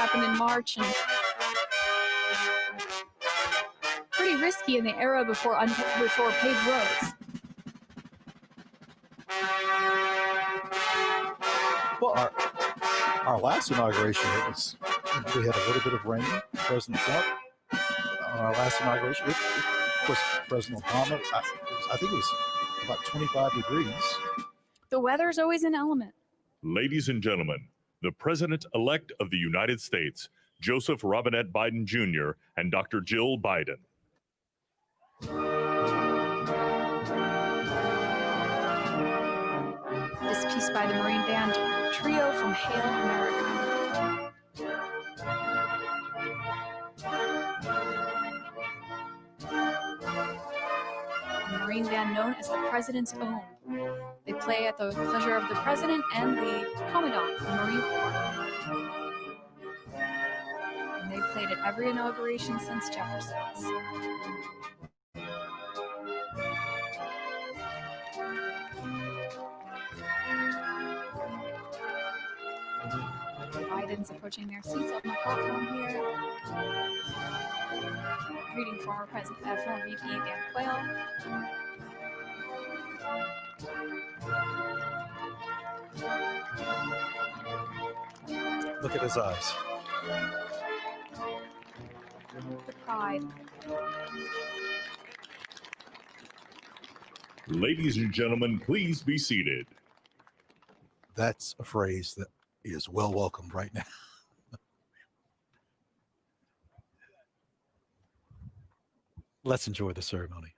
happened in March, and pretty risky in the era before paved roads. Well, our last inauguration, we had a little bit of rain. President Trump, on our last inauguration, of course, President Obama, I think it was about 25 degrees. The weather's always an element. Ladies and gentlemen, the President-elect of the United States, Joseph Robinette Biden Jr. and Dr. Jill Biden. This piece by the Marine Band Trio from Hail America. A Marine band known as the President's Own. They play at the pleasure of the President and the Commandant of the Marine Corps. And they've played at every inauguration since Jefferson's. Biden's approaching their seats on the platform here. Greeting former VP Dan Quayle. Look at his eyes. The pride. Ladies and gentlemen, please be seated. That's a phrase that is well welcomed right now. Let's enjoy the ceremony.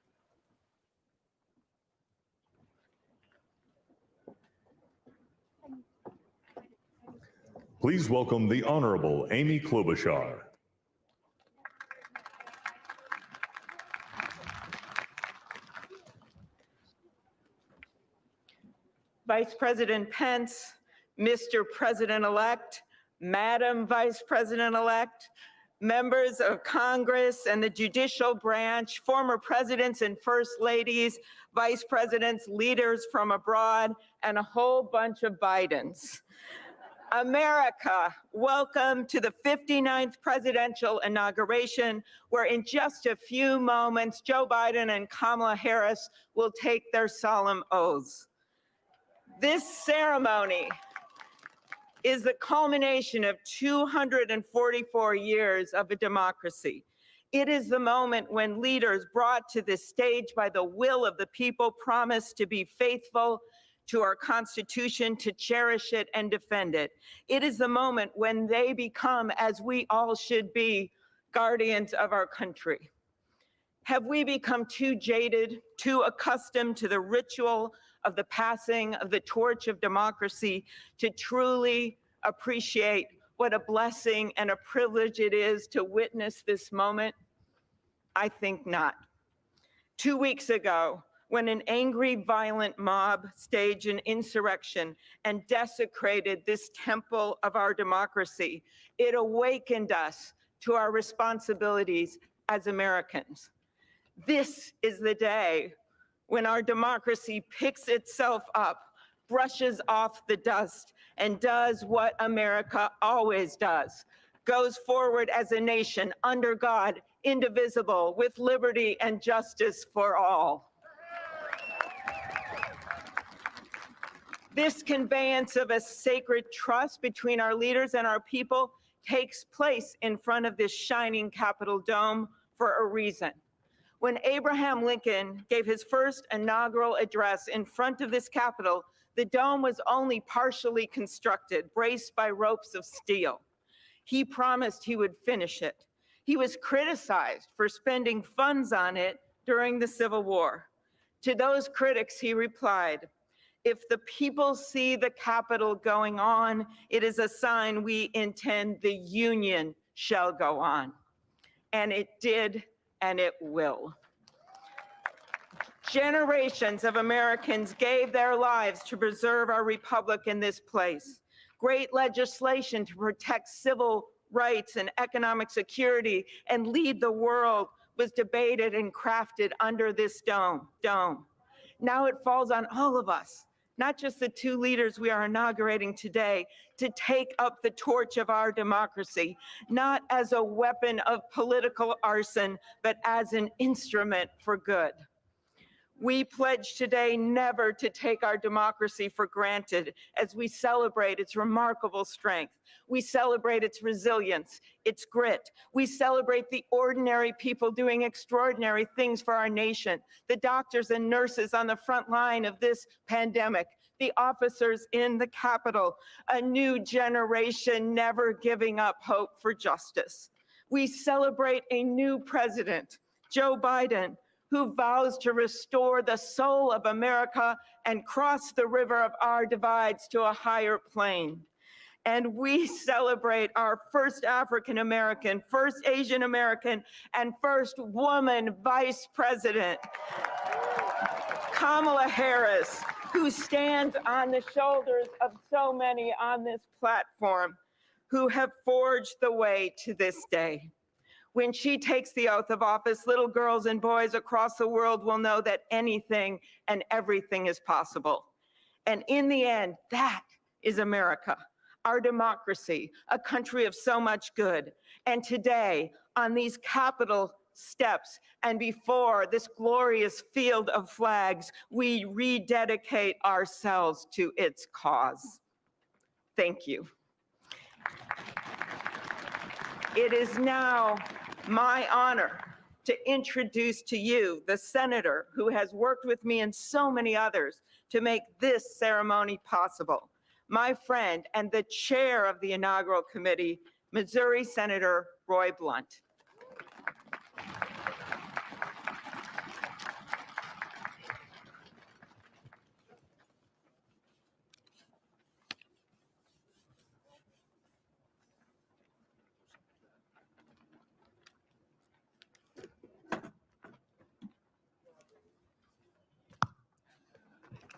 Please welcome the Honorable Amy Klobuchar. Vice President Pence, Mr. President-elect, Madam Vice President-elect, members of Congress and the judicial branch, former presidents and first ladies, vice presidents, leaders from abroad, and a whole bunch of Bidens. America, welcome to the 59th presidential inauguration, where in just a few moments, Joe Biden and Kamala Harris will take their solemn oaths. This ceremony is the culmination of 244 years of a democracy. It is the moment when leaders brought to this stage by the will of the people promised to be faithful to our Constitution, to cherish it and defend it. It is the moment when they become, as we all should be, guardians of our country. Have we become too jaded, too accustomed to the ritual of the passing of the torch of democracy to truly appreciate what a blessing and a privilege it is to witness this moment? I think not. 2 weeks ago, when an angry, violent mob staged an insurrection and desecrated this temple of our democracy, it awakened us to our responsibilities as Americans. This is the day when our democracy picks itself up, brushes off the dust, and does what America always does, goes forward as a nation under God, indivisible, with liberty and justice for all. This conveyance of a sacred trust between our leaders and our people takes place in front of this shining Capitol dome for a reason. When Abraham Lincoln gave his first inaugural address in front of this Capitol, the dome was only partially constructed, braced by ropes of steel. He promised he would finish it. He was criticized for spending funds on it during the Civil War. To those critics, he replied, "If the people see the Capitol going on, it is a sign we intend the Union shall go on." And it did, and it will. Generations of Americans gave their lives to preserve our republic in this place. Great legislation to protect civil rights and economic security and lead the world was debated and crafted under this dome. Now it falls on all of us not just the two leaders we are inaugurating today, to take up the torch of our democracy, not as a weapon of political arson, but as an instrument for good. We pledge today never to take our democracy for granted as we celebrate its remarkable strength. We celebrate its resilience, its grit. We celebrate the ordinary people doing extraordinary things for our nation, the doctors and nurses on the front line of this pandemic, the officers in the Capitol, a new generation never giving up hope for justice. We celebrate a new president, Joe Biden, who vows to restore the soul of America and cross the river of our divides to a higher plane. And we celebrate our first African American, first Asian American, and first woman vice president, Kamala Harris, who stands on the shoulders of so many on this platform who have forged the way to this day. When she takes the oath of office, little girls and boys across the world will know that anything and everything is possible. And in the end, that is America, our democracy, a country of so much good. And today, on these Capitol steps and before this glorious field of flags, we rededicate ourselves to its cause. Thank you. It is now my honor to introduce to you the senator who has worked with me and so many others to make this ceremony possible, my friend and the chair of the Inaugural Committee, Missouri Senator Roy Blunt.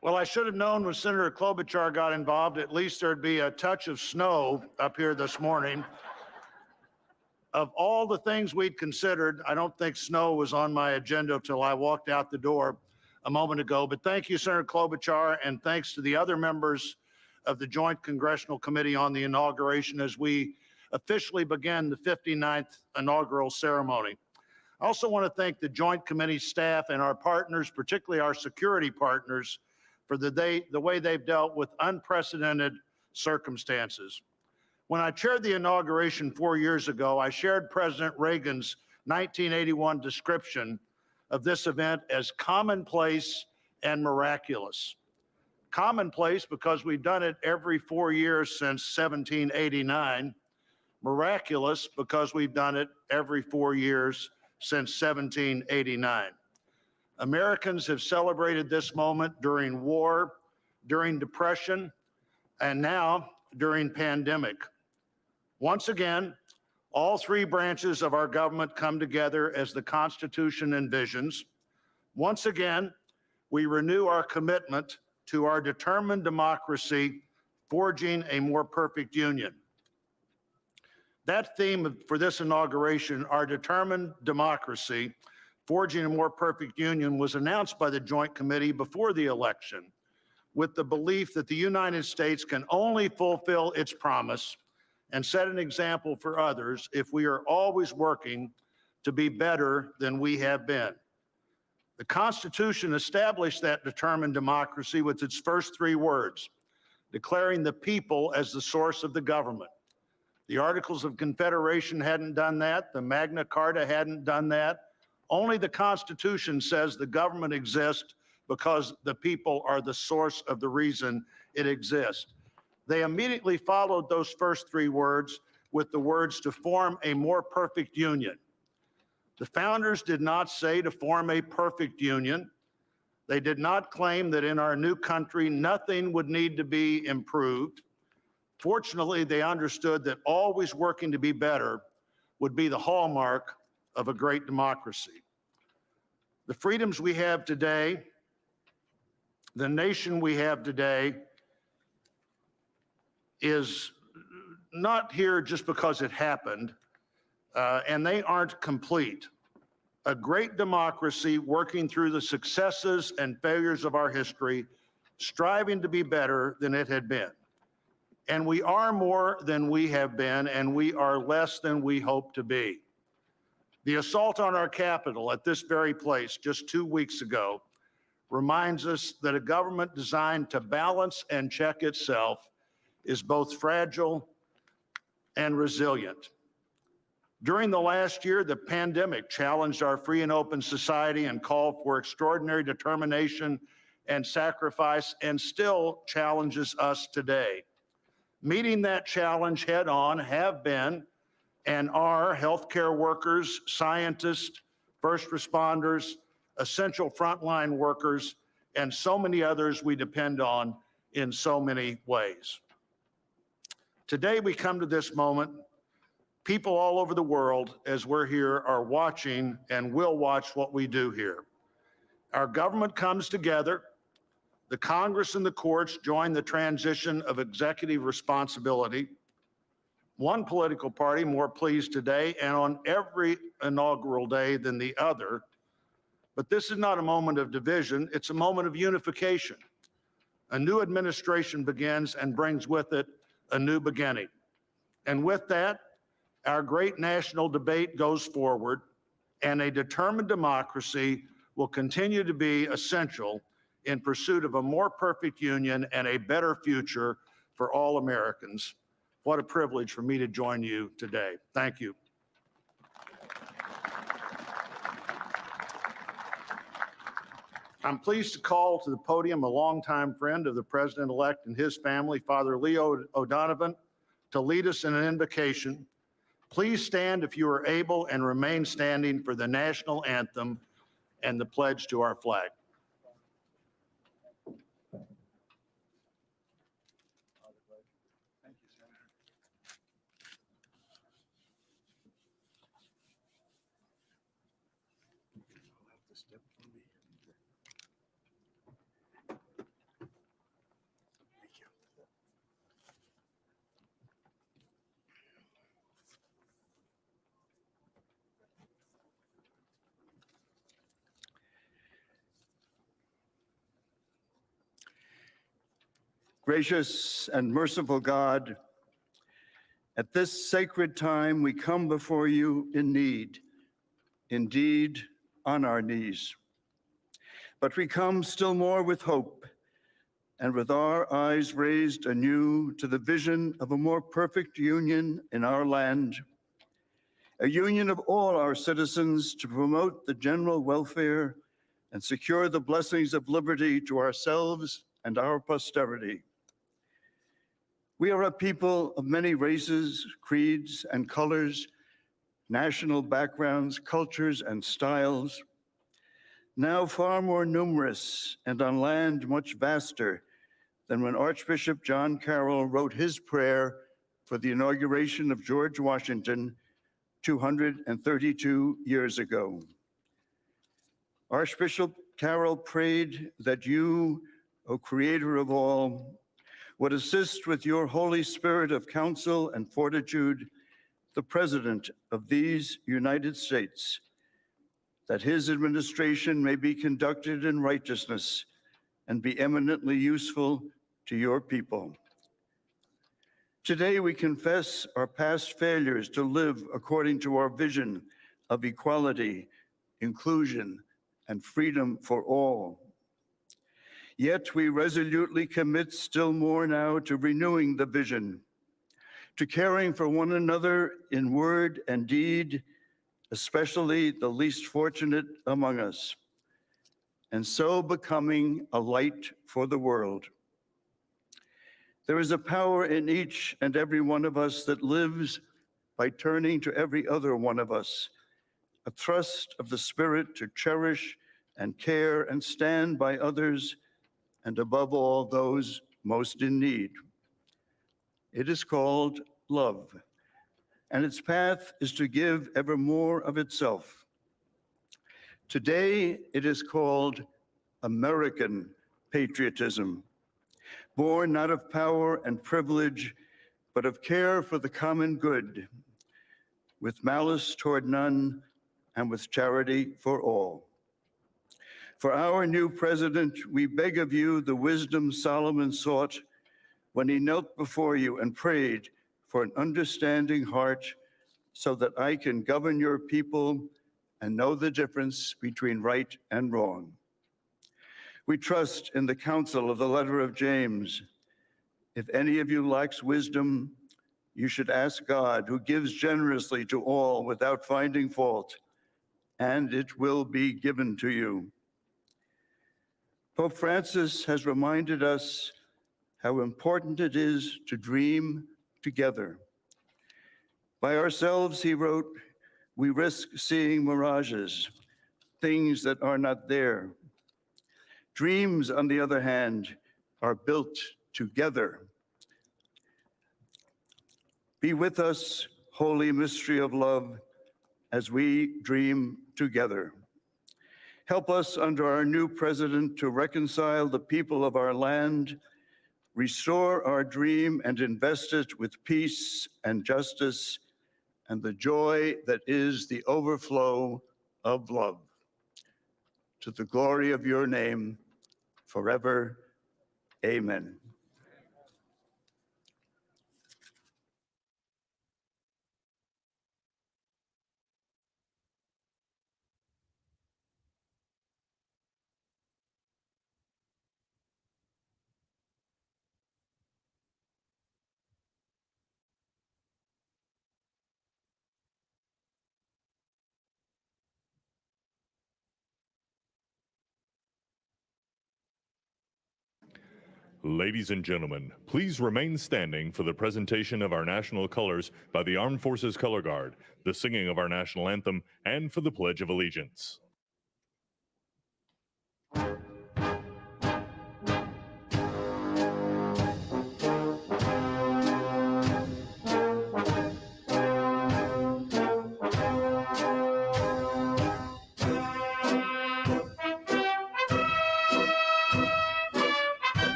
Well, I should have known when Senator Klobuchar got involved, at least there'd be a touch of snow up here this morning. Of all the things we'd considered, I don't think snow was on my agenda until I walked out the door a moment ago. But thank you, Senator Klobuchar, and thanks to the other members of the Joint Congressional Committee on the Inauguration as we officially begin the 59th inaugural ceremony. I also want to thank the Joint Committee staff and our partners, particularly our security partners, for the way they've dealt with unprecedented circumstances. When I chaired the inauguration 4 years ago, I shared President Reagan's 1981 description of this event as commonplace and miraculous. Commonplace because we've done it every 4 years since 1789. Miraculous because we've done it every 4 years since 1789. Americans have celebrated this moment during war, during depression, and now during pandemic. Once again, all three branches of our government come together as the Constitution envisions. Once again, we renew our commitment to our determined democracy, forging a more perfect union. That theme for this inauguration, our determined democracy, forging a more perfect union, was announced by the Joint Committee before the election with the belief that the United States can only fulfill its promise and set an example for others if we are always working to be better than we have been. The Constitution established that determined democracy with its first three words, declaring the people as the source of the government. The Articles of Confederation hadn't done that. The Magna Carta hadn't done that. Only the Constitution says the government exists because the people are the source of the reason it exists. They immediately followed those first three words with the words to form a more perfect union. The founders did not say to form a perfect union. They did not claim that in our new country nothing would need to be improved. Fortunately, they understood that always working to be better would be the hallmark of a great democracy. The freedoms we have today, the nation we have today, is not here just because it happened, and they aren't complete. A great democracy working through the successes and failures of our history striving to be better than it had been. And we are more than we have been, and we are less than we hope to be. The assault on our Capitol at this very place just 2 weeks ago reminds us that a government designed to balance and check itself is both fragile and resilient. During the last year, the pandemic challenged our free and open society and called for extraordinary determination and sacrifice, and still challenges us today. Meeting that challenge head on have been and are healthcare workers, scientists, first responders, essential frontline workers, and so many others we depend on in so many ways. Today we come to this moment, people all over the world, as we're here, are watching and will watch what we do here. Our government comes together. The Congress and the courts join the transition of executive responsibility. One political party more pleased today and on every inaugural day than the other. But this is not a moment of division, it's a moment of unification. A new administration begins and brings with it a new beginning. And with that, our great national debate goes forward, and a determined democracy will continue to be essential in pursuit of a more perfect union and a better future for all Americans. What a privilege for me to join you today. Thank you. I'm pleased to call to the podium a longtime friend of the President-elect and his family, Father Leo O'Donovan, to lead us in an invocation. Please stand if you are able and remain standing for the national anthem and the pledge to our flag. Gracious and merciful God, at this sacred time we come before you in need, indeed on our knees. But we come still more with hope and with our eyes raised anew to the vision of a more perfect union in our land, a union of all our citizens to promote the general welfare and secure the blessings of liberty to ourselves and our posterity. We are a people of many races, creeds, and colors, national backgrounds, cultures, and styles, now far more numerous and on land much vaster than when Archbishop John Carroll wrote his prayer for the inauguration of George Washington 232 years ago. Archbishop Carroll prayed that you, O Creator of all, would assist with your Holy Spirit of counsel and fortitude the President of these United States, that his administration may be conducted in righteousness and be eminently useful to your people. Today we confess our past failures to live according to our vision of equality, inclusion, and freedom for all. Yet we resolutely commit still more now to renewing the vision, to caring for one another in word and deed, especially the least fortunate among us, and so becoming a light for the world. There is a power in each and every one of us that lives by turning to every other one of us, a thrust of the Spirit to cherish and care and stand by others, and above all, those most in need. It is called love, and its path is to give ever more of itself. Today, it is called American patriotism, born not of power and privilege, but of care for the common good, with malice toward none and with charity for all. For our new president, we beg of you the wisdom Solomon sought when he knelt before you and prayed for an understanding heart so that I can govern your people and know the difference between right and wrong. We trust in the counsel of the letter of James. If any of you lacks wisdom, you should ask God, who gives generously to all without finding fault, and it will be given to you. Pope Francis has reminded us how important it is to dream together. By ourselves, he wrote, we risk seeing mirages, things that are not there. Dreams, on the other hand, are built together. Be with us, holy mystery of love, as we dream together. Help us under our new president to reconcile the people of our land, restore our dream and invest it with peace and justice and the joy that is the overflow of love. To the glory of your name, forever, amen. Ladies and gentlemen, please remain standing for the presentation of our national colors by the Armed Forces Color Guard, the singing of our national anthem, and for the Pledge of Allegiance.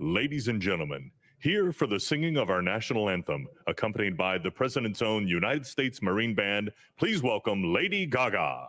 Ladies and gentlemen, here for the singing of our national anthem, accompanied by the President's own United States Marine Band, please welcome Lady Gaga.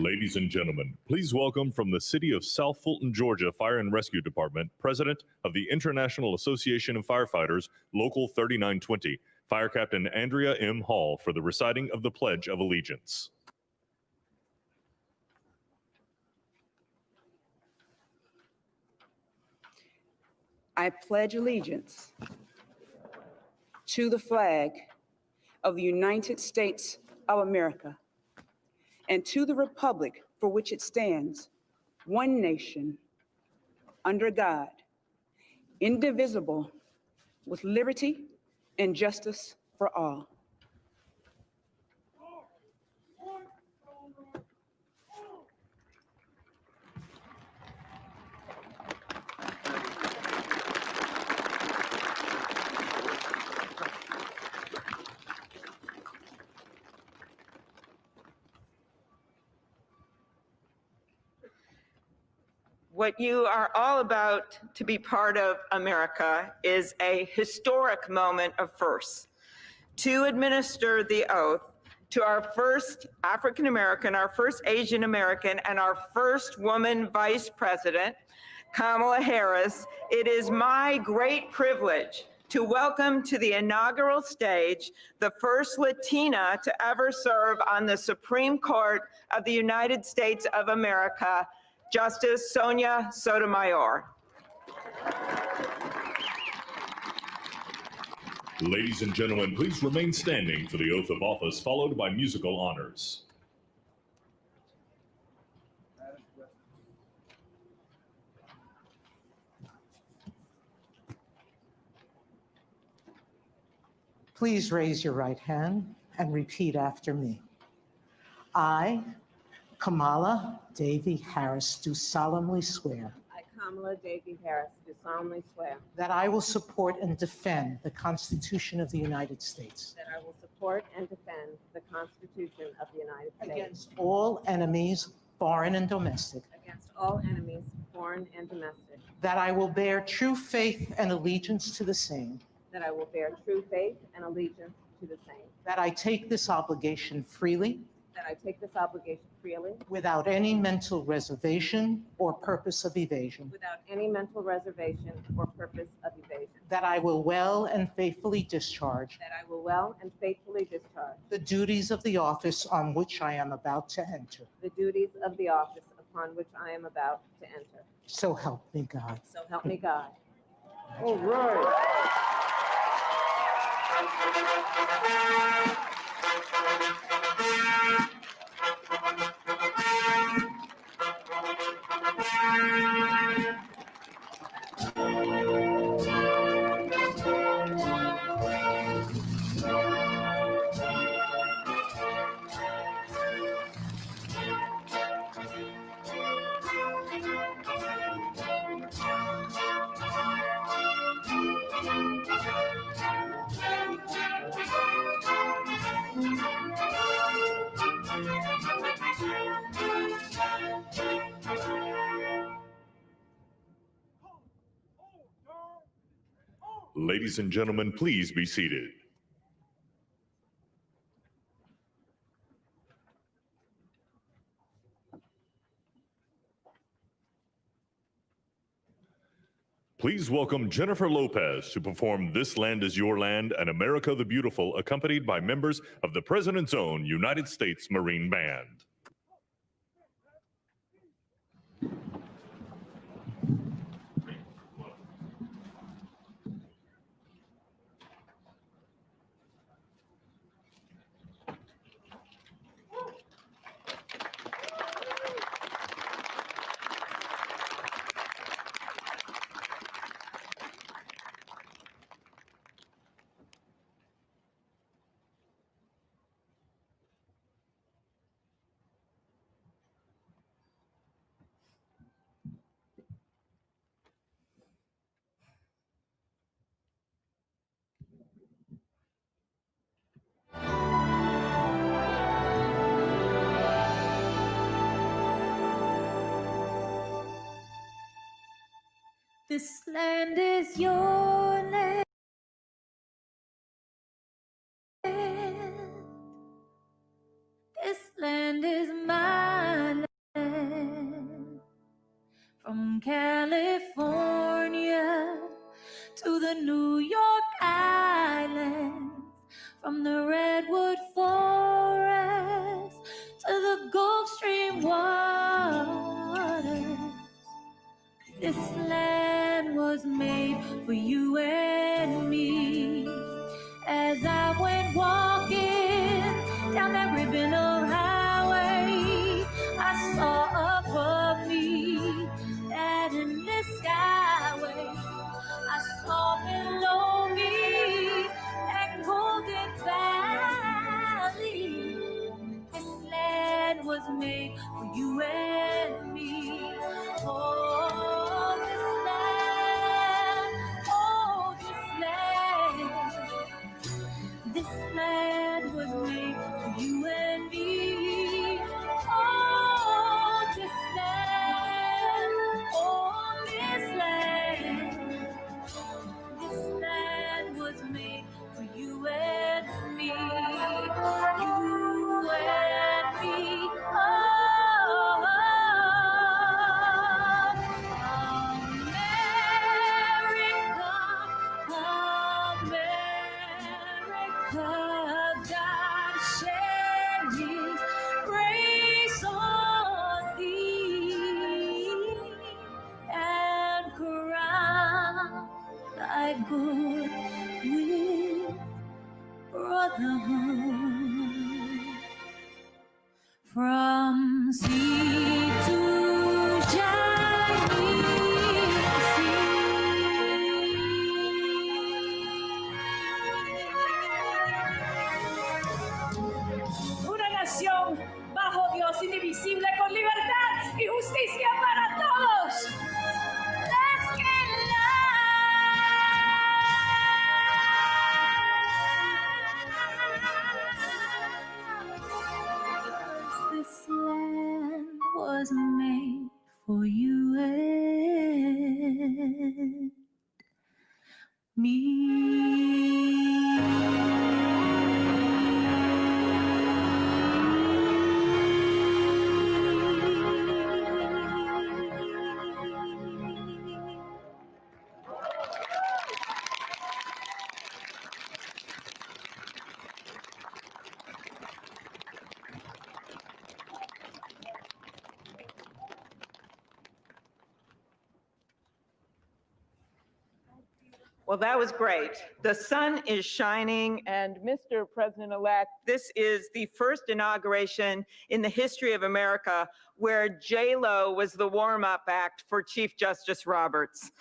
Ladies and gentlemen, please welcome from the city of South Fulton, Georgia Fire and Rescue Department, President of the International Association of Firefighters, Local 3920, Fire Captain Andrea M. Hall, for the reciting of the Pledge of Allegiance. I pledge allegiance to the flag of the United States of America and to the republic for which it stands, one nation, under God, indivisible, with liberty and justice for all. What you are all about to be part of, America, is a historic moment of firsts. To administer the oath to our first African American, our first Asian American, and our first woman vice president, Kamala Harris, it is my great privilege to welcome to the inaugural stage the first Latina to ever serve on the Supreme Court of the United States of America, Justice Sonia Sotomayor. Ladies and gentlemen, please remain standing for the oath of office, followed by musical honors. Please raise your right hand and repeat after me. I, Kamala Davy Harris, do solemnly swear I, Kamala Davy Harris, do solemnly swear that I will support and defend the Constitution of the United States that I will support and defend the Constitution of the United States against all enemies, foreign and domestic, against all enemies, foreign and domestic, that I will bear true faith and allegiance to the same, that I will bear true faith and allegiance to the same, that I take this obligation freely that I take this obligation freely without any mental reservation or purpose of evasion, without any mental reservation or purpose of evasion, that I will well and faithfully discharge that I will well and faithfully discharge the duties of the office on which I am about to enter. the duties of the office upon which I am about to enter. So help me God. So help me God. All right. Ladies and gentlemen, please be seated. Please welcome Jennifer Lopez to perform This Land Is Your Land and America the Beautiful, accompanied by members of the President's own United States Marine Band. This land is your land. This land is my for you and me. As I went walking down that ribbon of highway, I saw above me that endless skyway. I saw below me that golden valley. This land was made for you and me. Oh, this land, this land was made for you and me. Oh, this land was made for you and me. You and me. Oh, America, God shed His grace on thee and crown thy good with brotherhood. From sea to shining sea. Una nación bajo Dios, indivisible, con libertad y justicia para todos. Let's get loud. This land was made for you and me. Well, that was great. The sun is shining, and Mr. President-elect, this is the first inauguration in the history of America where J-Lo was the warm-up act for Chief Justice Roberts.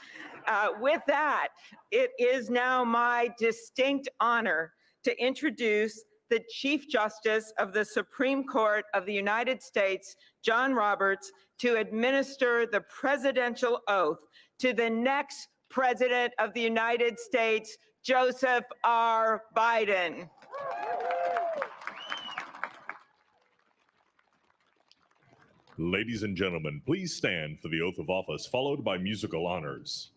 With that, it is now my distinct honor to introduce the Chief Justice of the Supreme Court of the United States, John Roberts, to administer the presidential oath to the next President of the United States, Joseph R. Biden. Ladies and gentlemen, please stand for the oath of office, followed by musical honors.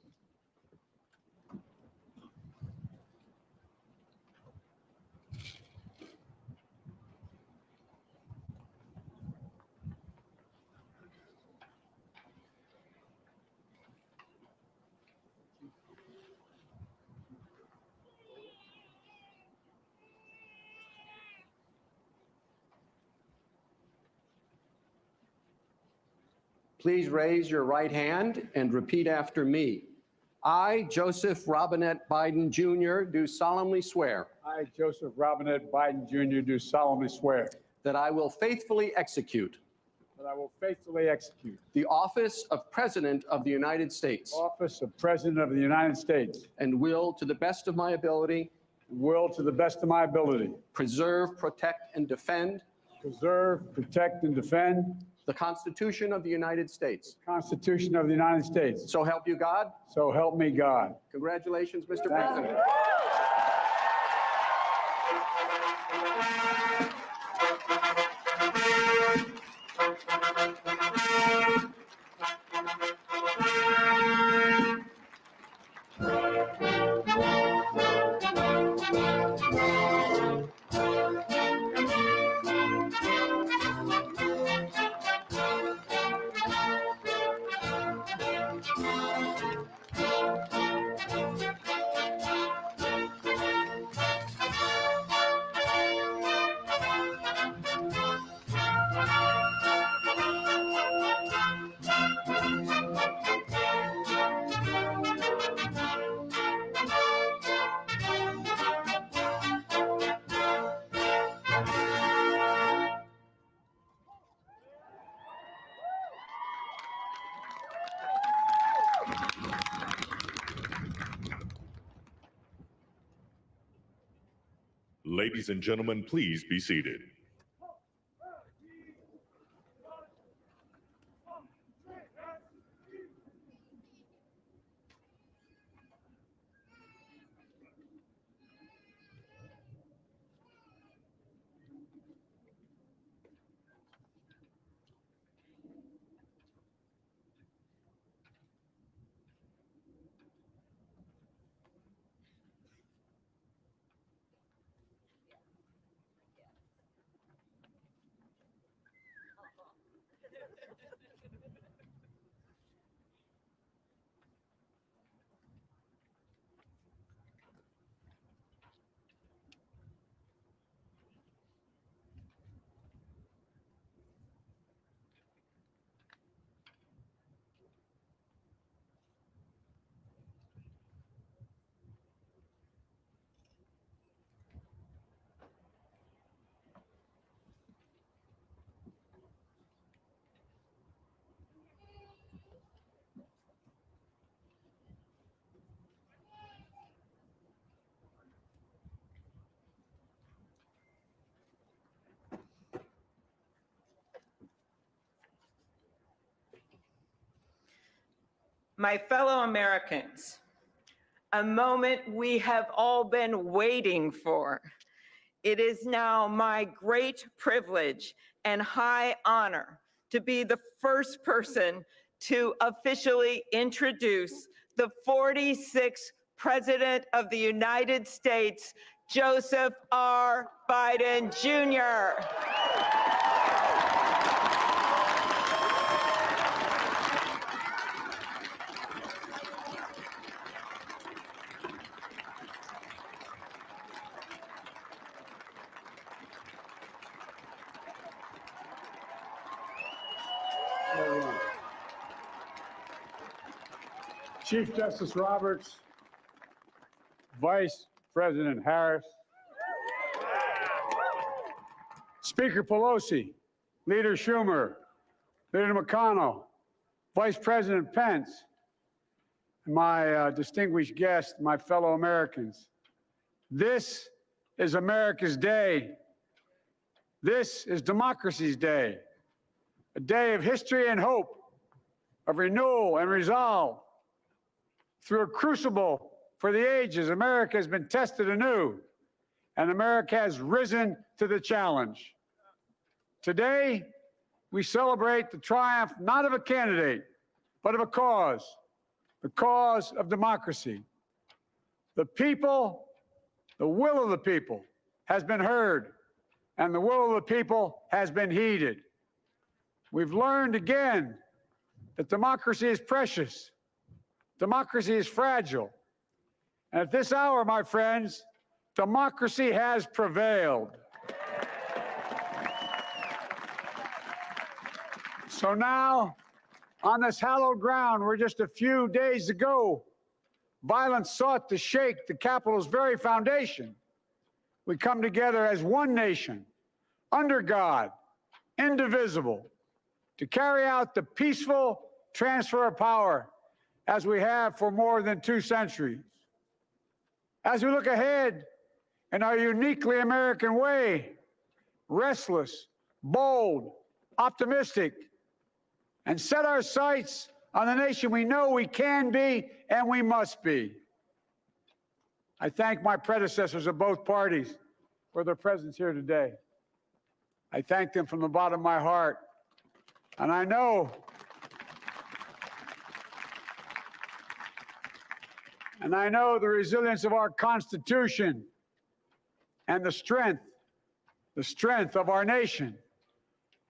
Please raise your right hand and repeat after me. I, Joseph Robinette Biden Jr., do solemnly swear I, Joseph Robinette Biden Jr., do solemnly swear that I will faithfully execute that I will faithfully execute the office of President of the United States the office of President of the United States and will, to the best of my ability, to the best of my ability, preserve, protect, and defend preserve, protect, and defend the Constitution of the United States. the Constitution of the United States. So help you God. So help me God. Congratulations, Mr. Thank President. you. Ladies and gentlemen, please be seated. My fellow Americans, a moment we have all been waiting for. It is now my great privilege and high honor to be the first person to officially introduce the 46th President of the United States, Joseph R. Biden, Jr. Chief Justice Roberts, Vice President Harris, Speaker Pelosi, Leader Schumer, Leader McConnell, Vice President Pence, and my distinguished guests, my fellow Americans. This is America's day. This is democracy's day, a day of history and hope, of renewal and resolve. Through a crucible for the ages, America has been tested anew, and America has risen to the challenge. Today, we celebrate the triumph not of a candidate, but of a cause, the cause of democracy. The people, the will of the people has been heard, and the will of the people has been heeded. We've learned again that democracy is precious. Democracy is fragile. And at this hour, my friends, democracy has prevailed. So now, on this hallowed ground where just a few days ago, violence sought to shake the Capitol's very foundation, we come together as one nation, under God, indivisible, to carry out the peaceful transfer of power as we have for more than 2 centuries. As we look ahead in our uniquely American way, restless, bold, optimistic, and set our sights on the nation we know we can be and we must be. I thank my predecessors of both parties for their presence here today. I thank them from the bottom of my heart. And I know the resilience of our Constitution and the strength of our nation,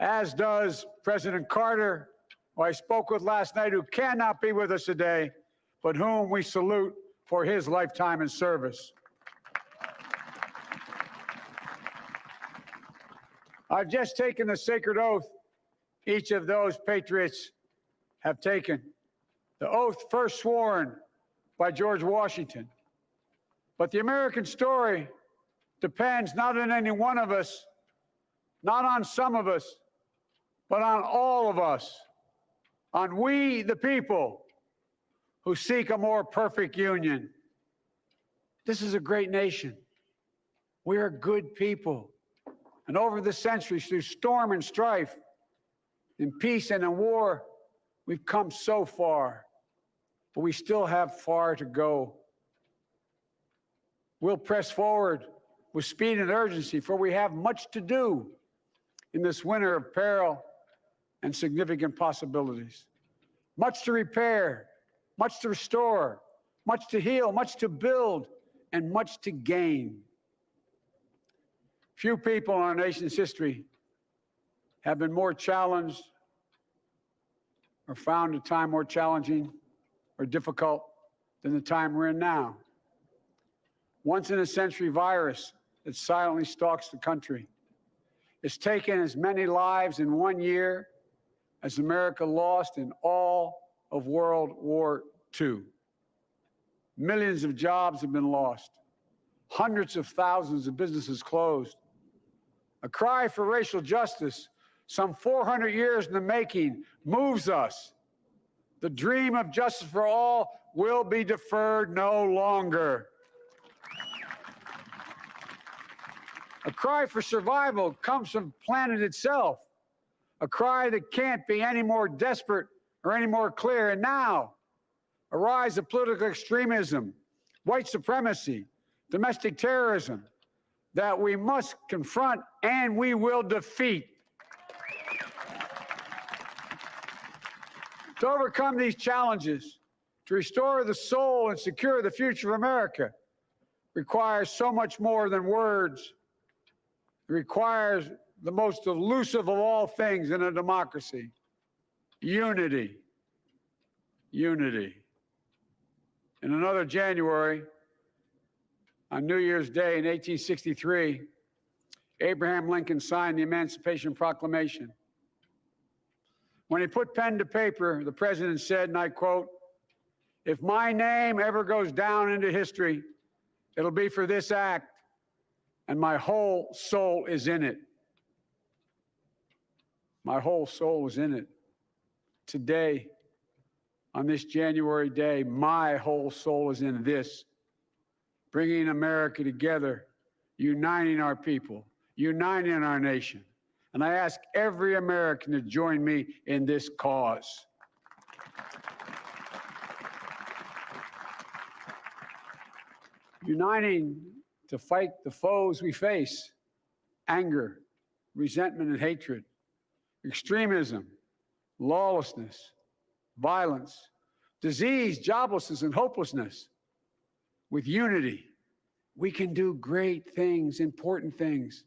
as does President Carter, who I spoke with last night, who cannot be with us today, but whom we salute for his lifetime in service. I've just taken the sacred oath each of those patriots have taken. The oath first sworn by George Washington. But the American story depends not on any one of us, not on some of us, but on all of us, on we the people who seek a more perfect union. This is a great nation. We are good people. And over the centuries, through storm and strife, in peace and in war, we've come so far, but we still have far to go. We'll press forward with speed and urgency, for we have much to do in this winter of peril and significant possibilities. Much to repair, much to restore, much to heal, much to build, and much to gain. Few people in our nation's history have been more challenged or found a time more challenging or difficult than the time we're in now. Once-in-a-century virus that silently stalks the country. It's taken as many lives in 1 year as America lost in all of World War II. Millions of jobs have been lost. Hundreds of thousands of businesses closed. A cry for racial justice, some 400 years in the making, moves us. The dream of justice for all will be deferred no longer. A cry for survival comes from the planet itself. A cry that can't be any more desperate or any more clear. And now, a rise of political extremism, white supremacy, domestic terrorism, that we must confront and we will defeat. To overcome these challenges, to restore the soul and secure the future of America, requires so much more than words. It requires the most elusive of all things in a democracy: unity. Unity. In another January, on New Year's Day in 1863, Abraham Lincoln signed the Emancipation Proclamation. When he put pen to paper, the president said, and I quote, "If my name ever goes down into history, it'll be for this act, and my whole soul is in it." My whole soul is in it. Today, on this January day, my whole soul is in this. Bringing America together, uniting our people, uniting our nation. And I ask every American to join me in this cause. Uniting to fight the foes we face: anger, resentment and hatred, extremism, lawlessness, violence, disease, joblessness, and hopelessness. With unity, we can do great things, important things.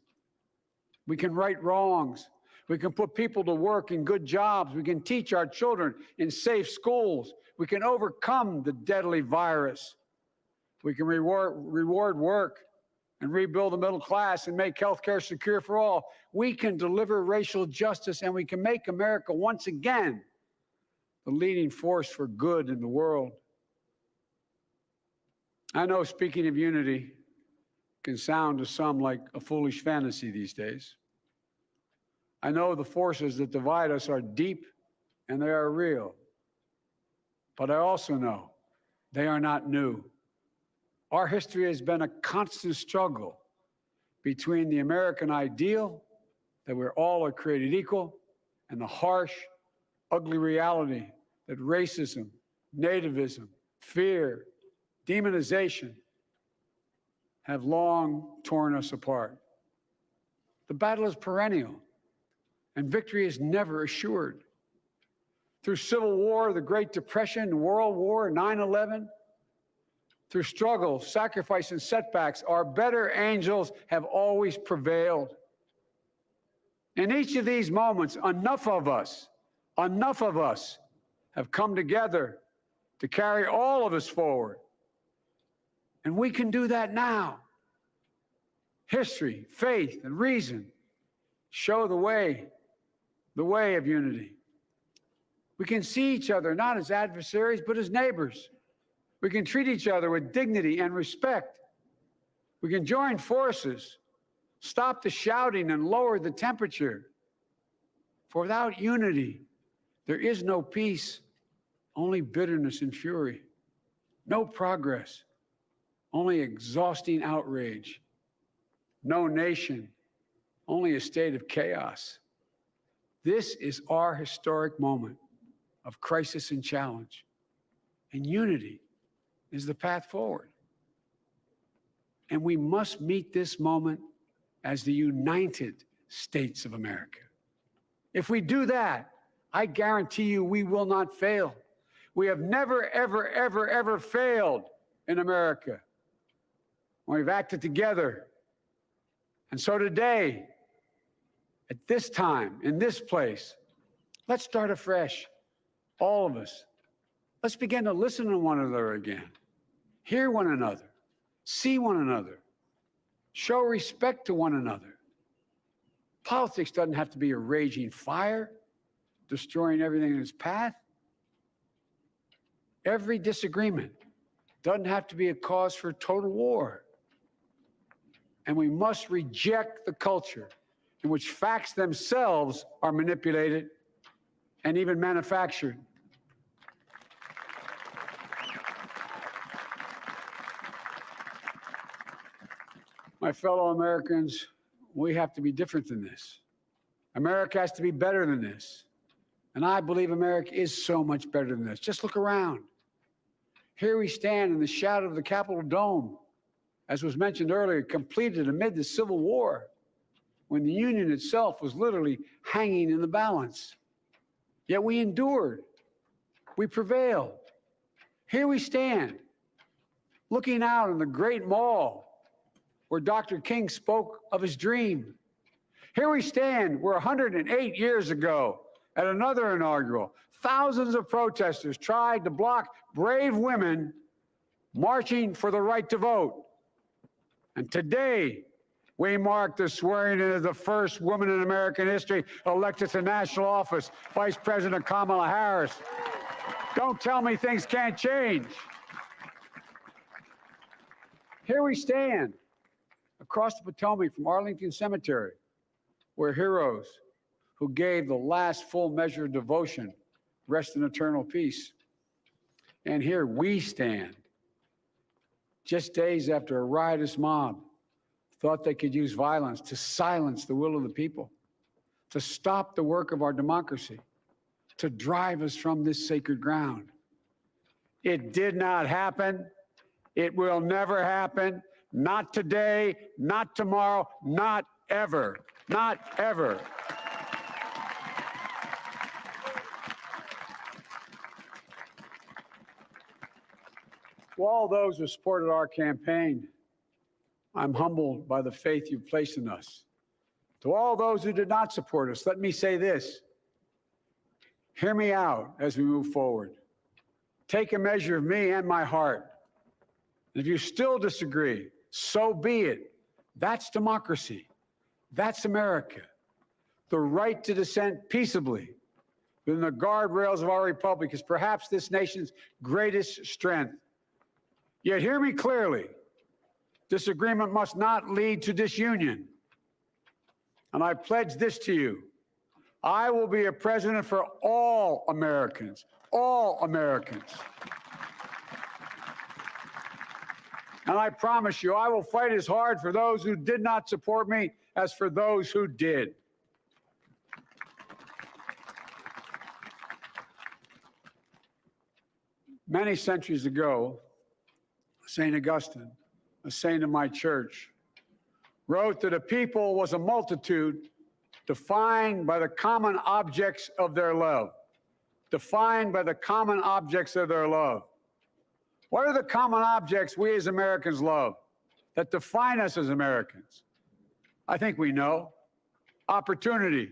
We can right wrongs. We can put people to work in good jobs. We can teach our children in safe schools. We can overcome the deadly virus. We can reward work and rebuild the middle class and make healthcare secure for all. We can deliver racial justice, and we can make America once again the leading force for good in the world. I know speaking of unity can sound to some like a foolish fantasy these days. I know the forces that divide us are deep and they are real. But I also know they are not new. Our history has been a constant struggle between the American ideal that we're all are created equal and the harsh, ugly reality that racism, nativism, fear, demonization have long torn us apart. The battle is perennial, and victory is never assured. Through Civil War, the Great Depression, World War, 9/11, through struggle, sacrifice, and setbacks, our better angels have always prevailed. In each of these moments, enough of us have come together to carry all of us forward. And we can do that now. History, faith, and reason show the way of unity. We can see each other not as adversaries, but as neighbors. We can treat each other with dignity and respect. We can join forces, stop the shouting, and lower the temperature. For without unity, there is no peace, only bitterness and fury. No progress, only exhausting outrage. no nation, only a state of chaos. This is our historic moment of crisis and challenge, and unity is the path forward. And we must meet this moment as the United States of America. If we do that, I guarantee you we will not fail. We have never, ever, ever, ever failed in America when we've acted together. And so today, at this time, in this place, let's start afresh, all of us. Let's begin to listen to one another again, hear one another, see one another, show respect to one another. Politics doesn't have to be a raging fire, destroying everything in its path. Every disagreement doesn't have to be a cause for total war. And we must reject the culture in which facts themselves are manipulated and even manufactured. My fellow Americans, we have to be different than this. America has to be better than this. And I believe America is so much better than this. Just look around. Here we stand in the shadow of the Capitol Dome, as was mentioned earlier, completed amid the Civil War, when the Union itself was literally hanging in the balance. Yet we endured. We prevailed. Here we stand, looking out on the great mall where Dr. King spoke of his dream. Here we stand where 108 years ago, at another inaugural, thousands of protesters tried to block brave women marching for the right to vote. And today, we mark the swearing in of the first woman in American history elected to national office, Vice President Kamala Harris. Don't tell me things can't change. Here we stand across the Potomac from Arlington Cemetery, where heroes who gave the last full measure of devotion rest in eternal peace. And here we stand, just days after a riotous mob thought they could use violence to silence the will of the people, to stop the work of our democracy, to drive us from this sacred ground. It did not happen. It will never happen. Not today, not tomorrow, not ever, not ever. To all those who supported our campaign, I'm humbled by the faith you've placed in us. To all those who did not support us, let me say this. Hear me out as we move forward. Take a measure of me and my heart. And if you still disagree, so be it. That's democracy. That's America. The right to dissent peaceably within the guardrails of our republic is perhaps this nation's greatest strength. Yet hear me clearly. Disagreement must not lead to disunion. And I pledge this to you. I will be a president for all Americans, all Americans. And I promise you, I will fight as hard for those who did not support me as for those who did. Many centuries ago, St. Augustine, a saint of my church, wrote that a people was a multitude defined by the common objects of their love. Defined by the common objects of their love. What are the common objects we as Americans love that define us as Americans? I think we know. Opportunity,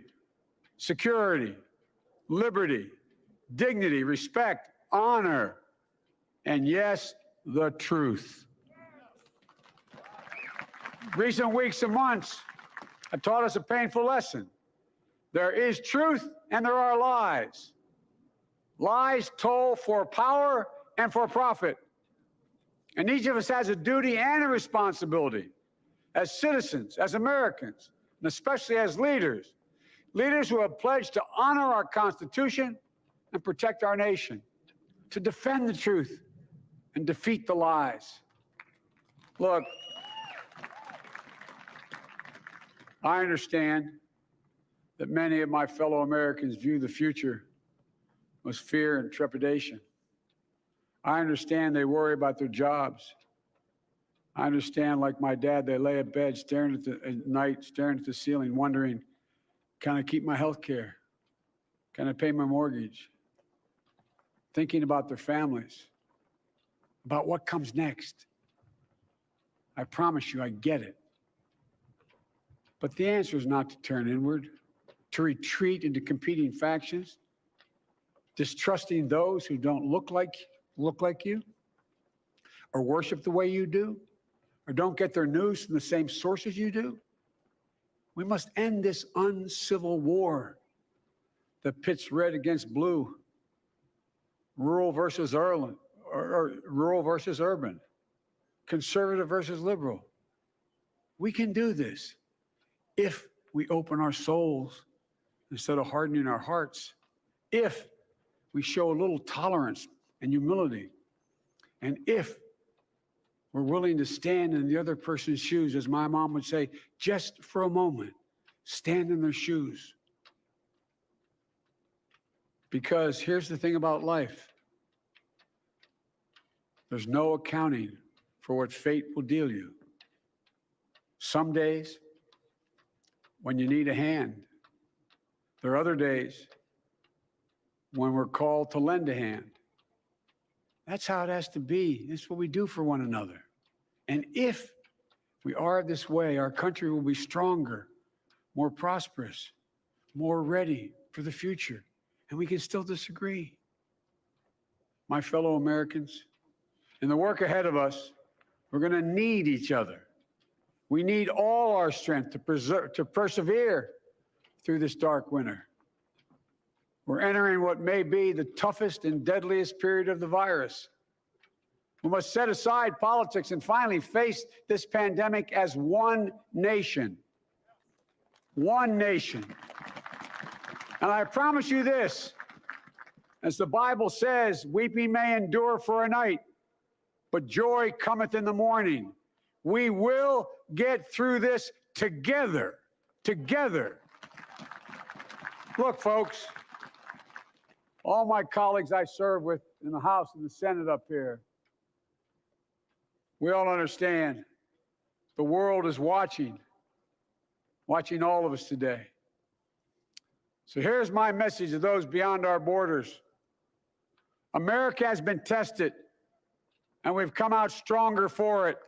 security, liberty, dignity, respect, honor, and yes, the truth. Recent weeks and months have taught us a painful lesson. There is truth and there are lies. Lies told for power and for profit. And each of us has a duty and a responsibility as citizens, as Americans, and especially as leaders. Leaders who have pledged to honor our Constitution and protect our nation, to defend the truth and defeat the lies. Look, I understand that many of my fellow Americans view the future with fear and trepidation. I understand they worry about their jobs. I understand, like my dad, they lay at bed at night, staring at the ceiling, wondering, can I keep my health care? Can I pay my mortgage? Thinking about their families, about what comes next. I promise you, I get it. But the answer is not to turn inward, to retreat into competing factions, distrusting those who don't look like you, or worship the way you do, or don't get their news from the same sources you do. We must end this uncivil war that pits red against blue, rural versus urban, or rural versus urban, conservative versus liberal. We can do this if we open our souls instead of hardening our hearts, if we show a little tolerance and humility, and if we're willing to stand in the other person's shoes, as my mom would say, just for a moment, stand in their shoes. Because here's the thing about life. There's no accounting for what fate will deal you. Some days, when you need a hand. There are other days when we're called to lend a hand. That's how it has to be. That's what we do for one another. And if we are this way, our country will be stronger, more prosperous, more ready for the future. And we can still disagree. My fellow Americans, in the work ahead of us, we're going to need each other. We need all our strength to persevere through this dark winter. We're entering what may be the toughest and deadliest period of the virus. We must set aside politics and finally face this pandemic as one nation. One nation. And I promise you this, as the Bible says, weeping may endure for a night, but joy cometh in the morning. We will get through this together. Together. Look, folks, all my colleagues I serve with in the House and the Senate up here, we all understand the world is watching all of us today. So here's my message to those beyond our borders. America has been tested, and we've come out stronger for it.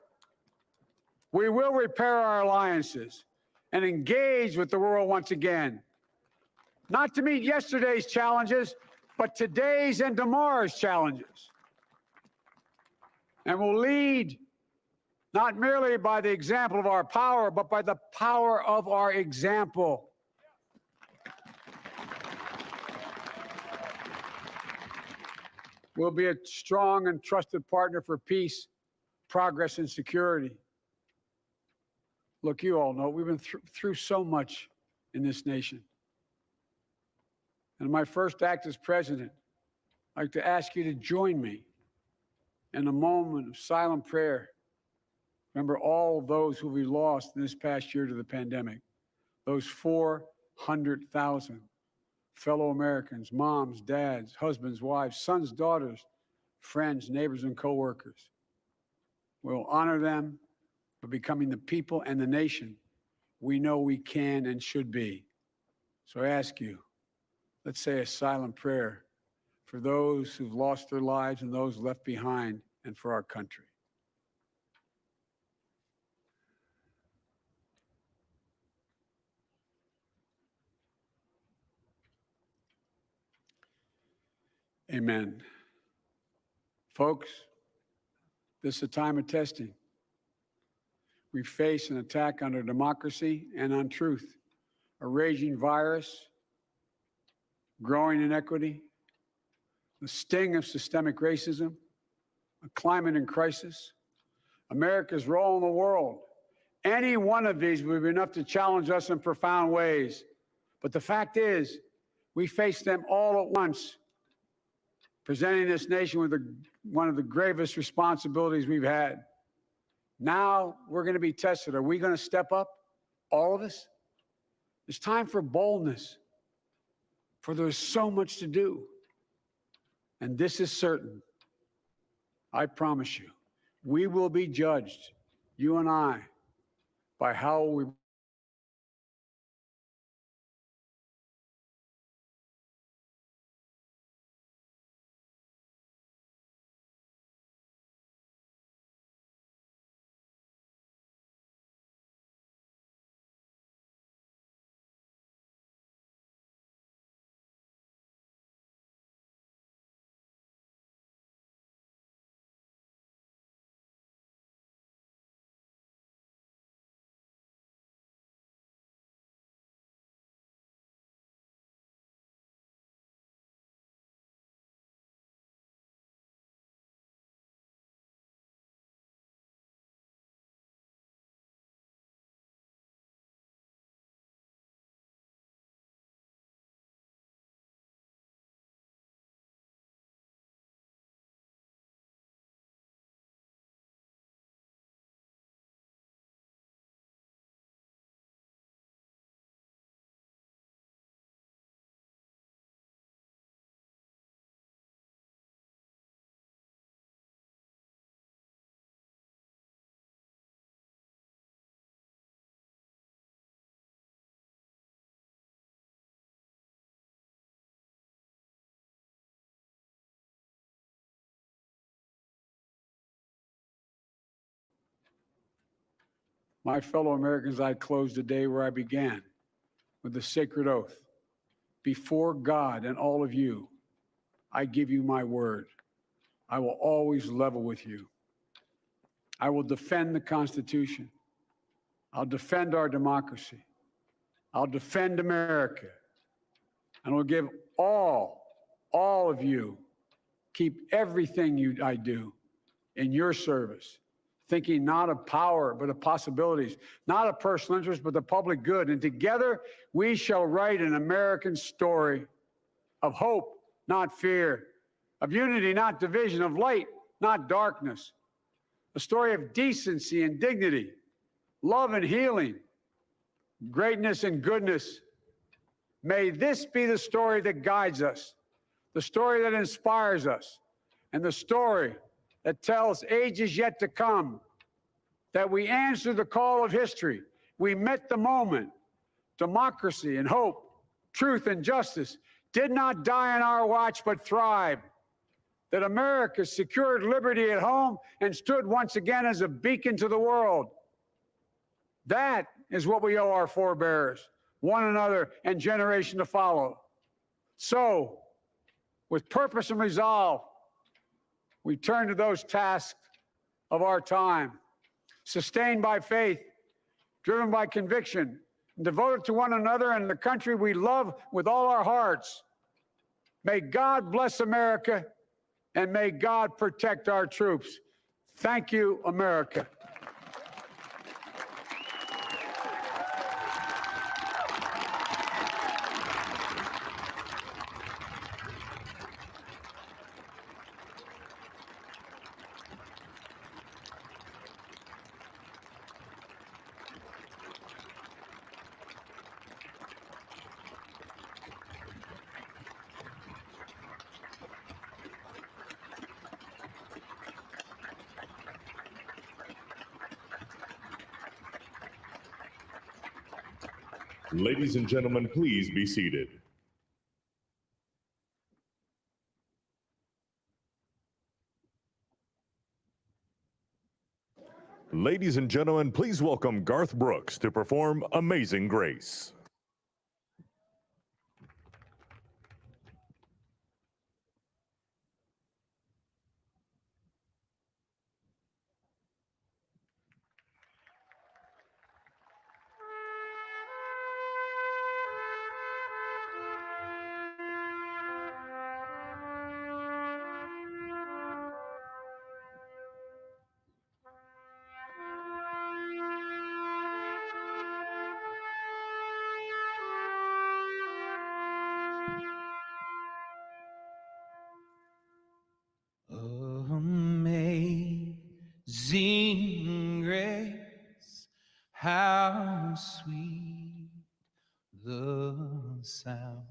We will repair our alliances and engage with the world once again, not to meet yesterday's challenges, but today's and tomorrow's challenges. And we'll lead not merely by the example of our power, but by the power of our example. We'll be a strong and trusted partner for peace, progress, and security. Look, you all know we've been through so much in this nation. And in my first act as president, I'd like to ask you to join me in a moment of silent prayer. Remember all those who we lost in this past year to the pandemic. Those 400,000 fellow Americans, moms, dads, husbands, wives, sons, daughters, friends, neighbors, and coworkers. We'll honor them by becoming the people and the nation we know we can and should be. So I ask you, let's say a silent prayer for those who've lost their lives and those left behind, and for our country. Amen. Folks, this is a time of testing. We face an attack on our democracy and on truth, a raging virus, growing inequity, the sting of systemic racism, a climate in crisis, America's role in the world. Any one of these would be enough to challenge us in profound ways. But the fact is, we face them all at once, presenting this nation with one of the gravest responsibilities we've had. Now we're going to be tested. Are we going to step up, all of us? It's time for boldness, for there's so much to do. And this is certain. I promise you, we will be judged, you and I, by how we My fellow Americans, I close the day where I began, with the sacred oath. Before God and all of you, I give you my word. I will always level with you. I will defend the Constitution. I'll defend our democracy. I'll defend America. And I'll give all of you, keep everything I do in your service, thinking not of power, but of possibilities, not of personal interest, but the public good. And together we shall write an American story of hope, not fear, of unity, not division, of light, not darkness, a story of decency and dignity, love and healing, greatness and goodness. May this be the story that guides us, the story that inspires us, and the story that tells ages yet to come that we answered the call of history. We met the moment. Democracy and hope, truth and justice did not die on our watch, but thrived. That America secured liberty at home and stood once again as a beacon to the world. That is what we owe our forebears, one another, and generation to follow. So, with purpose and resolve, we turn to those tasks of our time, sustained by faith, driven by conviction, and devoted to one another and the country we love with all our hearts. May God bless America, and may God protect our troops. Thank you, America. Ladies and gentlemen, please be seated. Ladies and gentlemen, please welcome Garth Brooks to perform Amazing Grace. Amazing grace, how sweet sound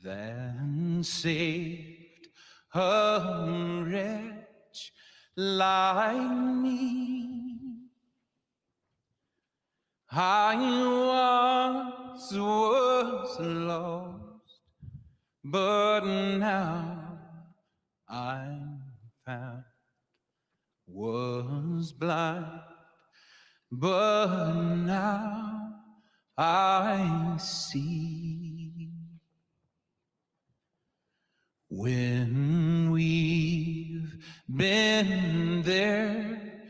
that saved a wretch like me. I once was lost, but now I'm found. Was blind, but now I see. When we've been there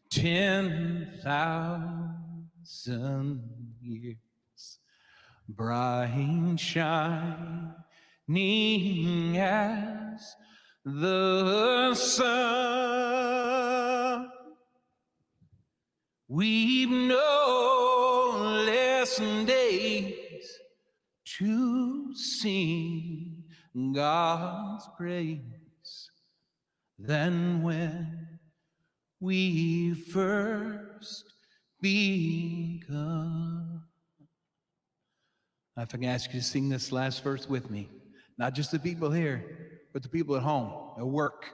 10,000 years, bright shining as the sun, we've no less days to sing God's praise than when we first begun. If I can ask you to sing this last verse with me, not just the people here, but the people at home, at work,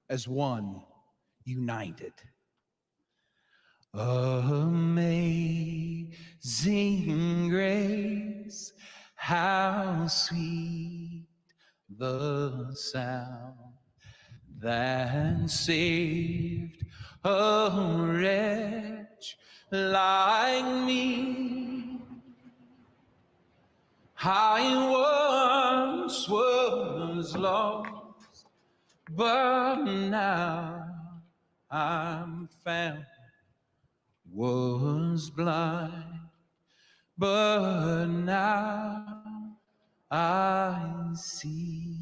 as one, united. Amazing grace, how sweet the sound that saved a wretch like me. I once was lost, but now I'm found. Was blind, but now I see.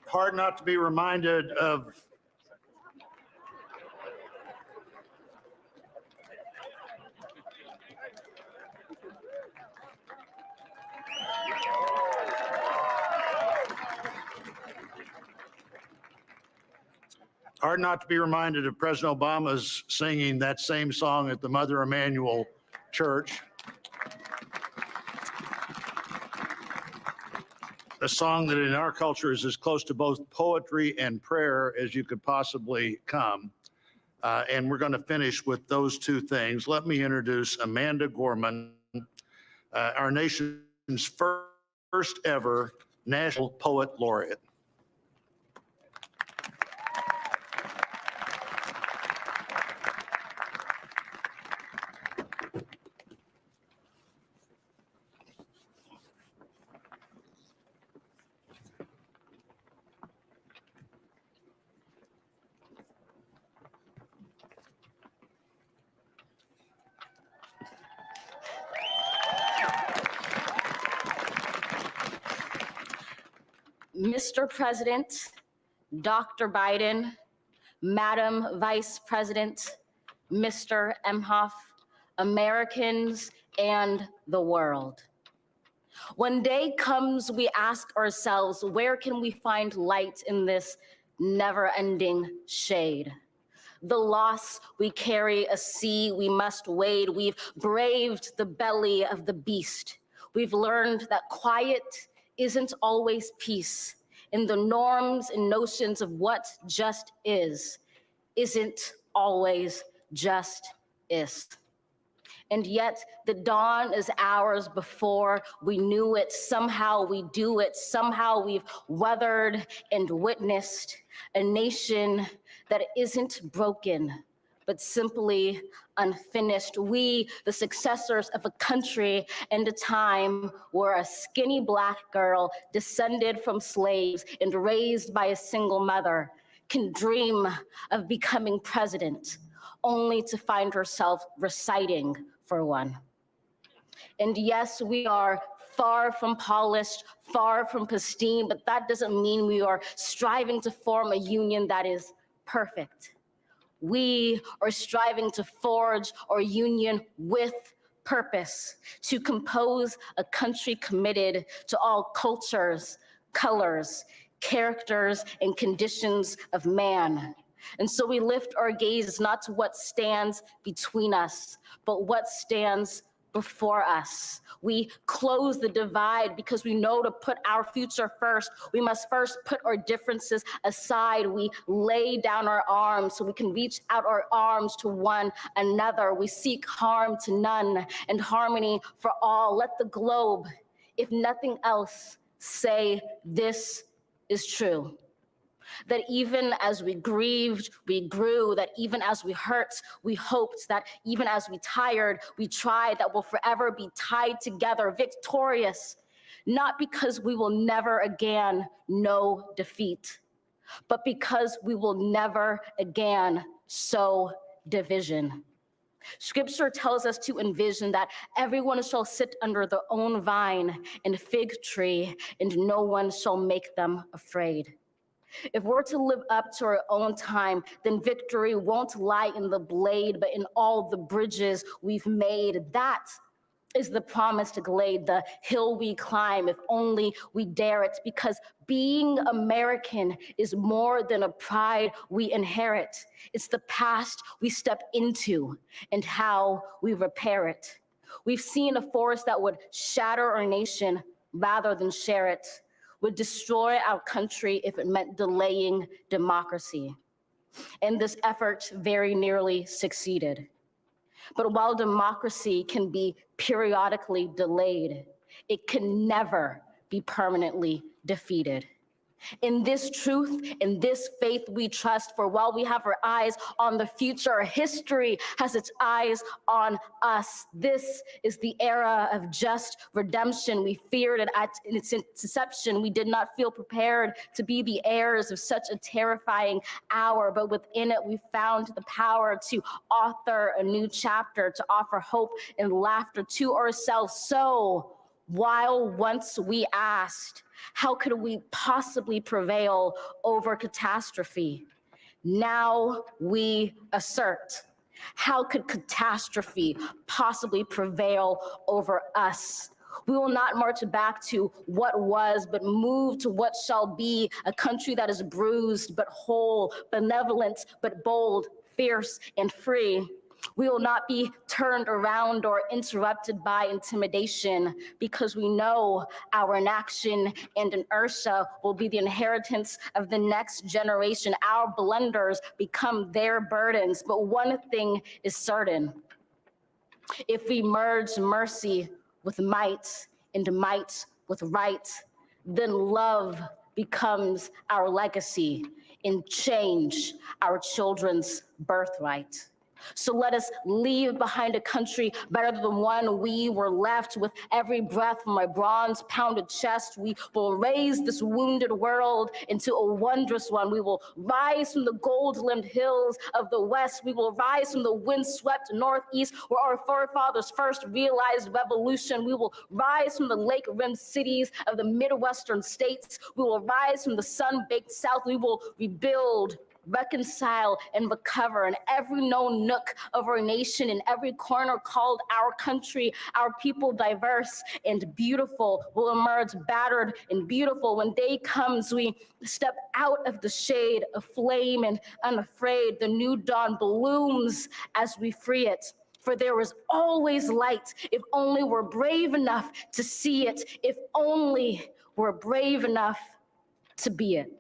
Hard not to be reminded of President Obama's singing that same song at the Mother Emanuel Church. A song that in our culture is as close to both poetry and prayer as you could possibly come. And we're going to finish with those two things. Let me introduce Amanda Gorman, our nation's first ever National Poet Laureate. Mr. President, Dr. Biden, Madam Vice President, Mr. Emhoff, Americans, and the world. When day comes, we ask ourselves, where can we find light in this never-ending shade? The loss we carry, a sea we must wade. We've braved the belly of the beast. We've learned that quiet isn't always peace, and the norms and notions of what just isn't always just is. And yet the dawn is hours before we knew it. Somehow we do it. Somehow we've weathered and witnessed a nation that isn't broken, but simply unfinished. We, the successors of a country and a time where a skinny Black girl descended from slaves and raised by a single mother can dream of becoming president, only to find herself reciting for one. And yes, we are far from polished, far from pristine, but that doesn't mean we are striving to form a union that is perfect. We are striving to forge our union with purpose, to compose a country committed to all cultures, colors, characters, and conditions of man. And so we lift our gaze not to what stands between us, but what stands before us. We close the divide because we know to put our future first. We must first put our differences aside. We lay down our arms so we can reach out our arms to one another. We seek harm to none and harmony for all. Let the globe, if nothing else, say this is true. That even as we grieved, we grew, that even as we hurt, we hoped, that even as we tired, we tried, that we'll forever be tied together, victorious, not because we will never again know defeat, but because we will never again sow division. Scripture tells us to envision that everyone shall sit under their own vine and fig tree, and no one shall make them afraid. If we're to live up to our own time, then victory won't lie in the blade, but in all the bridges we've made. That is the promised glade, the hill we climb, if only we dare it, because being American is more than a pride we inherit. It's the past we step into and how we repair it. We've seen a force that would shatter our nation rather than share it, would destroy our country if it meant delaying democracy. And this effort very nearly succeeded. But while democracy can be periodically delayed, it can never be permanently defeated. In this truth, in this faith we trust, for while we have our eyes on the future, history has its eyes on us. This is the era of just redemption. We feared it at its inception. We did not feel prepared to be the heirs of such a terrifying hour, but within it we found the power to author a new chapter, to offer hope and laughter to ourselves. So, while once we asked, how could we possibly prevail over catastrophe? Now we assert, how could catastrophe possibly prevail over us? We will not march back to what was, but move to what shall be, a country that is bruised but whole, benevolent but bold, fierce and free. We will not be turned around or interrupted by intimidation, because we know our inaction and inertia will be the inheritance of the next generation. Our blunders become their burdens. But one thing is certain: if we merge mercy with might and might with right, then love becomes our legacy and change our children's birthright. So let us leave behind a country better than the one we were left. With every breath from my bronze-pounded chest, we will raise this wounded world into a wondrous one. We will rise from the gold-limbed hills of the West. We will rise from the wind-swept Northeast, where our forefathers first realized revolution. We will rise from the lake-rimmed cities of the Midwestern states. We will rise from the sun-baked South. We will rebuild, reconcile, and recover in every known nook of our nation, in every corner called our country. Our people, diverse and beautiful, will emerge battered and beautiful. When day comes, we step out of the shade, aflame and unafraid. The new dawn blooms as we free it. For there is always light, if only we're brave enough to see it, if only we're brave enough to be it.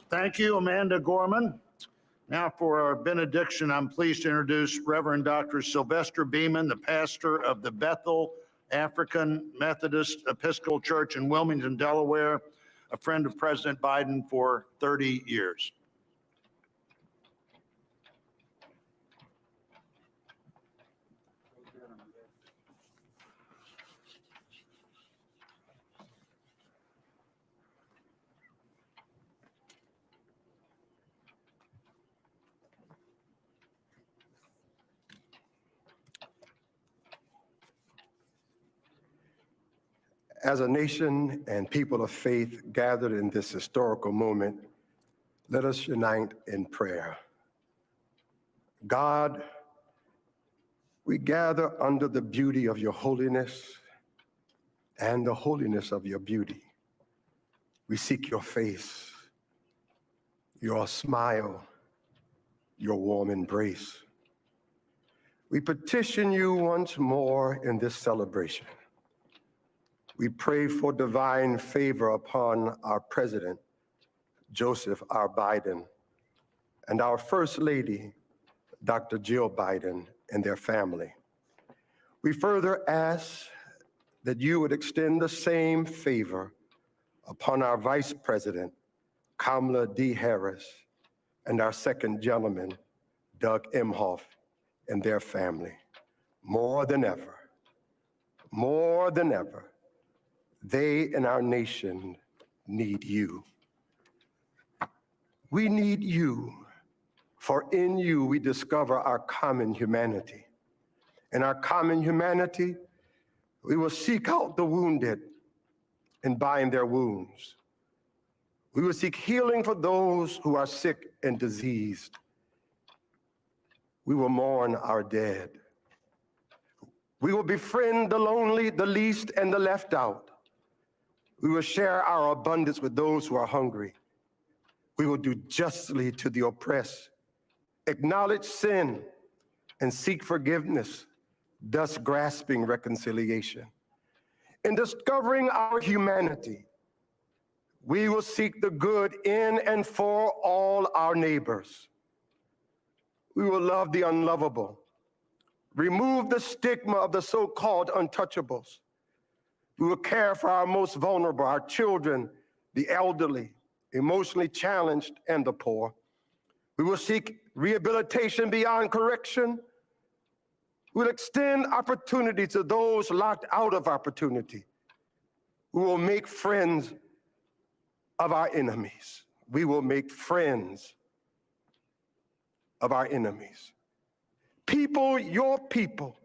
Thank you, Amanda Gorman. Now for our benediction, I'm pleased to introduce Reverend Dr. Sylvester Beeman, the pastor of the Bethel African Methodist Episcopal Church in Wilmington, Delaware, a friend of President Biden for 30 years. As a nation and people of faith gathered in this historical moment, let us unite in prayer. God, we gather under the beauty of your holiness and the holiness of your beauty. We seek your face, your smile, your warm embrace. We petition you once more in this celebration. We pray for divine favor upon our President, Joseph R. Biden, and our First Lady, Dr. Jill Biden, and their family. We further ask that you would extend the same favor upon our Vice President, Kamala D. Harris, and our second gentleman, Doug Emhoff, and their family. More than ever, they and our nation need you. We need you, for in you we discover our common humanity. In our common humanity, we will seek out the wounded and bind their wounds. We will seek healing for those who are sick and diseased. We will mourn our dead. We will befriend the lonely, the least, and the left out. We will share our abundance with those who are hungry. We will do justly to the oppressed, acknowledge sin, and seek forgiveness, thus grasping reconciliation. In discovering our humanity, we will seek the good in and for all our neighbors. We will love the unlovable, remove the stigma of the so-called untouchables. We will care for our most vulnerable, our children, the elderly, emotionally challenged, and the poor. We will seek rehabilitation beyond correction. We will extend opportunity to those locked out of opportunity. We will make friends of our enemies. We will make friends of our enemies. People, your people,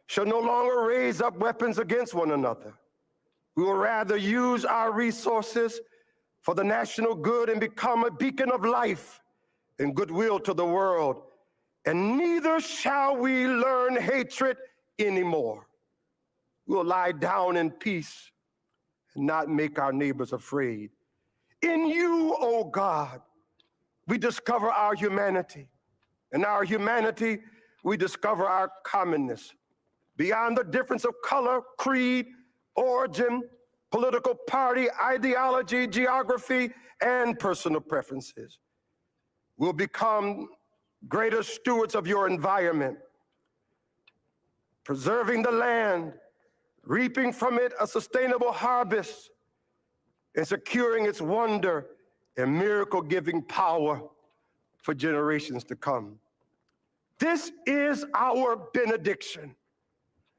shall no longer raise up weapons against one another. We will rather use our resources for the national good and become a beacon of life and goodwill to the world. And neither shall we learn hatred anymore. We will lie down in peace and not make our neighbors afraid. In you, O God, we discover our humanity. In our humanity, we discover our commonness. Beyond the difference of color, creed, origin, political party, ideology, geography, and personal preferences. We'll become greater stewards of your environment, preserving the land, reaping from it a sustainable harvest, and securing its wonder and miracle-giving power for generations to come. This is our benediction,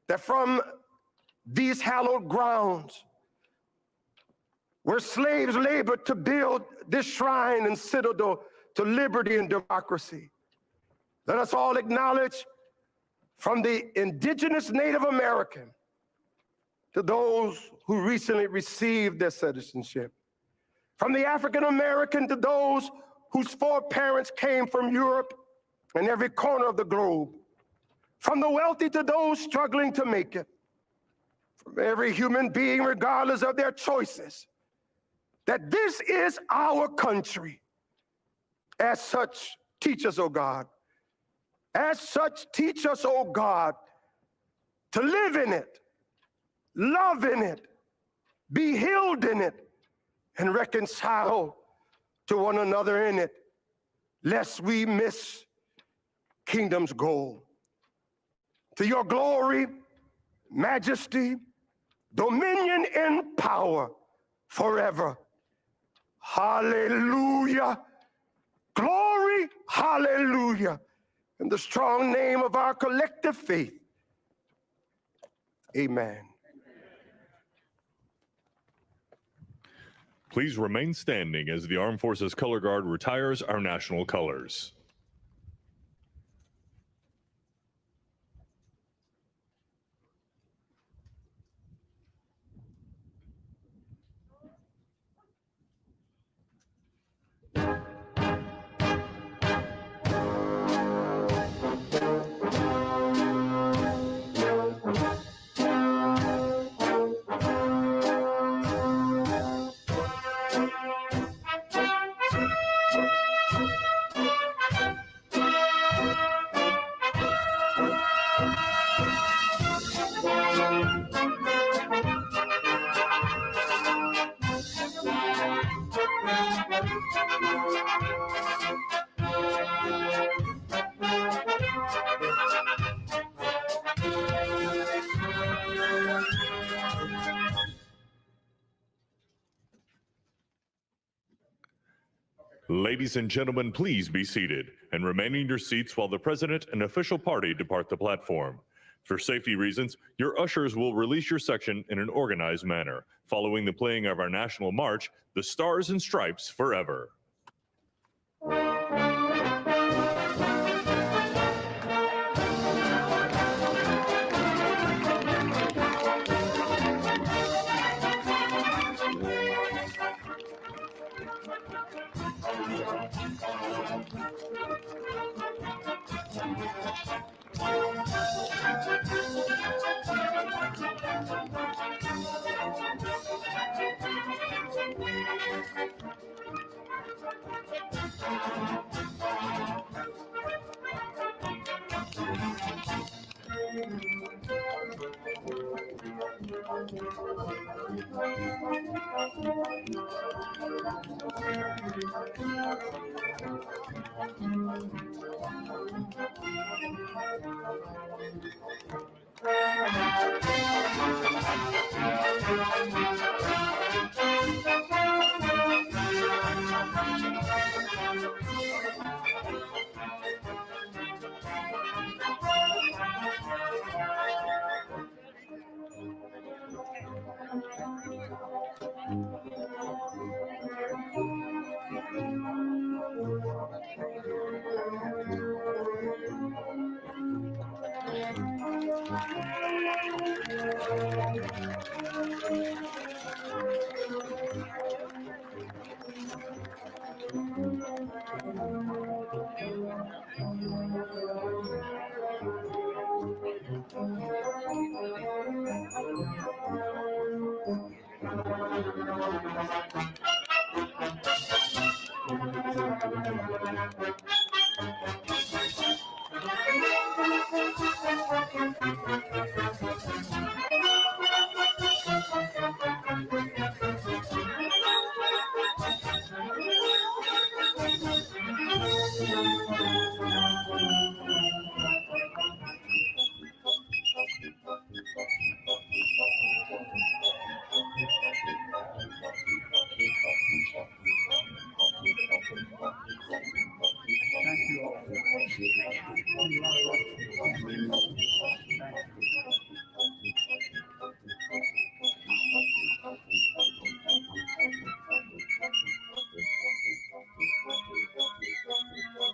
that from these hallowed grounds, where slaves labored to build this shrine and citadel to liberty and democracy, let us all acknowledge, from the indigenous Native American to those who recently received their citizenship, from the African American to those whose foreparents came from Europe and every corner of the globe, from the wealthy to those struggling to make it, from every human being, regardless of their choices, that this is our country. As such, teach us, O God. As such, teach us, O God, to live in it, love in it, be healed in it, and reconcile to one another in it, lest we miss kingdom's goal. To your glory, majesty, dominion, and power forever. Hallelujah. Glory, hallelujah. In the strong name of our collective faith. Amen. Please remain standing as the Armed Forces Color Guard retires our national colors. Ladies and gentlemen, please be seated and remain in your seats while the president and official party depart the platform. For safety reasons, your ushers will release your section in an organized manner, following the playing of our national march, The Stars and Stripes Forever.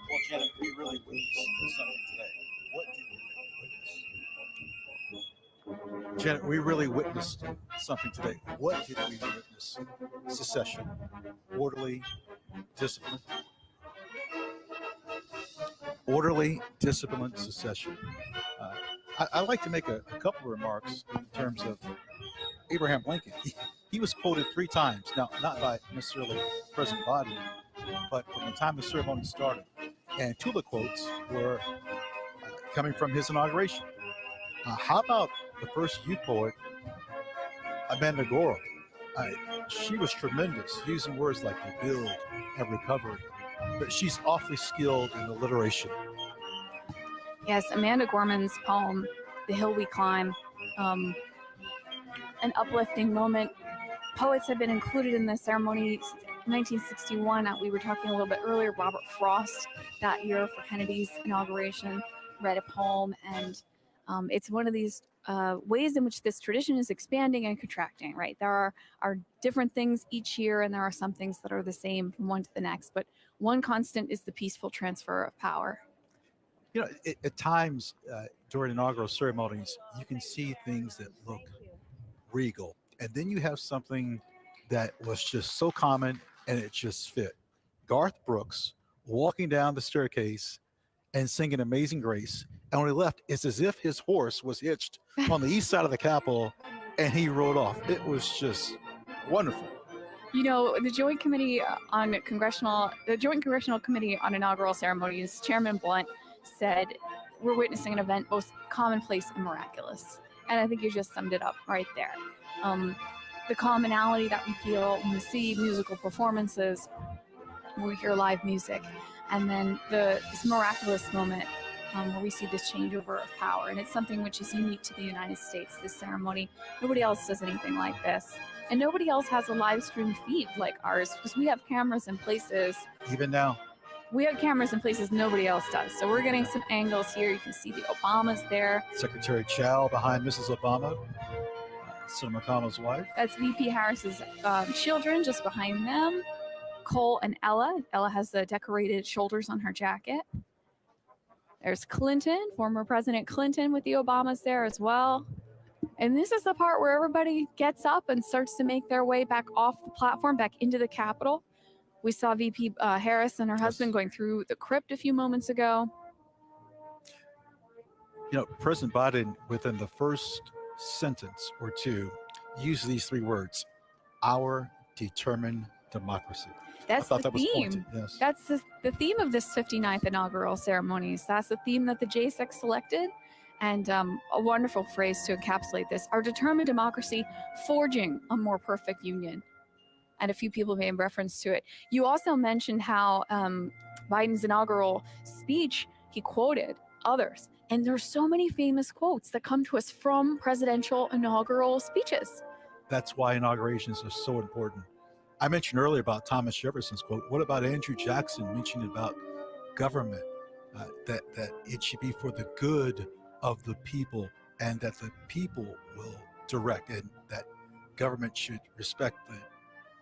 Well, Janet, we really witnessed something today. What did we witness? Janet, we really witnessed something today. What did we witness? Secession, orderly, discipline. Orderly, disciplined secession. I'd like to make a couple of remarks in terms of Abraham Lincoln. He was quoted 3 times, now not by necessarily President Biden, but from the time the ceremony started. And 2 of the quotes were coming from his inauguration. How about the first youth poet, Inaugural? She was tremendous, using words like rebuild and recovery, but she's awfully skilled in alliteration. Yes, Amanda Gorman's poem, The Hill We Climb, an uplifting moment. Poets have been included in the ceremony since 1961. We were talking a little bit earlier, Robert Frost that year for Kennedy's inauguration read a poem, and it's one of these ways in which this tradition is expanding and contracting, right? There are different things each year, and there are some things that are the same from one to the next, but one constant is the peaceful transfer of power. You know, at times during inaugural ceremonies, you can see things that look regal, and then you have something that was just so common and it just fit. Garth Brooks walking down the staircase and singing Amazing Grace, and when he left, it's as if his horse was hitched on the east side of the Capitol and he rode off. It was just wonderful. You know, the Joint Committee the Joint Congressional Committee on Inaugural Ceremonies, Chairman Blunt said, we're witnessing an event both commonplace and miraculous. And I think you just summed it up right there. The commonality that we feel when we see musical performances, when we hear live music, and then this miraculous moment where we see this changeover of power. And it's something which is unique to the United States, this ceremony. Nobody else does anything like this. And nobody else has a live stream feed like ours, because we have cameras in places. Even now. We have cameras in places nobody else does. So we're getting some angles here. You can see the Obamas there. Secretary Chow behind Mrs. Obama, Senator McConnell's wife. That's VP Harris's children just behind them. Cole and Ella. Ella has the decorated shoulders on her jacket. There's Clinton, former President Clinton with the Obamas there as well. And this is the part where everybody gets up and starts to make their way back off the platform, back into the Capitol. We saw VP Harris and her husband going through the crypt a few moments ago. You know, President Biden, within the first sentence or two, used these three words: our determined democracy. That's I thought the that was theme. pointed, yes. That's the theme of this 59th inaugural ceremonies. That's the theme that the JSEC selected. And a wonderful phrase to encapsulate this: our determined democracy, forging a more perfect union. And a few people made reference to it. You also mentioned how Biden's inaugural speech, he quoted others. And there's so many famous quotes that come to us from presidential inaugural speeches. That's why inaugurations are so important. I mentioned earlier about Thomas Jefferson's quote. What about Andrew Jackson mentioning about government, that it should be for the good of the people, and that the people will direct, and that government should respect the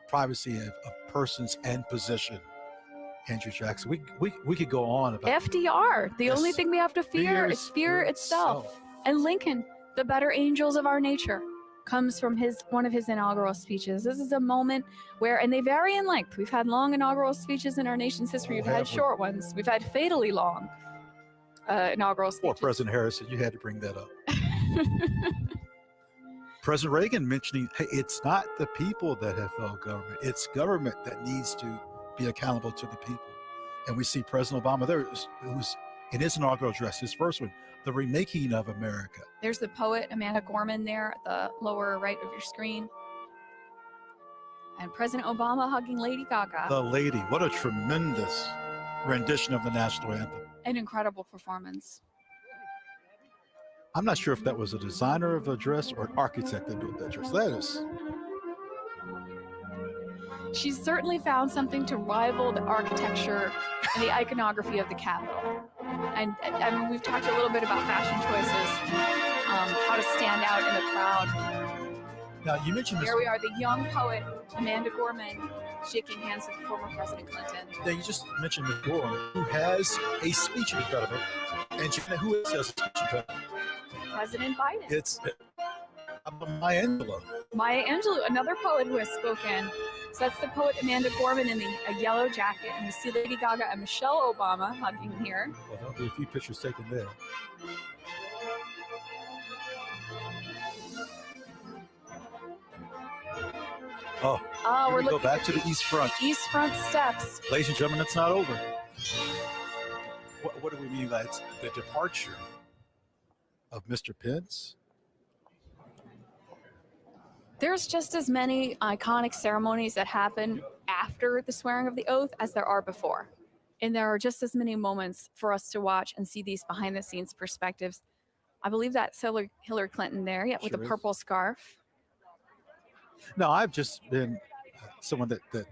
privacy of persons and position. Andrew Jackson. We could go on about FDR. The only thing we have to fear is fear itself. And Lincoln, the better angels of our nature, comes from one of his inaugural speeches. This is a moment where, and they vary in length. We've had long inaugural speeches in our nation's history. We've had short ones. We've had fatally long inaugural speeches. Poor President Harrison, you had to bring that up. President Reagan mentioning, hey, it's not the people that have failed government. It's government that needs to be accountable to the people. And we see President Obama there, who's in his inaugural address, his first one, the remaking of America. There's the poet Amanda Gorman there at the lower right of your screen. And President Obama hugging Lady Gaga. The lady, what a tremendous rendition of the national anthem. An incredible performance. I'm not sure if that was a designer of the dress or an architect that built that dress. That is. She's certainly found something to rival the architecture and the iconography of the Capitol. And I mean, we've talked a little bit about fashion choices, how to stand out in the crowd. Now, you mentioned this. Here we are, the young poet, Amanda Gorman, shaking hands with former President Clinton. Now, you just mentioned Ms. Gorman, who has a speech impediment. And who else has a speech impediment? President Biden. It's Maya Angelou. Maya Angelou, another poet who has spoken. So that's the poet Amanda Gorman in a yellow jacket, and you see Lady Gaga and Michelle Obama hugging here. Well, there'll be a few pictures taken there. We're we go looking back to the East Front. East Front steps. Ladies and gentlemen, it's not over. What do we mean by it's the departure of Mr. Pence? There's just as many iconic ceremonies that happen after the swearing of the oath as there are before. And there are just as many moments for us to watch and see these behind the scenes perspectives. I believe that's Hillary Clinton there, with Sure a is. purple scarf. No, I've just been someone that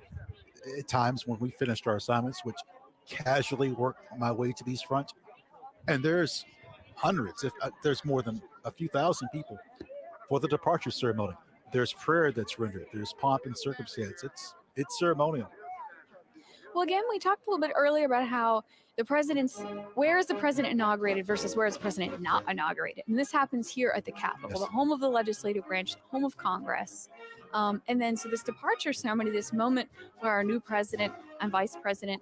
at times when we finished our assignments, which casually worked my way to the East Front, and there's hundreds, if there's more than a few thousand people for the departure ceremony. There's prayer that's rendered. There's pomp and circumstance. It's ceremonial. Well, again, we talked a little bit earlier about how where is the president inaugurated versus where is the president not inaugurated? And this happens here at the Capitol, Yes. the home of the legislative branch, the home of Congress. And then, so this departure ceremony, this moment where our new president and vice president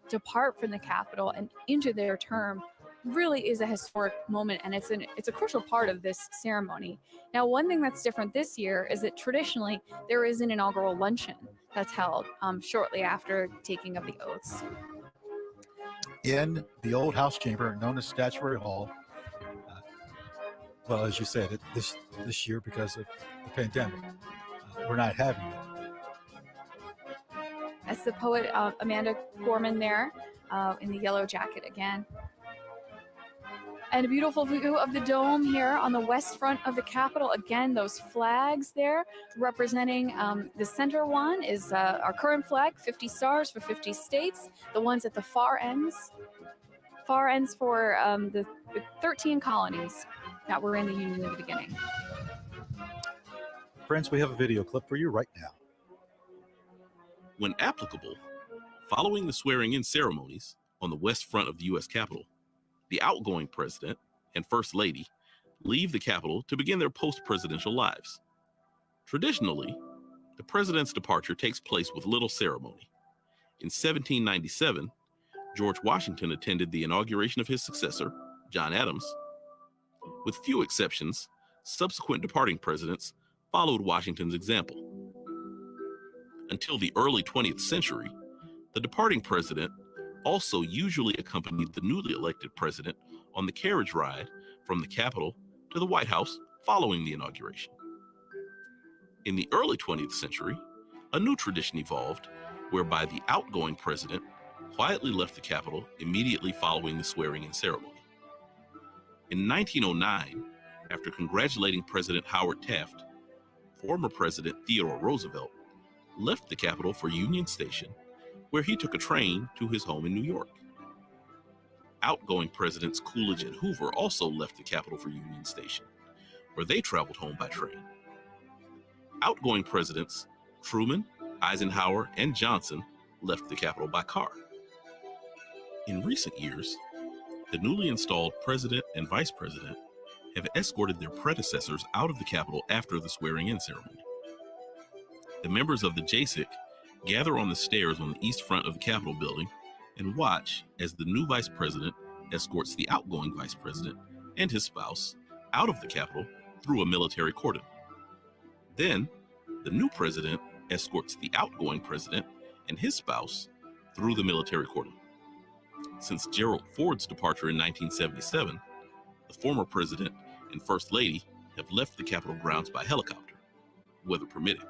depart from the Capitol and into their term, really is a historic moment, and it's a crucial part of this ceremony. Now, one thing that's different this year is that traditionally there is an inaugural luncheon that's held shortly after taking of the oaths. In the old House chamber known as Statuary Hall, well, as you said, this year because of the pandemic, we're not having it. That's the poet Amanda Gorman there in the yellow jacket again. And a beautiful view of the dome here on the west front of the Capitol. Again, those flags there representing the center one is our current flag, 50 stars for 50 states. The ones at the far ends for the 13 colonies that were in the Union in the beginning. Friends, we have a video clip for you right now. When applicable, following the swearing-in ceremonies on the west front of the U.S. Capitol, the outgoing president and first lady leave the Capitol to begin their post-presidential lives. Traditionally, the president's departure takes place with little ceremony. In 1797, George Washington attended the inauguration of his successor, John Adams. With few exceptions, subsequent departing presidents followed Washington's example. Until the early 20th century, the departing president also usually accompanied the newly elected president on the carriage ride from the Capitol to the White House following the inauguration. In the early 20th century, a new tradition evolved whereby the outgoing president quietly left the Capitol immediately following the swearing-in ceremony. In 1909, after congratulating President Howard Taft, former President Theodore Roosevelt left the Capitol for Union Station, where he took a train to his home in New York. Outgoing Presidents Coolidge and Hoover also left the Capitol for Union Station, where they traveled home by train. Outgoing Presidents Truman, Eisenhower, and Johnson left the Capitol by car. In recent years, the newly installed president and vice president have escorted their predecessors out of the Capitol after the swearing-in ceremony. The members of the JSIC gather on the stairs on the east front of the Capitol building and watch as the new vice president escorts the outgoing vice president and his spouse out of the Capitol through a military cordon. Then, the new president escorts the outgoing president and his spouse through the military cordon. Since Gerald Ford's departure in 1977, the former president and first lady have left the Capitol grounds by helicopter, weather permitting.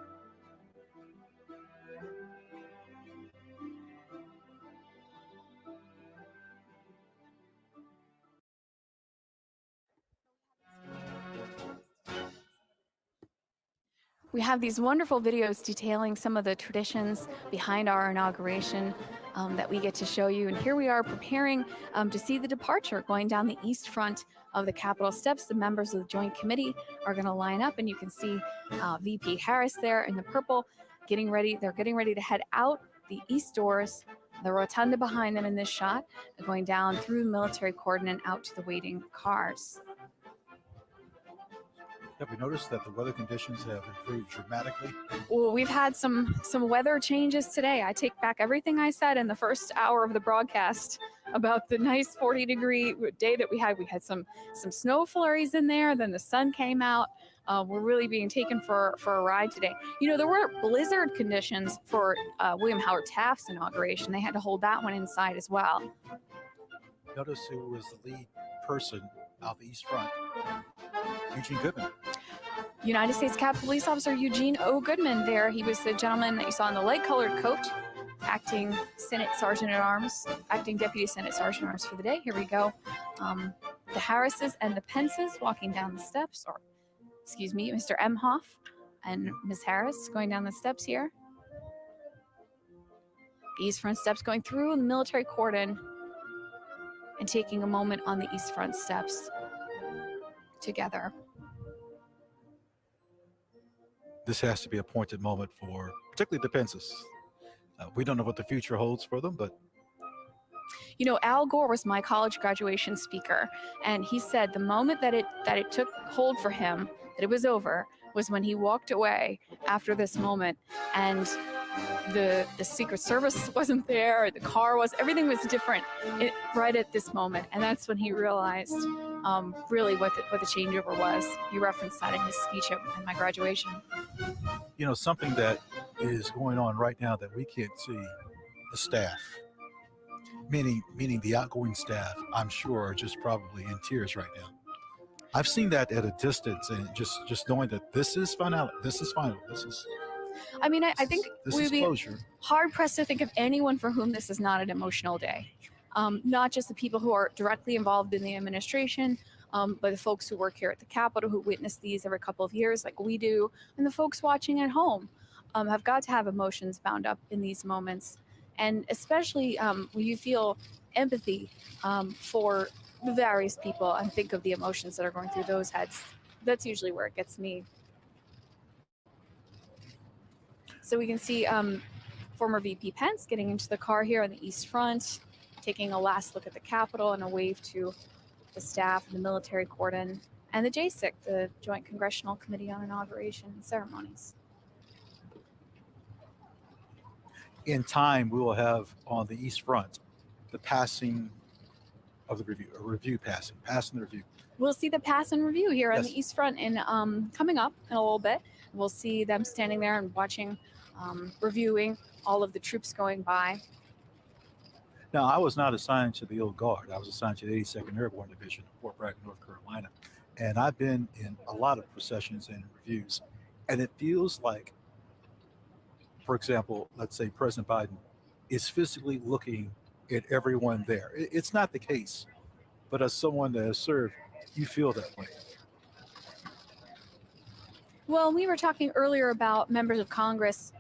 We have these wonderful videos detailing some of the traditions behind our inauguration that we get to show you. And here we are preparing to see the departure going down the east front of the Capitol steps. The members of the Joint Committee are going to line up, and you can see VP Harris there in the purple getting ready. They're getting ready to head out the east doors, the rotunda behind them in this shot, going down through the military cordon and out to the waiting cars. Have we noticed that the weather conditions have improved dramatically? Well, we've had some weather changes today. I take back everything I said in the first hour of the broadcast about the nice 40-degree day that we had. We had some snow flurries in there, then the sun came out. We're really being taken for a ride today. You know, there were blizzard conditions for William Howard Taft's inauguration. They had to hold that one inside as well. Notice who was the lead person out the east front. Eugene Goodman. United States Capitol Police Officer Eugene O. Goodman there. He was the gentleman that you saw in the light-colored coat, acting Senate Sergeant at Arms, acting Deputy Senate Sergeant at Arms for the day. Here we go. The Harrises and the Pences walking down the steps, or excuse me, Mr. Emhoff and Ms. Harris going down the steps here. East front steps going through the military cordon and taking a moment on the east front steps together. This has to be a pointed moment for particularly the Pences. We don't know what the future holds for them, but you know, Al Gore was my college graduation speaker, and he said the moment that it took hold for him, that it was over, was when he walked away after this moment, and The Secret Service wasn't there, the car was, everything was different right at this moment. And that's when he realized really what the changeover was. He referenced that in his speech at my graduation. You know, something that is going on right now that we can't see, the staff, meaning the outgoing staff, I'm sure are just probably in tears right now. I've seen that at a distance, and just knowing that this is final, this is final, this is. I mean, I think we'd be closure. hard pressed to think of anyone for whom this is not an emotional day. Not just the people who are directly involved in the administration, but the folks who work here at the Capitol who witness these every couple of years like we do, and the folks watching at home have got to have emotions bound up in these moments. And especially when you feel empathy for the various people and think of the emotions that are going through those heads. That's usually where it gets me. So we can see former VP Pence getting into the car here on the East Front, taking a last look at the Capitol and a wave to the staff and the military cordon, and the JCIC, the Joint Congressional Committee on Inauguration and Ceremonies. In time, we will have on the East Front the passing of the review, passing the review. We'll see the pass and review here on Yes. the East Front in coming up in a little bit. We'll see them standing there and watching, reviewing all of the troops going by. Now, I was not assigned to the Old Guard. I was assigned to the 82nd Airborne Division of Fort Bragg, North Carolina. And I've been in a lot of processions and reviews. And it feels like, for example, let's say President Biden is physically looking at everyone there. It's not the case, but as someone that has served, you feel that way. Well, we were talking earlier about members of Congress,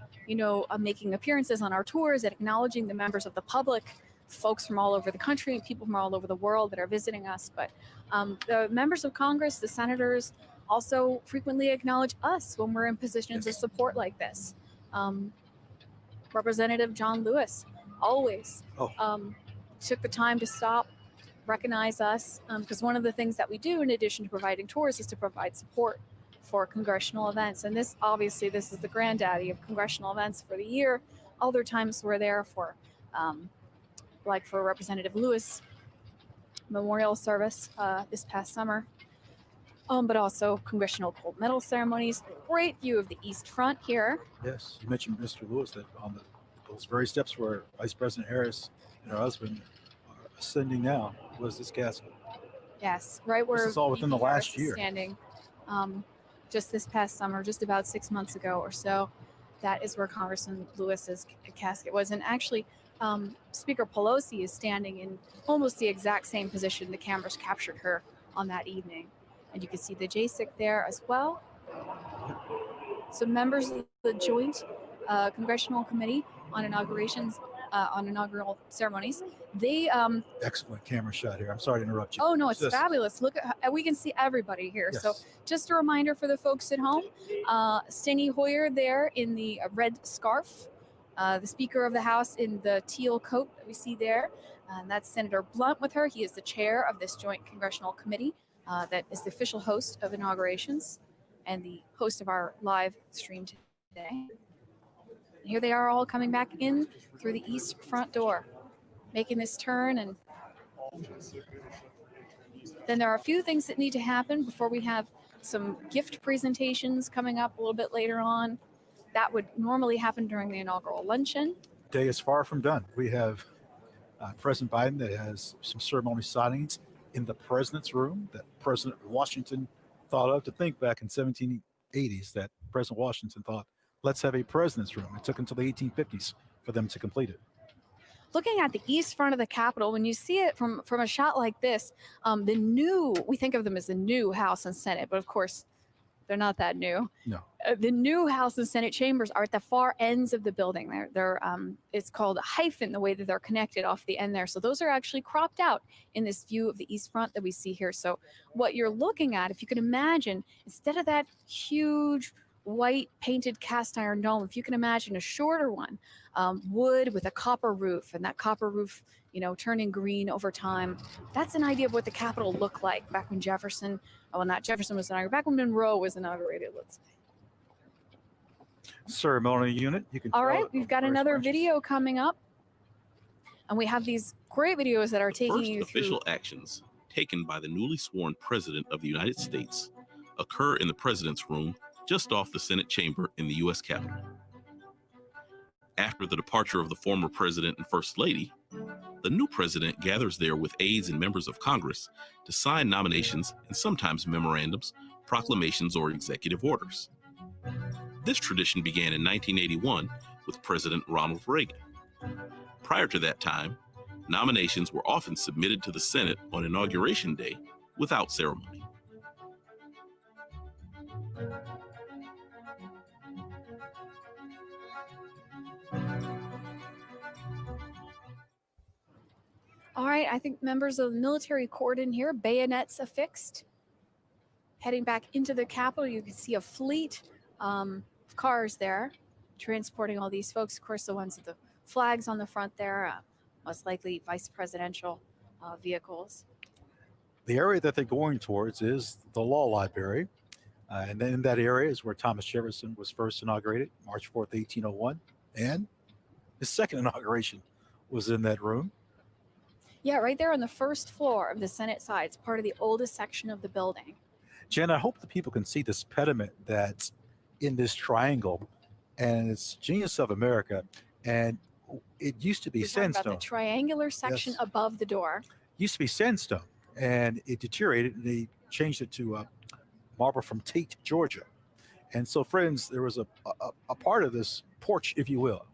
making appearances on our tours and acknowledging the members of the public, folks from all over the country and people from all over the world that are visiting us. But the members of Congress, the senators, also frequently acknowledge us when we're in positions of support like this. Representative John Lewis always took the time to stop, recognize us, because one of the things that we do in addition to providing tours is to provide support for congressional events. And this is the granddaddy of congressional events for the year. Other times we're there for, like for Representative Lewis memorial service this past summer, but also Congressional Gold Medal ceremonies. Great view of the East Front here. Yes, you mentioned Mr. Lewis, that on those very steps where Vice President Harris and her husband are ascending now was this casket. Yes, right where this is all within the Harris last is year. Standing just this past summer, just about 6 months ago or so. That is where Congressman Lewis's casket was. And actually, Speaker Pelosi is standing in almost the exact same position the cameras captured her on that evening. And you can see the JCIC there as well. So members of the Joint Congressional Committee on Inaugurations, on Inaugural Ceremonies, they... Excellent camera shot here. I'm sorry to interrupt you. Oh, no, it's fabulous. Look, we can see everybody here. Yes. So just a reminder for the folks at home, Steny Hoyer there in the red scarf, the Speaker of the House in the teal coat that we see there. And that's Senator Blunt with her. He is the chair of this Joint Congressional Committee that is the official host of inaugurations and the host of our live stream today. And here they are all coming back in through the East Front door, making this turn. And then there are a few things that need to happen before we have some gift presentations coming up a little bit later on. That would normally happen during the inaugural luncheon. Day is far from done. We have President Biden that has some ceremony signings in the president's room that President Washington thought of. To think back in 1780s that President Washington thought, let's have a president's room. It took until the 1850s for them to complete it. Looking at the East Front of the Capitol, when you see it from a shot like this, we think of them as the new House and Senate, but of course, they're not that new. No. The new House and Senate chambers are at the far ends of the building. It's called a hyphen, the way that they're connected off the end there. So those are actually cropped out in this view of the East Front that we see here. So what you're looking at, if you can imagine, instead of that huge white painted cast iron dome, if you can imagine a shorter one, wood with a copper roof, and that copper roof, turning green over time. That's an idea of what the Capitol looked like back when back when Monroe was inaugurated, let's say. Ceremonial unit. You can. All tell right, it we've of got various another branches. video coming up. And we have these great videos that are taking First you through. official actions taken by the newly sworn President of the United States occur in the President's room just off the Senate chamber in the U.S. Capitol. After the departure of the former President and First Lady, the new President gathers there with aides and members of Congress to sign nominations and sometimes memorandums, proclamations, or executive orders. This tradition began in 1981 with President Ronald Reagan. Prior to that time, nominations were often submitted to the Senate on Inauguration Day without ceremony. All right, I think members of the military cordon here, bayonets affixed. Heading back into the Capitol, you can see a fleet of cars there transporting all these folks. Of course, the ones with the flags on the front there, most likely vice presidential vehicles. The area that they're going towards is the law library. And then in that area is where Thomas Jefferson was first inaugurated, March 4th, 1801. And his second inauguration was in that room. Yeah, right there on the first floor of the Senate side. It's part of the oldest section of the building. Jen, I hope the people can see this pediment that's in this triangle. And it's Genius of America. And it used to be We're talking about sandstone. the triangular section Yes. above the door. Used to be sandstone. And it deteriorated. And they changed it to marble from Tate, Georgia. And so, friends, there was a part of this porch, if you will,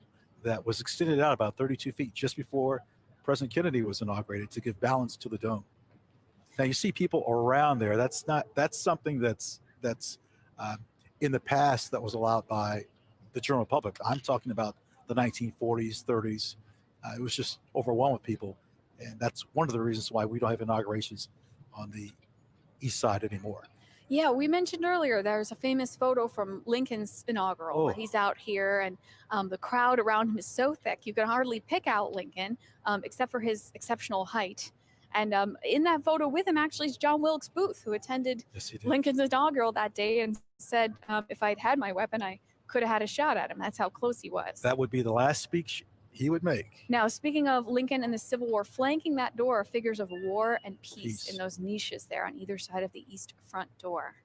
that was extended out about 32 feet just before President Kennedy was inaugurated to give balance to the dome. Now you see people around there. That's something that's in the past that was allowed by the general public. I'm talking about the 1940s, 30s. It was just overwhelmed with people, and that's one of the reasons why we don't have inaugurations on the east side anymore. Yeah, we mentioned earlier there's a famous photo from Lincoln's inaugural where he's out here and the crowd around him is so thick you can hardly pick out Lincoln except for his exceptional height. And in that photo with him actually is John Wilkes Booth, who attended Lincoln's inaugural that day and said, if I'd had my weapon, I could have had a shot at him. That's how close he was. That would be the last speech he would make. Now, speaking of Lincoln and the Civil War, flanking that door are figures of war and peace in those niches there on either side of the east front door.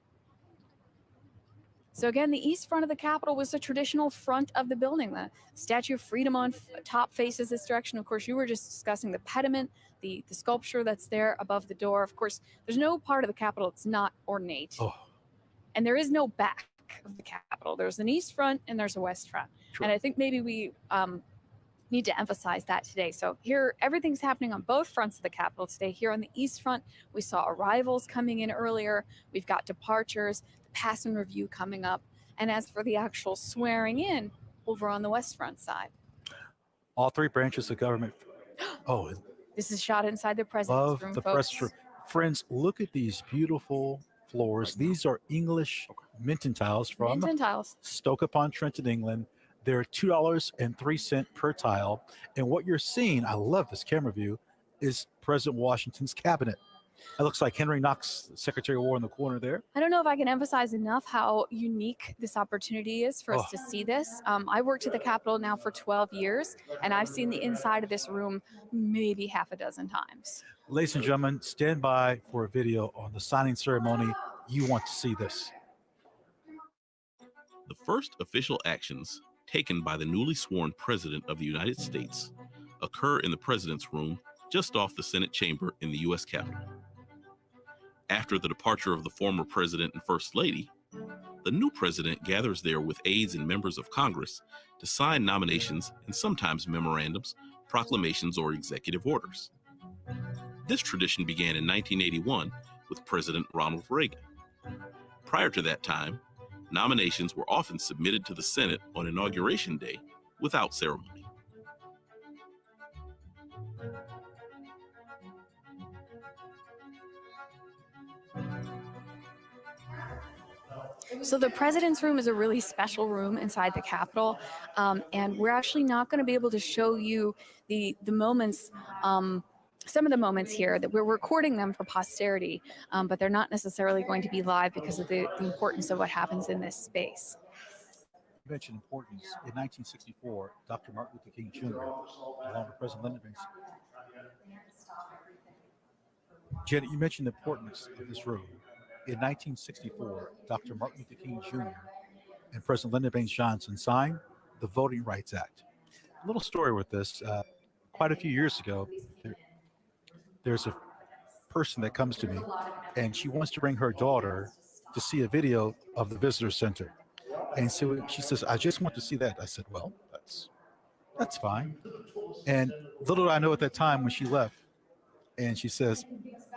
So again, the east front of the Capitol was the traditional front of the building. The Statue of Freedom on top faces this direction. Of course, you were just discussing the pediment, the sculpture that's there above the door. Of course, there's no part of the Capitol that's not ornate. And there is no back of the Capitol. There's an east front and there's a west front. And I think maybe we need to emphasize that today. So here, everything's happening on both fronts of the Capitol today. Here on the east front, we saw arrivals coming in earlier. We've got departures, the pass and review coming up. And as for the actual swearing in, over on the west front side. All three branches of government. This is shot inside the president's room, the folks. press room. Friends, look at these beautiful floors. These are English Minton tiles from Minton tiles. Stoke-upon-Trent, England. They're $2.03 per tile. And what you're seeing, I love this camera view, is President Washington's cabinet. It looks like Henry Knox, Secretary of War in the corner there. I don't know if I can emphasize enough how unique this opportunity is for us to see this. I worked at the Capitol now for 12 years, and I've seen the inside of this room maybe half a dozen times. Ladies and gentlemen, stand by for a video on the signing ceremony. You want to see this. The first official actions taken by the newly sworn President of the United States occur in the President's room just off the Senate chamber in the U.S. Capitol. After the departure of the former President and First Lady, the new President gathers there with aides and members of Congress to sign nominations and sometimes memorandums, proclamations, or executive orders. This tradition began in 1981 with President Ronald Reagan. Prior to that time, nominations were often submitted to the Senate on Inauguration Day without ceremony. So the president's room is a really special room inside the Capitol, and we're actually not going to be able to show you the moments, some of the moments here that we're recording them for posterity, but they're not necessarily going to be live because of the importance of what happens in this space. You mentioned importance. In 1964, Dr. Martin Luther King Jr., along with President Lyndon Baines. Janet, you mentioned the importance of this room. In 1964, Dr. Martin Luther King Jr. and President Lyndon Baines Johnson signed the Voting Rights Act. A little story with this. Quite a few years ago, there's a person that comes to me, and she wants to bring her daughter to see a video of the visitor center. And so she says, I just want to see that. I said, well, that's fine. And little did I know at that time when she left, and she says,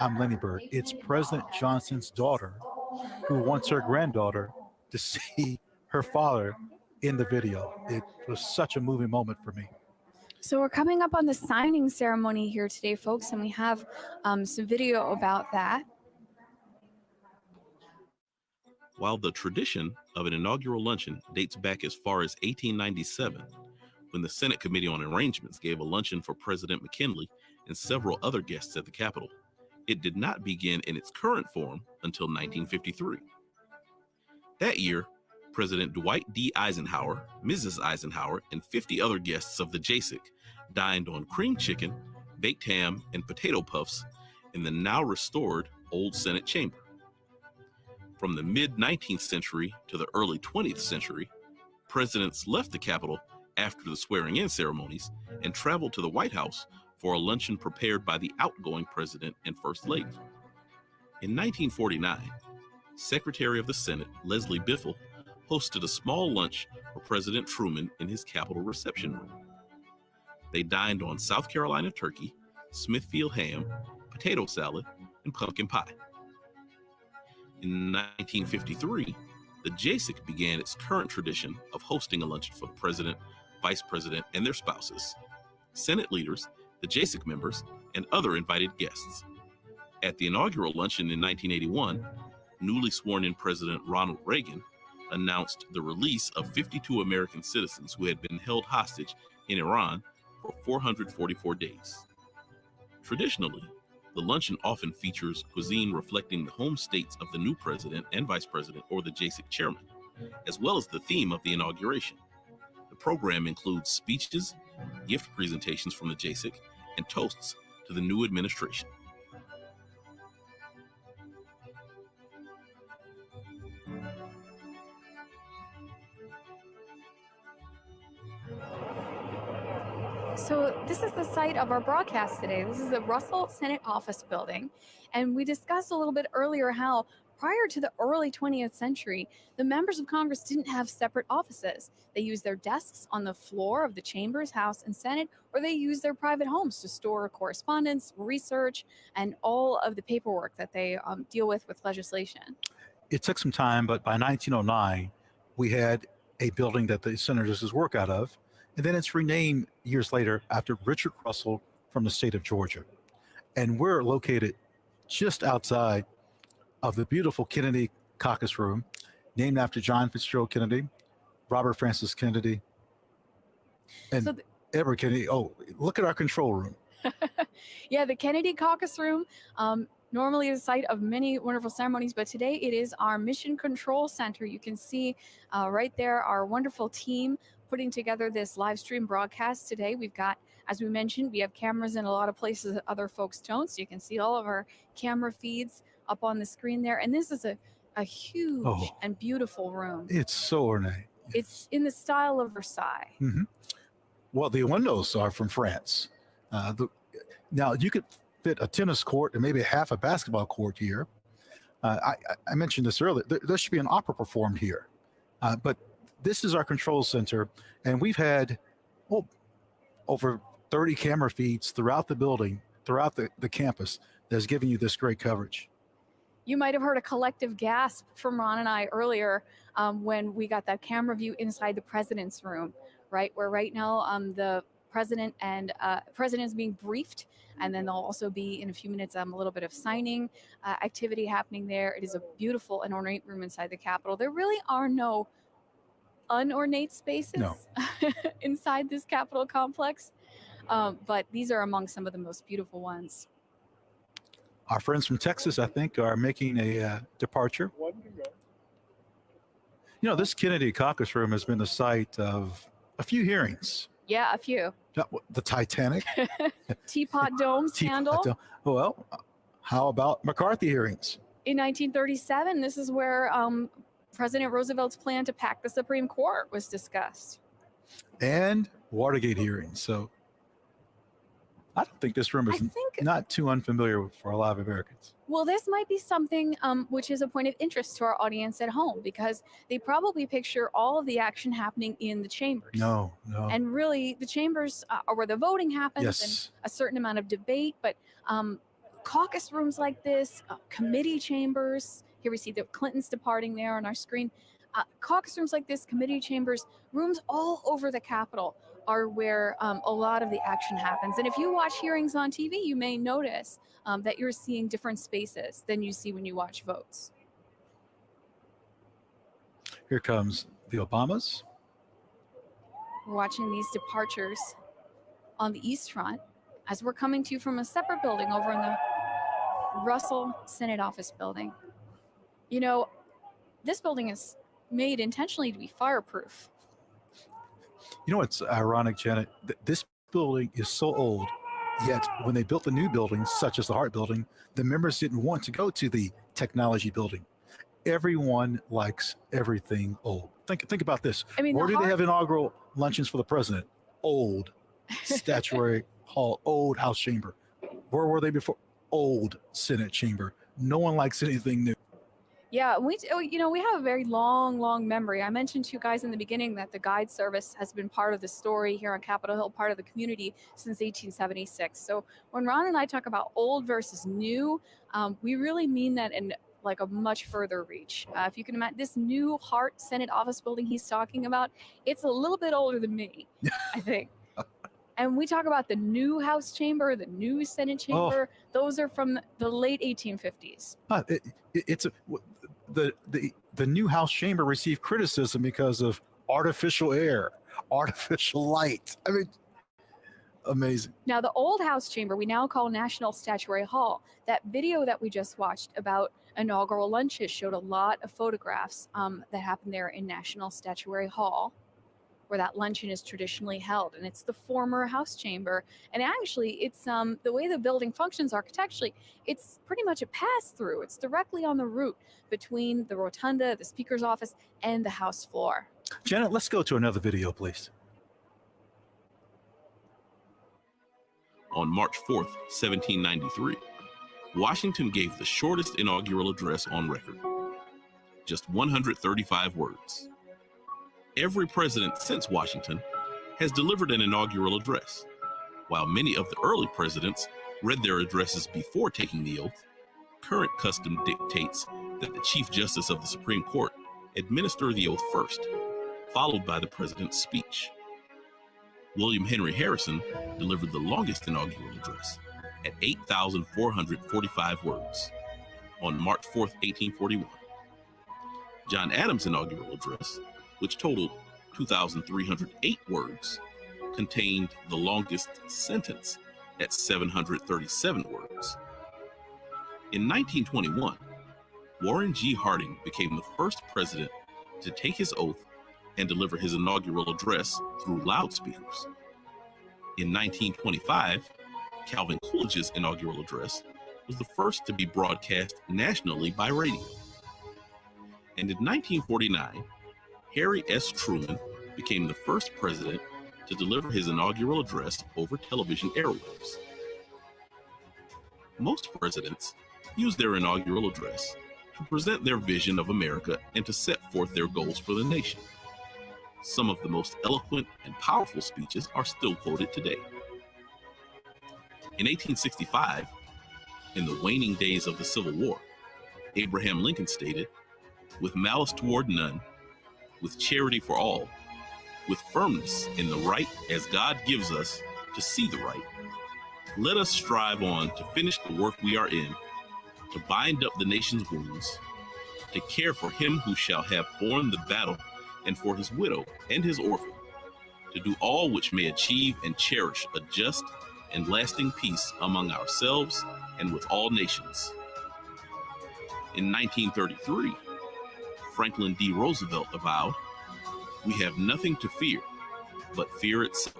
I'm Lenny Bird. It's President Johnson's daughter who wants her granddaughter to see her father in the video. It was such a moving moment for me. So we're coming up on the signing ceremony here today, folks, and we have some video about that. While the tradition of an inaugural luncheon dates back as far as 1897, when the Senate Committee on Arrangements gave a luncheon for President McKinley and several other guests at the Capitol, it did not begin in its current form until 1953. That year, President Dwight D. Eisenhower, Mrs. Eisenhower, and 50 other guests of the JASIC dined on cream chicken, baked ham, and potato puffs in the now restored Old Senate Chamber. From the mid-19th century to the early 20th century, presidents left the Capitol after the swearing-in ceremonies and traveled to the White House for a luncheon prepared by the outgoing president and First Lady. In 1949, Secretary of the Senate Leslie Biffle hosted a small lunch for President Truman in his Capitol reception room. They dined on South Carolina turkey, Smithfield ham, potato salad, and pumpkin pie. In 1953, the JASIC began its current tradition of hosting a luncheon for the president, vice president, and their spouses, Senate leaders, the JASIC members, and other invited guests. At the inaugural luncheon in 1981, newly sworn-in President Ronald Reagan announced the release of 52 American citizens who had been held hostage in Iran for 444 days. Traditionally, the luncheon often features cuisine reflecting the home states of the new president and vice president or the JASIC chairman, as well as the theme of the inauguration. The program includes speeches, gift presentations from the JASIC, and toasts to the new administration. So this is the site of our broadcast today. This is the Russell Senate Office Building. And we discussed a little bit earlier how prior to the early 20th century, the members of Congress didn't have separate offices. They used their desks on the floor of the chambers, House, and Senate, or they used their private homes to store correspondence, research, and all of the paperwork that they deal with legislation. It took some time, but by 1909, we had a building that the senators work out of. And then it's renamed years later after Richard Russell from the state of Georgia. And we're located just outside of the beautiful Kennedy Caucus Room, named after John Fitzgerald Kennedy, Robert Francis Kennedy, and Edward Kennedy. Oh, look at our control room. Yeah, the Kennedy Caucus Room, normally the site of many wonderful ceremonies, but today it is our Mission Control Center. You can see right there our wonderful team putting together this live stream broadcast today. We've got, as we mentioned, we have cameras in a lot of places that other folks don't, so you can see all of our camera feeds up on the screen there. And this is a huge and beautiful room. It's so ornate. It's in the style of Versailles. Mm-hmm. Well, the windows are from France. Now, you could fit a tennis court and maybe half a basketball court here. I mentioned this earlier. There should be an opera performed here. But this is our control center, and we've had over 30 camera feeds throughout the building, throughout the campus, that's giving you this great coverage. You might have heard a collective gasp from Ron and I earlier when we got that camera view inside the president's room, right? Where right now the president and president is being briefed, and then there'll also be in a few minutes a little bit of signing activity happening there. It is a beautiful and ornate room inside the Capitol. There really are no unornate spaces inside this Capitol complex, but these are among some of the most beautiful ones. Our friends from Texas, I think, are making a departure. You know, this Kennedy caucus room has been the site of a few hearings. Yeah, a few. The Titanic. Teapot Dome scandal. Well, how about McCarthy hearings? In 1937, this is where President Roosevelt's plan to pack the Supreme Court was discussed. And Watergate hearings. So I don't think this room is not too unfamiliar for a lot of Americans. Well, this might be something which is a point of interest to our audience at home, because they probably picture all of the action happening in the chambers. No. And really, the chambers are where the voting happens and a certain amount of debate. But caucus rooms like this, committee chambers, here we see the Clintons departing there on our screen. Caucus rooms like this, committee chambers, rooms all over the Capitol are where a lot of the action happens. And if you watch hearings on TV, you may notice that you're seeing different spaces than you see when you watch votes. Here comes the Obamas. We're watching these departures on the East Front as we're coming to you from a separate building over in the Russell Senate Office building. You know, this building is made intentionally to be fireproof. You know what's ironic, Janet? This building is so old, yet when they built the new buildings, such as the Hart Building, the members didn't want to go to the technology building. Everyone likes everything old. Think about this. I mean, where do they have inaugural luncheons for the president? Old statuary hall, old House chamber. Where were they before? Old Senate chamber. No one likes anything new. Yeah, we have a very long memory. I mentioned to you guys in the beginning that the guide service has been part of the story here on Capitol Hill, part of the community since 1876. So when Ron and I talk about old versus new, we really mean that in like a much further reach. If you can imagine this new Hart Senate office building he's talking about, it's a little bit older than me, I think. And we talk about the new House chamber, the new Senate chamber. Those are from the late 1850s. The new House chamber received criticism because of artificial air, artificial light. I mean, amazing. Now, the old House chamber we now call National Statuary Hall. That video that we just watched about inaugural lunches showed a lot of photographs that happened there in National Statuary Hall, where that luncheon is traditionally held. And it's the former House chamber. And actually, it's the way the building functions architecturally, it's pretty much a pass-through. It's directly on the route between the rotunda, the Speaker's office, and the House floor. Janet, let's go to another video, please. On March 4th, 1793, Washington gave the shortest inaugural address on record, just 135 words. Every president since Washington has delivered an inaugural address. While many of the early presidents read their addresses before taking the oath, current custom dictates that the Chief Justice of the Supreme Court administer the oath first, followed by the president's speech. William Henry Harrison delivered the longest inaugural address at 8,445 words on March 4th, 1841. John Adams' inaugural address, which totaled 2,308 words, contained the longest sentence at 737 words. In 1921, Warren G. Harding became the first president to take his oath and deliver his inaugural address through loudspeakers. In 1925, Calvin Coolidge's inaugural address was the first to be broadcast nationally by radio. And in 1949, Harry S. Truman became the first president to deliver his inaugural address over television airwaves. Most presidents use their inaugural address to present their vision of America and to set forth their goals for the nation. Some of the most eloquent and powerful speeches are still quoted today. In 1865, in the waning days of the Civil War, Abraham Lincoln stated, "With malice toward none, with charity for all, with firmness in the right as God gives us to see the right, let us strive on to finish the work we are in, to bind up the nation's wounds, to care for him who shall have borne the battle and for his widow and his orphan, to do all which may achieve and cherish a just and lasting peace among ourselves and with all nations." In 1933, Franklin D. Roosevelt avowed, "We have nothing to fear but fear itself."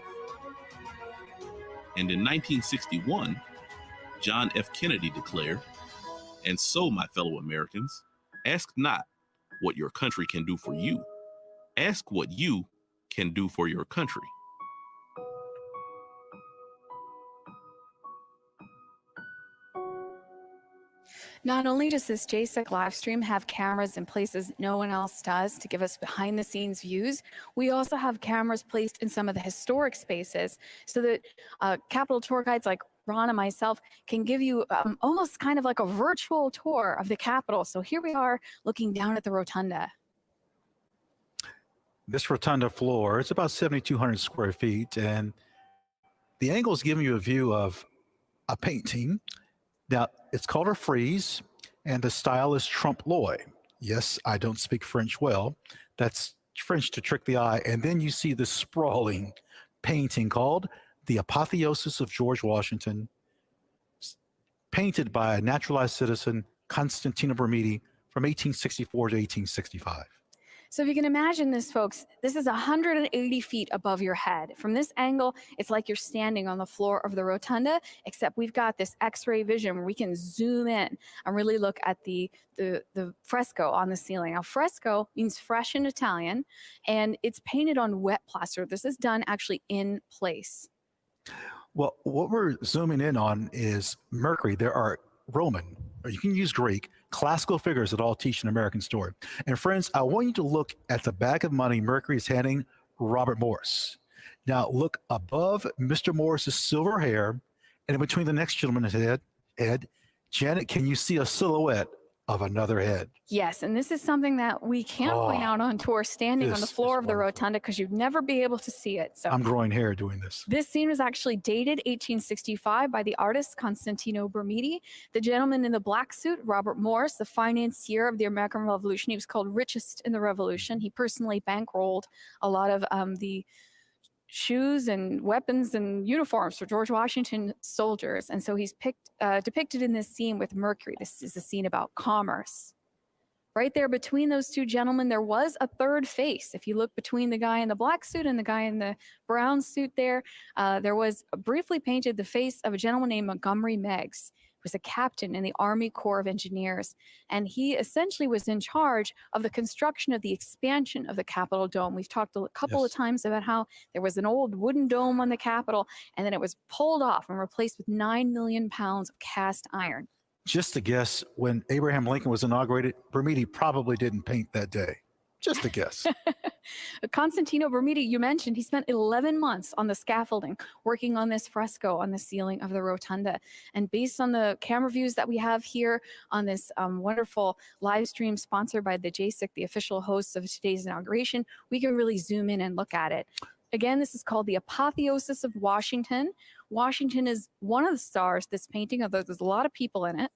And in 1961, John F. Kennedy declared, "And so, my fellow Americans, ask not what your country can do for you. Ask what you can do for your country." Not only does this JSEC live stream have cameras in places no one else does to give us behind the scenes views, we also have cameras placed in some of the historic spaces so that Capitol tour guides like Ron and myself can give you almost kind of like a virtual tour of the Capitol. So here we are looking down at the rotunda. This rotunda floor, it's about 7,200 square feet, and the angle is giving you a view of a painting. Now, it's called a frieze, and the style is trompe l'oeil. Yes, I don't speak French well. That's French to trick the eye. And then you see this sprawling painting called The Apotheosis of George Washington, painted by a naturalized citizen, Constantino Bermidi, from 1864 to 1865. So if you can imagine this, folks, this is 180 feet above your head. From this angle, it's like you're standing on the floor of the rotunda, except we've got this X-ray vision where we can zoom in and really look at the fresco on the ceiling. Now, fresco means fresh in Italian, and it's painted on wet plaster. This is done actually in place. Well, what we're zooming in on is Mercury. There are Roman, or you can use Greek, classical figures that all teach an American story. And friends, I want you to look at the bag of money Mercury is handing Robert Morris. Now look above Mr. Morris's silver hair, and in between the next gentleman's head, Janet, can you see a silhouette of another head? Yes, and this is something that we can't point out on tour standing on the floor of the rotunda because you'd never be able to see it. So I'm growing hair doing this. This scene was actually dated 1865 by the artist Constantino Bermidi. The gentleman in the black suit, Robert Morris, the financier of the American Revolution. He was called richest in the Revolution. He personally bankrolled a lot of the shoes and weapons and uniforms for George Washington soldiers. And so he's depicted in this scene with Mercury. This is a scene about commerce. Right there between those two gentlemen, there was a third face. If you look between the guy in the black suit and the guy in the brown suit there was briefly painted the face of a gentleman named Montgomery Meigs, who was a captain in the Army Corps of Engineers. And he essentially was in charge of the construction of the expansion of the Capitol Dome. We've talked a couple of times about how there was an old wooden dome on the Capitol, and then it was pulled off and replaced with 9 million pounds of cast iron. Just to guess, when Abraham Lincoln was inaugurated, Bermidi probably didn't paint that day. Just a guess. Constantino Bermidi, you mentioned, he spent 11 months on the scaffolding working on this fresco on the ceiling of the rotunda. And based on the camera views that we have here on this wonderful live stream sponsored by the JSIC, the official hosts of today's inauguration, we can really zoom in and look at it. Again, this is called The Apotheosis of Washington. Washington is one of the stars, this painting, although there's a lot of people in it.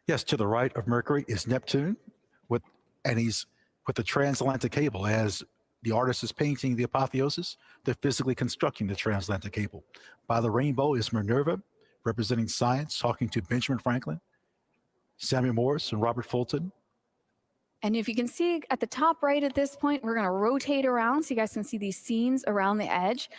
Yes, to the right of Mercury is Neptune, and he's with the transatlantic cable. As the artist is painting the apotheosis, they're physically constructing the transatlantic cable. By the rainbow is Minerva, representing science, talking to Benjamin Franklin, Samuel Morse, and Robert Fulton. And if you can see at the top right at this point, we're going to rotate around so you guys can see these scenes around the edge.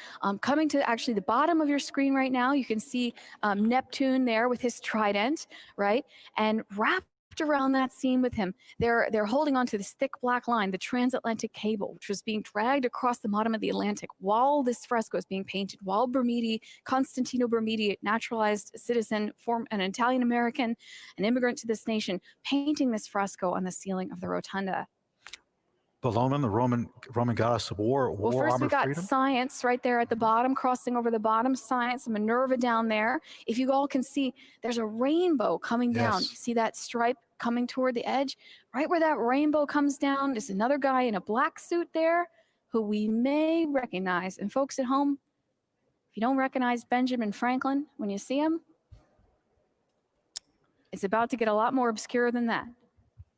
Coming to actually the bottom of your screen right now, you can see Neptune there with his trident, right? And wrapped around that scene with him, they're holding onto this thick black line, the transatlantic cable, which was being dragged across the bottom of the Atlantic while this fresco is being painted, while Bermidi, Constantino Bermidi, naturalized citizen, an Italian American, an immigrant to this nation, painting this fresco on the ceiling of the rotunda. Bellona, the Roman goddess of war, Well, first we got freedom. science right there at the bottom, crossing over the bottom, science, Minerva down there. If you all can see, there's a rainbow coming down. Yes. See that stripe coming toward the edge? Right where that rainbow comes down is another guy in a black suit there who we may recognize. And folks at home, if you don't recognize Benjamin Franklin when you see him, it's about to get a lot more obscure than that.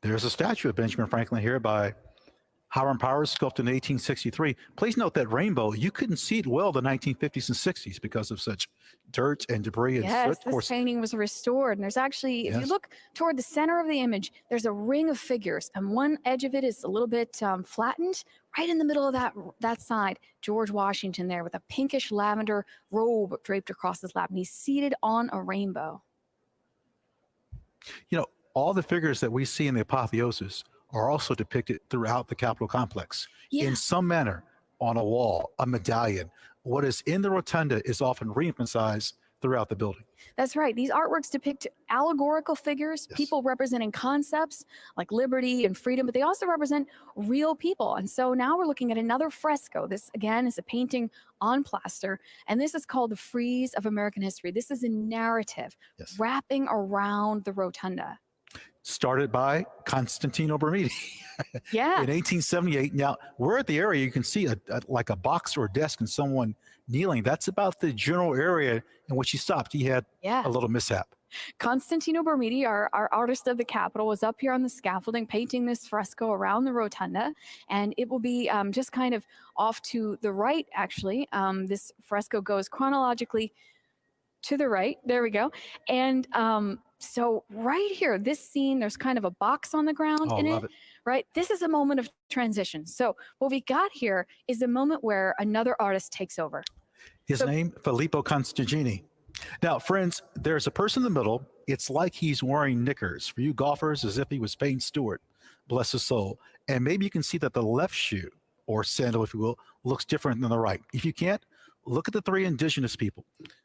There's a statue of Benjamin Franklin here by Hiram Powers sculpted in 1863. Please note that rainbow, you couldn't see it well in the 1950s and 60s because of such dirt and debris and Yes, soot. Of this course, painting was restored. And there's actually, if you yes. look toward the center of the image, there's a ring of figures, and one edge of it is a little bit flattened. Right in the middle of that side, George Washington there with a pinkish lavender robe draped across his lap, and he's seated on a rainbow. You know, all the figures that we see in the apotheosis are also depicted throughout the Capitol complex in some manner, on a wall, a medallion. What is in the rotunda is often re-emphasized throughout the building. That's right. These artworks depict allegorical figures, people representing concepts like liberty and freedom, but they also represent real people. And so now we're looking at another fresco. This, again, is a painting on plaster, and this is called The Frieze of American History. This is a narrative wrapping around the rotunda. Started by Constantino Bermidi. Yeah. In 1878. Now, we're at the area, you can see like a box or a desk and someone kneeling. That's about the general area in which he stopped. He had a little mishap. Constantino Bermidi, our artist of the Capitol, was up here on the scaffolding painting this fresco around the rotunda, and it will be just kind of off to the right, actually. This fresco goes chronologically to the right. There we go. And so right here, this scene, there's kind of a box on the ground in it, right? This is a moment of transition. So what we got here is a moment where another artist takes over. His name, Filippo Constantini. Now, friends, there's a person in the middle. It's like he's wearing knickers. For you golfers, as if he was Payne Stewart, bless his soul. And maybe you can see that the left shoe, or sandal, if you will, looks different than the right. If you can't, look at the three indigenous people.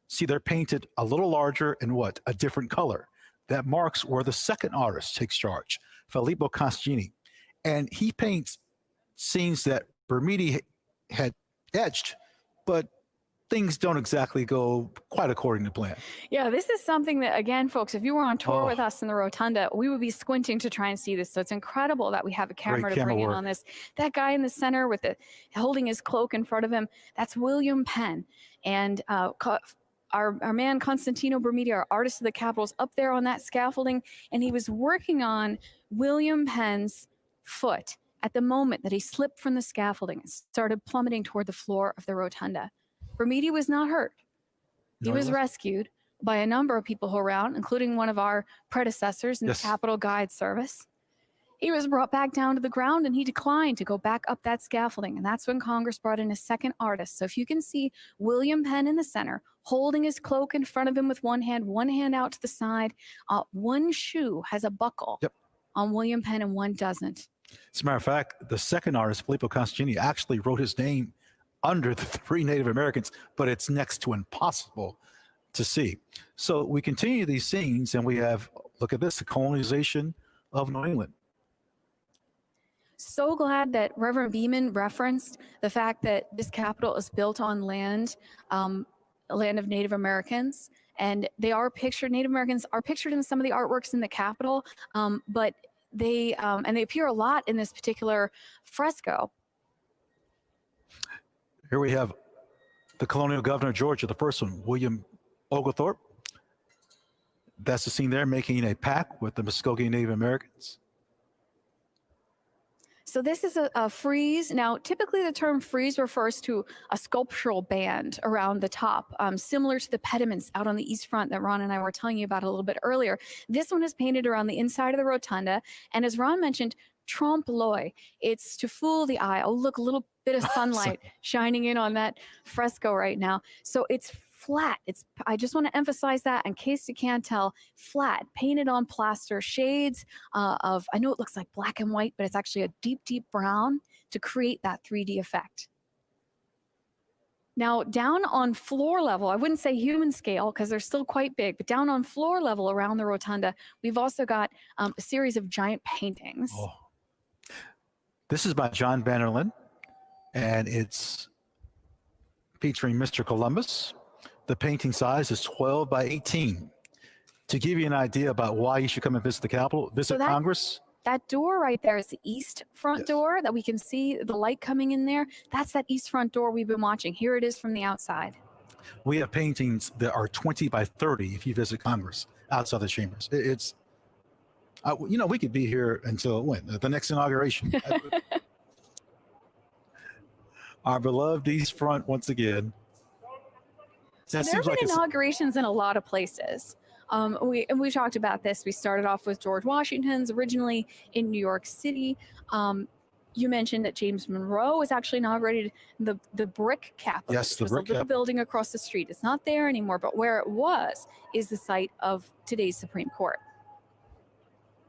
See, they're painted a little larger and what? A different color. That marks where the second artist takes charge, Filippo Constantini. And he paints scenes that Bermidi had etched, but things don't exactly go quite according to plan. Yeah, this is something that, again, folks, if you were on tour with us in the rotunda, we would be squinting to try and see this. So it's incredible that we have a camera to bring in on this. That guy in the center with holding his cloak in front of him, that's William Penn. And our man Constantino Bermidi, our artist of the Capitol, is up there on that scaffolding, and he was working on William Penn's foot at the moment that he slipped from the scaffolding and started plummeting toward the floor of the rotunda. Bermidi was not hurt. He was rescued by a number of people around, including one of our predecessors in the Capitol Guide Service. He was brought back down to the ground, and he declined to go back up that scaffolding. And that's when Congress brought in a second artist. So if you can see William Penn in the center, holding his cloak in front of him with one hand out to the side. One shoe has a buckle on William Penn and one doesn't. As a matter of fact, the second artist, Filippo Constantini, actually wrote his name under the three Native Americans, but it's next to impossible to see. So we continue these scenes, and we have, look at this, the colonization of New England. So glad that Reverend Beeman referenced the fact that this Capitol is built on land, land of Native Americans, and they are pictured, Native Americans are pictured in some of the artworks in the Capitol, but they appear a lot in this particular fresco. Here we have the colonial governor of Georgia, the first one, William Oglethorpe. That's the scene there, making a pact with the Muskogee Native Americans. So this is a frieze. Now, typically the term frieze refers to a sculptural band around the top, similar to the pediments out on the east front that Ron and I were telling you about a little bit earlier. This one is painted around the inside of the rotunda, and as Ron mentioned, trompe l'oeil. It's to fool the eye. Oh, look, a little bit of sunlight shining in on that fresco right now. So it's flat. I just want to emphasize that in case you can't tell, flat, painted on plaster, shades of, I know it looks like black and white, but it's actually a deep, deep brown to create that 3D effect. Now, down on floor level, I wouldn't say human scale because they're still quite big, but down on floor level around the rotunda, we've also got a series of giant paintings. Oh. This is by John Bannerlin, and it's featuring Mr. Columbus. The painting size is 12 by 18. To give you an idea about why you should come and visit the Capitol, visit Congress. That door right there is the east front door that we can see the light coming in there. That's that east front door we've been watching. Here it is from the outside. We have paintings that are 20 by 30 if you visit Congress outside the chambers. It's, you know, we could be here until when? The next inauguration. Our beloved East Front once again. So That there have seems like been it's inaugurations in a lot of places. We talked about this. We started off with George Washington's, originally in New York City. You mentioned that James Monroe was actually inaugurated the brick Capitol, Yes, which the was brick a little Capitol. building across the street. It's not there anymore, but where it was is the site of today's Supreme Court.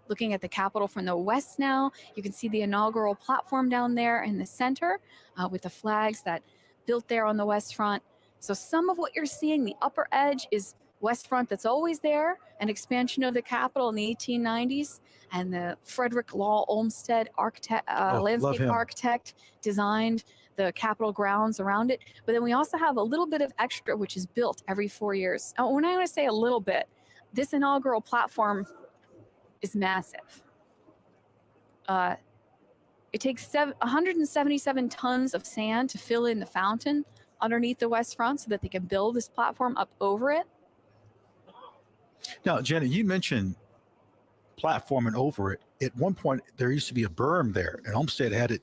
Looking at the Capitol from the west now, you can see the inaugural platform down there in the center with the flags that built there on the west front. So some of what you're seeing, the upper edge is west front that's always there, an expansion of the Capitol in the 1890s, and the Frederick Law Olmsted architect, landscape him. architect designed the Capitol grounds around it. But then we also have a little bit of extra, which is built every 4 years. Now, when I want to say a little bit, this inaugural platform is massive. It takes 177 tons of sand to fill in the fountain underneath the west front so that they can build this platform up over it. Now, Janet, you mentioned platform and over it. At one point, there used to be a berm there, and Olmsted had it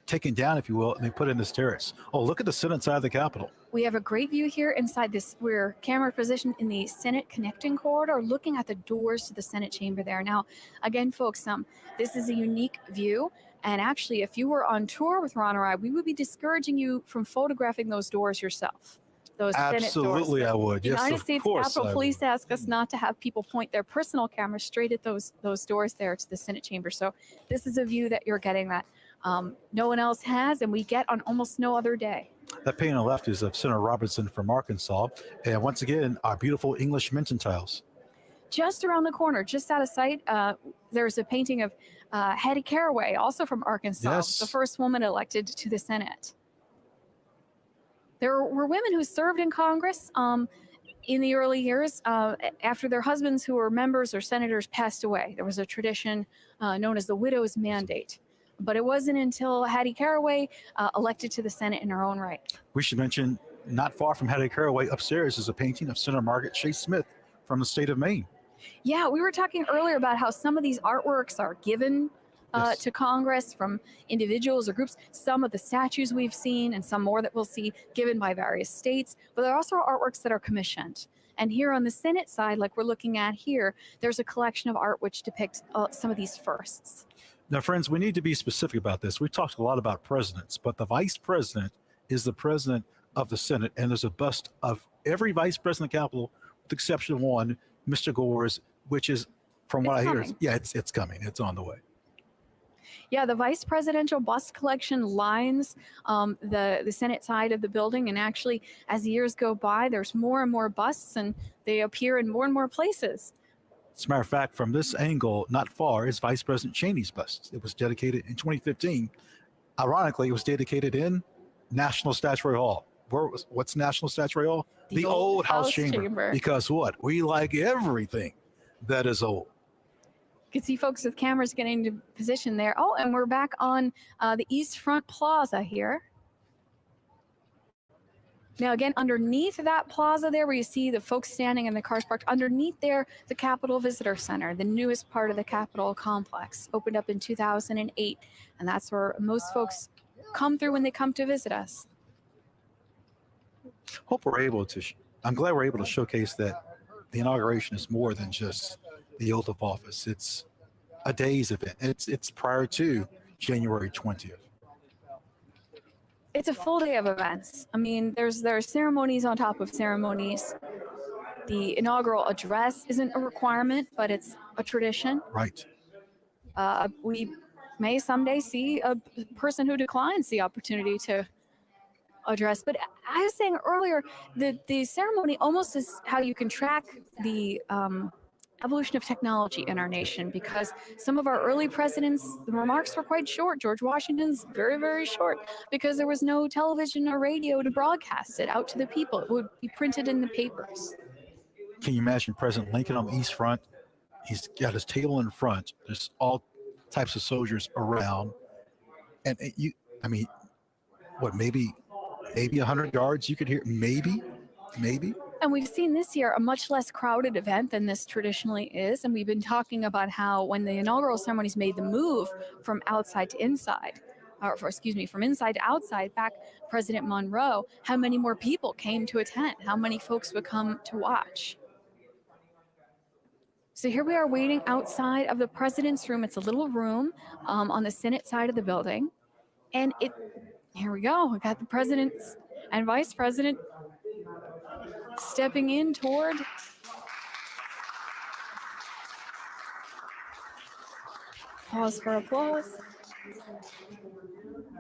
taken down, if you will, and they put in this terrace. Oh, look at the Senate side of the Capitol. We have a great view here inside this. We're camera positioned in the Senate connecting corridor, looking at the doors to the Senate chamber there. Now, again, folks, this is a unique view. And actually, if you were on tour with Ron or I, we would be discouraging you from photographing those doors yourself. Those Absolutely, Senate doors. I would. Yes, United of States course Capitol I Police would. ask us not to have people point their personal cameras straight at those doors there to the Senate chamber. So this is a view that you're getting that no one else has, and we get on almost no other day. That painting on the left is of Senator Robinson from Arkansas. And once again, our beautiful English Minton tiles. Just around the corner, just out of sight, there's a painting of Hattie Caraway, also from Arkansas, Yes. the first woman elected to the Senate. There were women who served in Congress in the early years after their husbands who were members or senators passed away. There was a tradition known as the widow's mandate. But it wasn't until Hattie Caraway elected to the Senate in her own right. We should mention, not far from Hattie Caraway, upstairs is a painting of Senator Margaret Chase Smith from the state of Maine. Yeah, we were talking earlier about how some of these artworks are given to Congress from individuals or groups. Some of the statues we've seen and some more that we'll see given by various states, but there are also artworks that are commissioned. And here on the Senate side, like we're looking at here, there's a collection of art which depicts some of these firsts. Now, friends, we need to be specific about this. We talked a lot about presidents, but the vice president is the president of the Senate, and there's a bust of every vice president of the Capitol, with the exception of one, Mr. Gore's, which is, from what I hear, it's coming. It's on the way. Yeah, the vice presidential bust collection lines the Senate side of the building, and actually, as the years go by, there's more and more busts, and they appear in more and more places. As a matter of fact, from this angle, not far, is Vice President Cheney's bust. It was dedicated in 2015. Ironically, it was dedicated in National Statuary Hall. What's National Statuary Hall? The old House Chamber. Because what? We like everything that is old. You can see folks with cameras getting into position there. Oh, and we're back on the East Front Plaza here. Now, again, underneath that plaza there where you see the folks standing and the cars parked, underneath there, the Capitol Visitor Center, the newest part of the Capitol complex, opened up in 2008. And that's where most folks come through when they come to visit us. Hope we're able to, I'm glad we're able to showcase that the inauguration is more than just the oath of office. It's a day's event. It's prior to January 20th. It's a full day of events. I mean, there are ceremonies on top of ceremonies. The inaugural address isn't a requirement, but it's a tradition. Right. We may someday see a person who declines the opportunity to address. But I was saying earlier that the ceremony almost is how you can track the evolution of technology in our nation, because some of our early presidents, the remarks were quite short. George Washington's very, very short, because there was no television or radio to broadcast it out to the people. It would be printed in the papers. Can you imagine President Lincoln on the East Front? He's got his table in front. There's all types of soldiers around. And I mean, what, maybe 100 yards you could hear, maybe. And we've seen this year a much less crowded event than this traditionally is. And we've been talking about how when the inaugural ceremonies made the move from outside to inside, excuse me, from inside to outside, back President Monroe, how many more people came to attend? How many folks would come to watch? So here we are waiting outside of the president's room. It's a little room on the Senate side of the building. And here we go. We got the president and vice president stepping in toward. Pause for applause.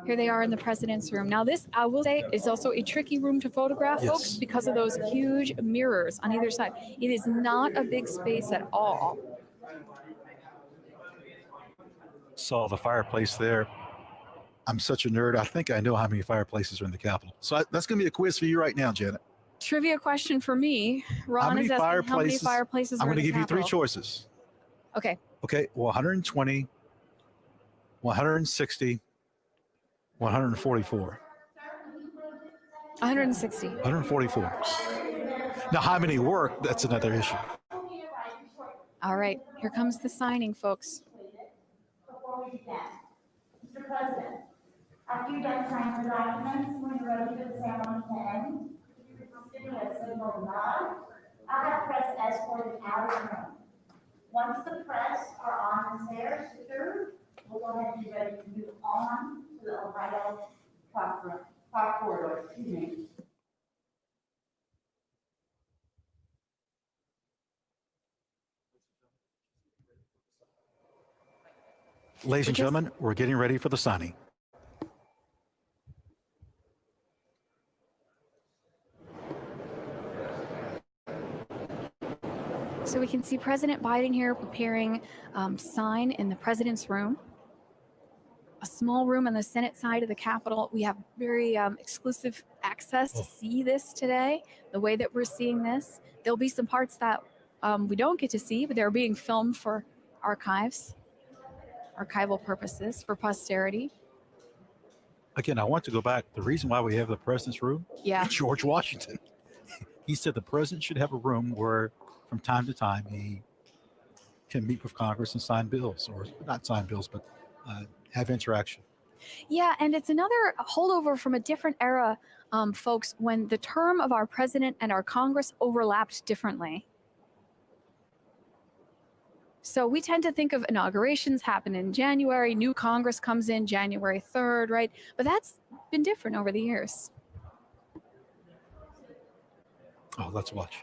Here they are in the president's room. Now this, I will say, is also a tricky room to photograph, folks, because of those huge mirrors on either side. It is not a big space at all. Saw the fireplace there. I'm such a nerd. I think I know how many fireplaces are in the Capitol. So that's going to be a quiz for you right now, Janet. Trivia question for me. Ron is asking how many fireplaces are in the Capitol. I'm going to give you three choices. Okay. Okay. Well, 120, 160, 144. 160. 144. Now, how many work? That's another issue. All right. Here comes the signing, folks. Before we begin, Mr. President, after you're done signing the documents, when you're ready for the ceremony to end, if you could just give me a signal nod, I'll have press escorted out of the room. Once the press are on the stairs secured, we'll go ahead and be ready to move on to the Ohio clock corridor. Excuse me. Ladies and gentlemen, we're getting ready for the signing. So we can see President Biden here preparing to sign in the president's room. A small room on the Senate side of the Capitol. We have very exclusive access to see this today, the way that we're seeing this. There'll be some parts that we don't get to see, but they're being filmed for archival purposes, for posterity. Again, I want to go back. The reason why we have the president's room, George Washington, he said the president should have a room where from time to time he can meet with Congress and sign bills, or not sign bills, but have interaction. Yeah, and it's another holdover from a different era, folks, when the term of our president and our Congress overlapped differently. So we tend to think of inaugurations happen in January, new Congress comes in January 3rd, right? But that's been different over the years. Oh, let's watch.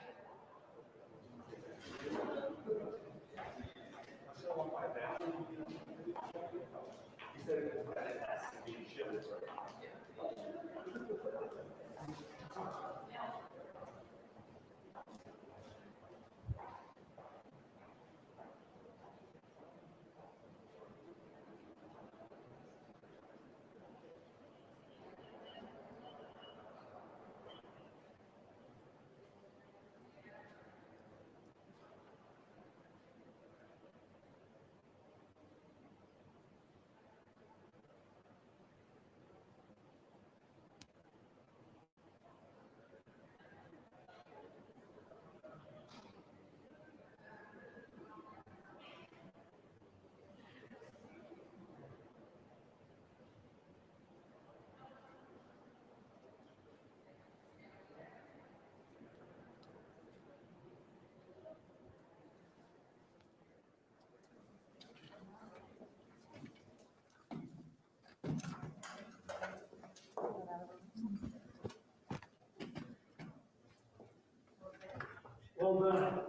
Well done.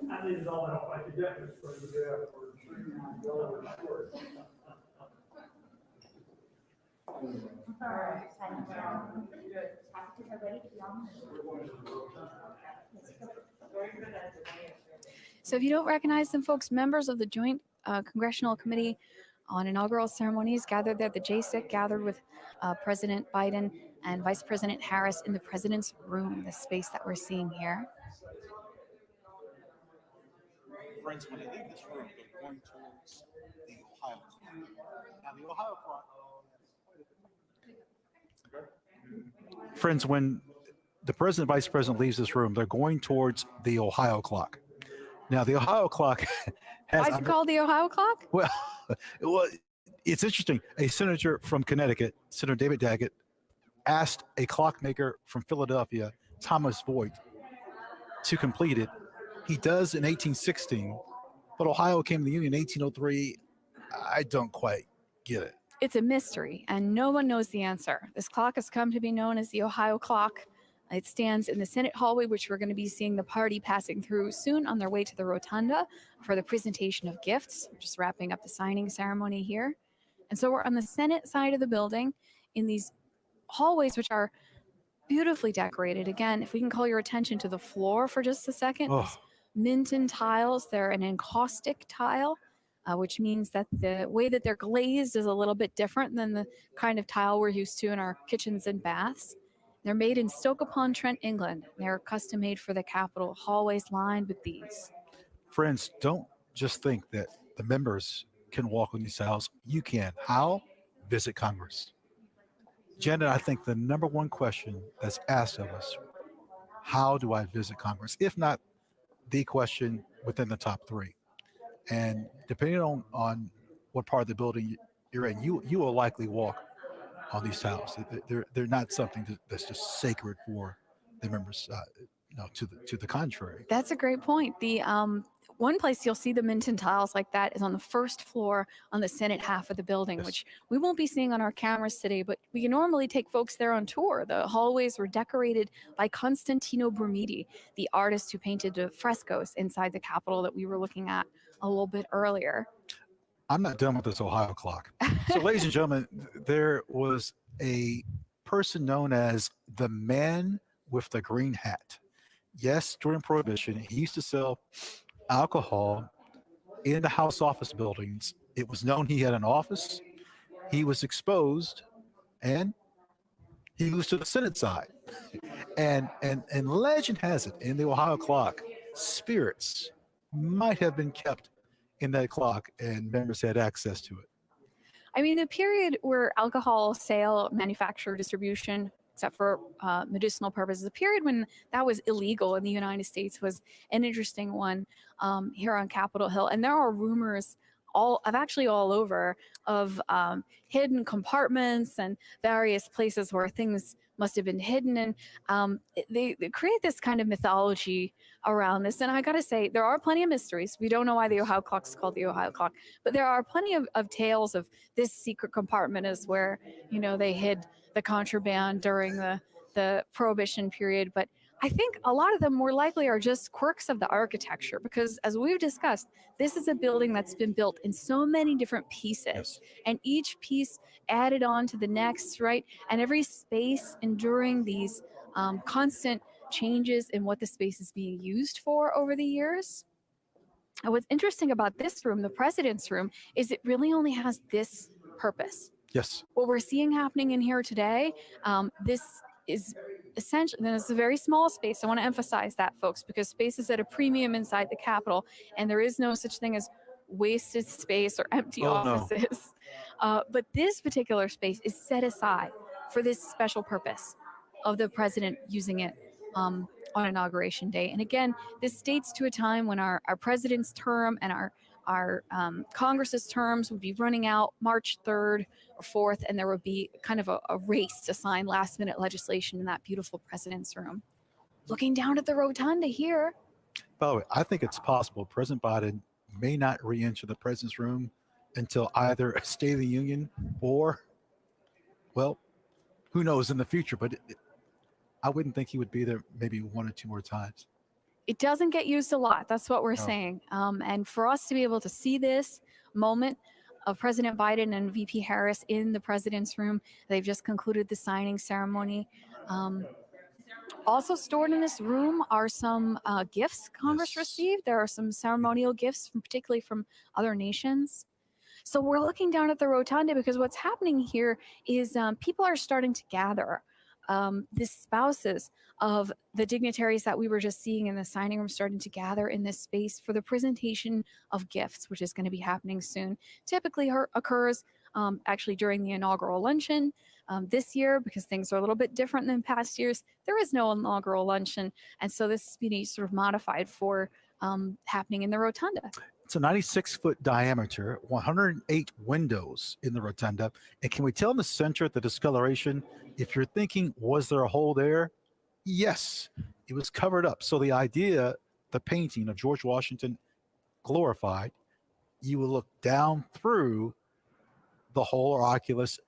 I needed all the help I could get this for the day for short. All right. So if you don't recognize them, folks, members of the Joint Congressional Committee on Inaugural Ceremonies gathered there. The JSIC gathered with President Biden and Vice President Harris in the president's room, the space that we're seeing here. Friends, when they leave this room, they're going towards the Ohio clock. Now, the Ohio clock. Friends, when the president, vice president leaves this room, they're going towards the Ohio clock. Now, the Ohio clock has. Why is it called the Ohio clock? Well, it's interesting. A senator from Connecticut, Senator David Daggett, asked a clockmaker from Philadelphia, Thomas Voigt, to complete it. He does in 1816, but Ohio came to the Union in 1803. I don't quite get it. It's a mystery, and no one knows the answer. This clock has come to be known as the Ohio clock. It stands in the Senate hallway, which we're going to be seeing the party passing through soon on their way to the rotunda for the presentation of gifts. We're just wrapping up the signing ceremony here. And so we're on the Senate side of the building in these hallways, which are beautifully decorated. Again, if we can call your attention to the floor for just a second, these Minton tiles, they're an encaustic tile, which means that the way that they're glazed is a little bit different than the kind of tile we're used to in our kitchens and baths. They're made in Stoke-upon-Trent, England. They're custom made for the Capitol, hallways lined with these. Friends, don't just think that the members can walk on these tiles. You can. How? Visit Congress. Janet, I think the number one question that's asked of us, how do I visit Congress? If not the question within the top three. And depending on what part of the building you're in, you will likely walk on these tiles. They're not something that's just sacred for the members. To the contrary. That's a great point. The one place you'll see the Minton tiles like that is on the first floor on the Senate half of the building, yes, which we won't be seeing on our cameras today, but we can normally take folks there on tour. The hallways were decorated by Constantino Brumidi, the artist who painted the frescoes inside the Capitol that we were looking at a little bit earlier. I'm not done with this Ohio clock. So, ladies and gentlemen, there was a person known as the man with the green hat. Yes, during Prohibition, he used to sell alcohol in the House office buildings. It was known he had an office. He was exposed, and he moved to the Senate side. And legend has it, in the Ohio clock, spirits might have been kept in that clock, and members had access to it. I mean, the period where alcohol sale, manufacture, distribution, except for medicinal purposes, the period when that was illegal in the United States was an interesting one here on Capitol Hill. And there are rumors all over of hidden compartments and various places where things must have been hidden. And they create this kind of mythology around this. And I got to say, there are plenty of mysteries. We don't know why the Ohio clock is called the Ohio clock, but there are plenty of tales of this secret compartment is where, they hid the contraband during the Prohibition period. But I think a lot of them more likely are just quirks of the architecture, because as we've discussed, this is a building that's been built in so many different pieces, yes, and each piece added on to the next, right? And every space enduring these constant changes in what the space is being used for over the years. And what's interesting about this room, the president's room, is it really only has this purpose. Yes. What we're seeing happening in here today, this is essentially, and it's a very small space. I want to emphasize that, folks, because space is at a premium inside the Capitol, and there is no such thing as wasted space or empty offices. No. But this particular space is set aside for this special purpose of the president using it on Inauguration Day. And again, this dates to a time when our president's term and our Congress's terms would be running out March 3rd or 4th, and there would be kind of a race to sign last-minute legislation in that beautiful president's room. Looking down at the rotunda here. By the way, I think it's possible President Biden may not re-enter the president's room until either a State of the Union or, well, who knows in the future, but I wouldn't think he would be there maybe one or two more times. It doesn't get used a lot. That's what we're saying. And for us to be able to see this moment of President Biden and VP Harris in the president's room, they've just concluded the signing ceremony. Also stored in this room are some gifts Congress received. There are some ceremonial gifts, particularly from other nations. So we're looking down at the rotunda because what's happening here is people are starting to gather. The spouses of the dignitaries that we were just seeing in the signing room starting to gather in this space for the presentation of gifts, which is going to be happening soon. Typically occurs actually during the inaugural luncheon, This year, because things are a little bit different than past years, there is no inaugural luncheon. And so this is being sort of modified for happening in the rotunda. It's a 96-foot diameter, 108 windows in the rotunda. And can we tell in the center at the discoloration, if you're thinking, was there a hole there? Yes, it was covered up. So the idea, the painting of George Washington glorified, you will look down through the hole or oculus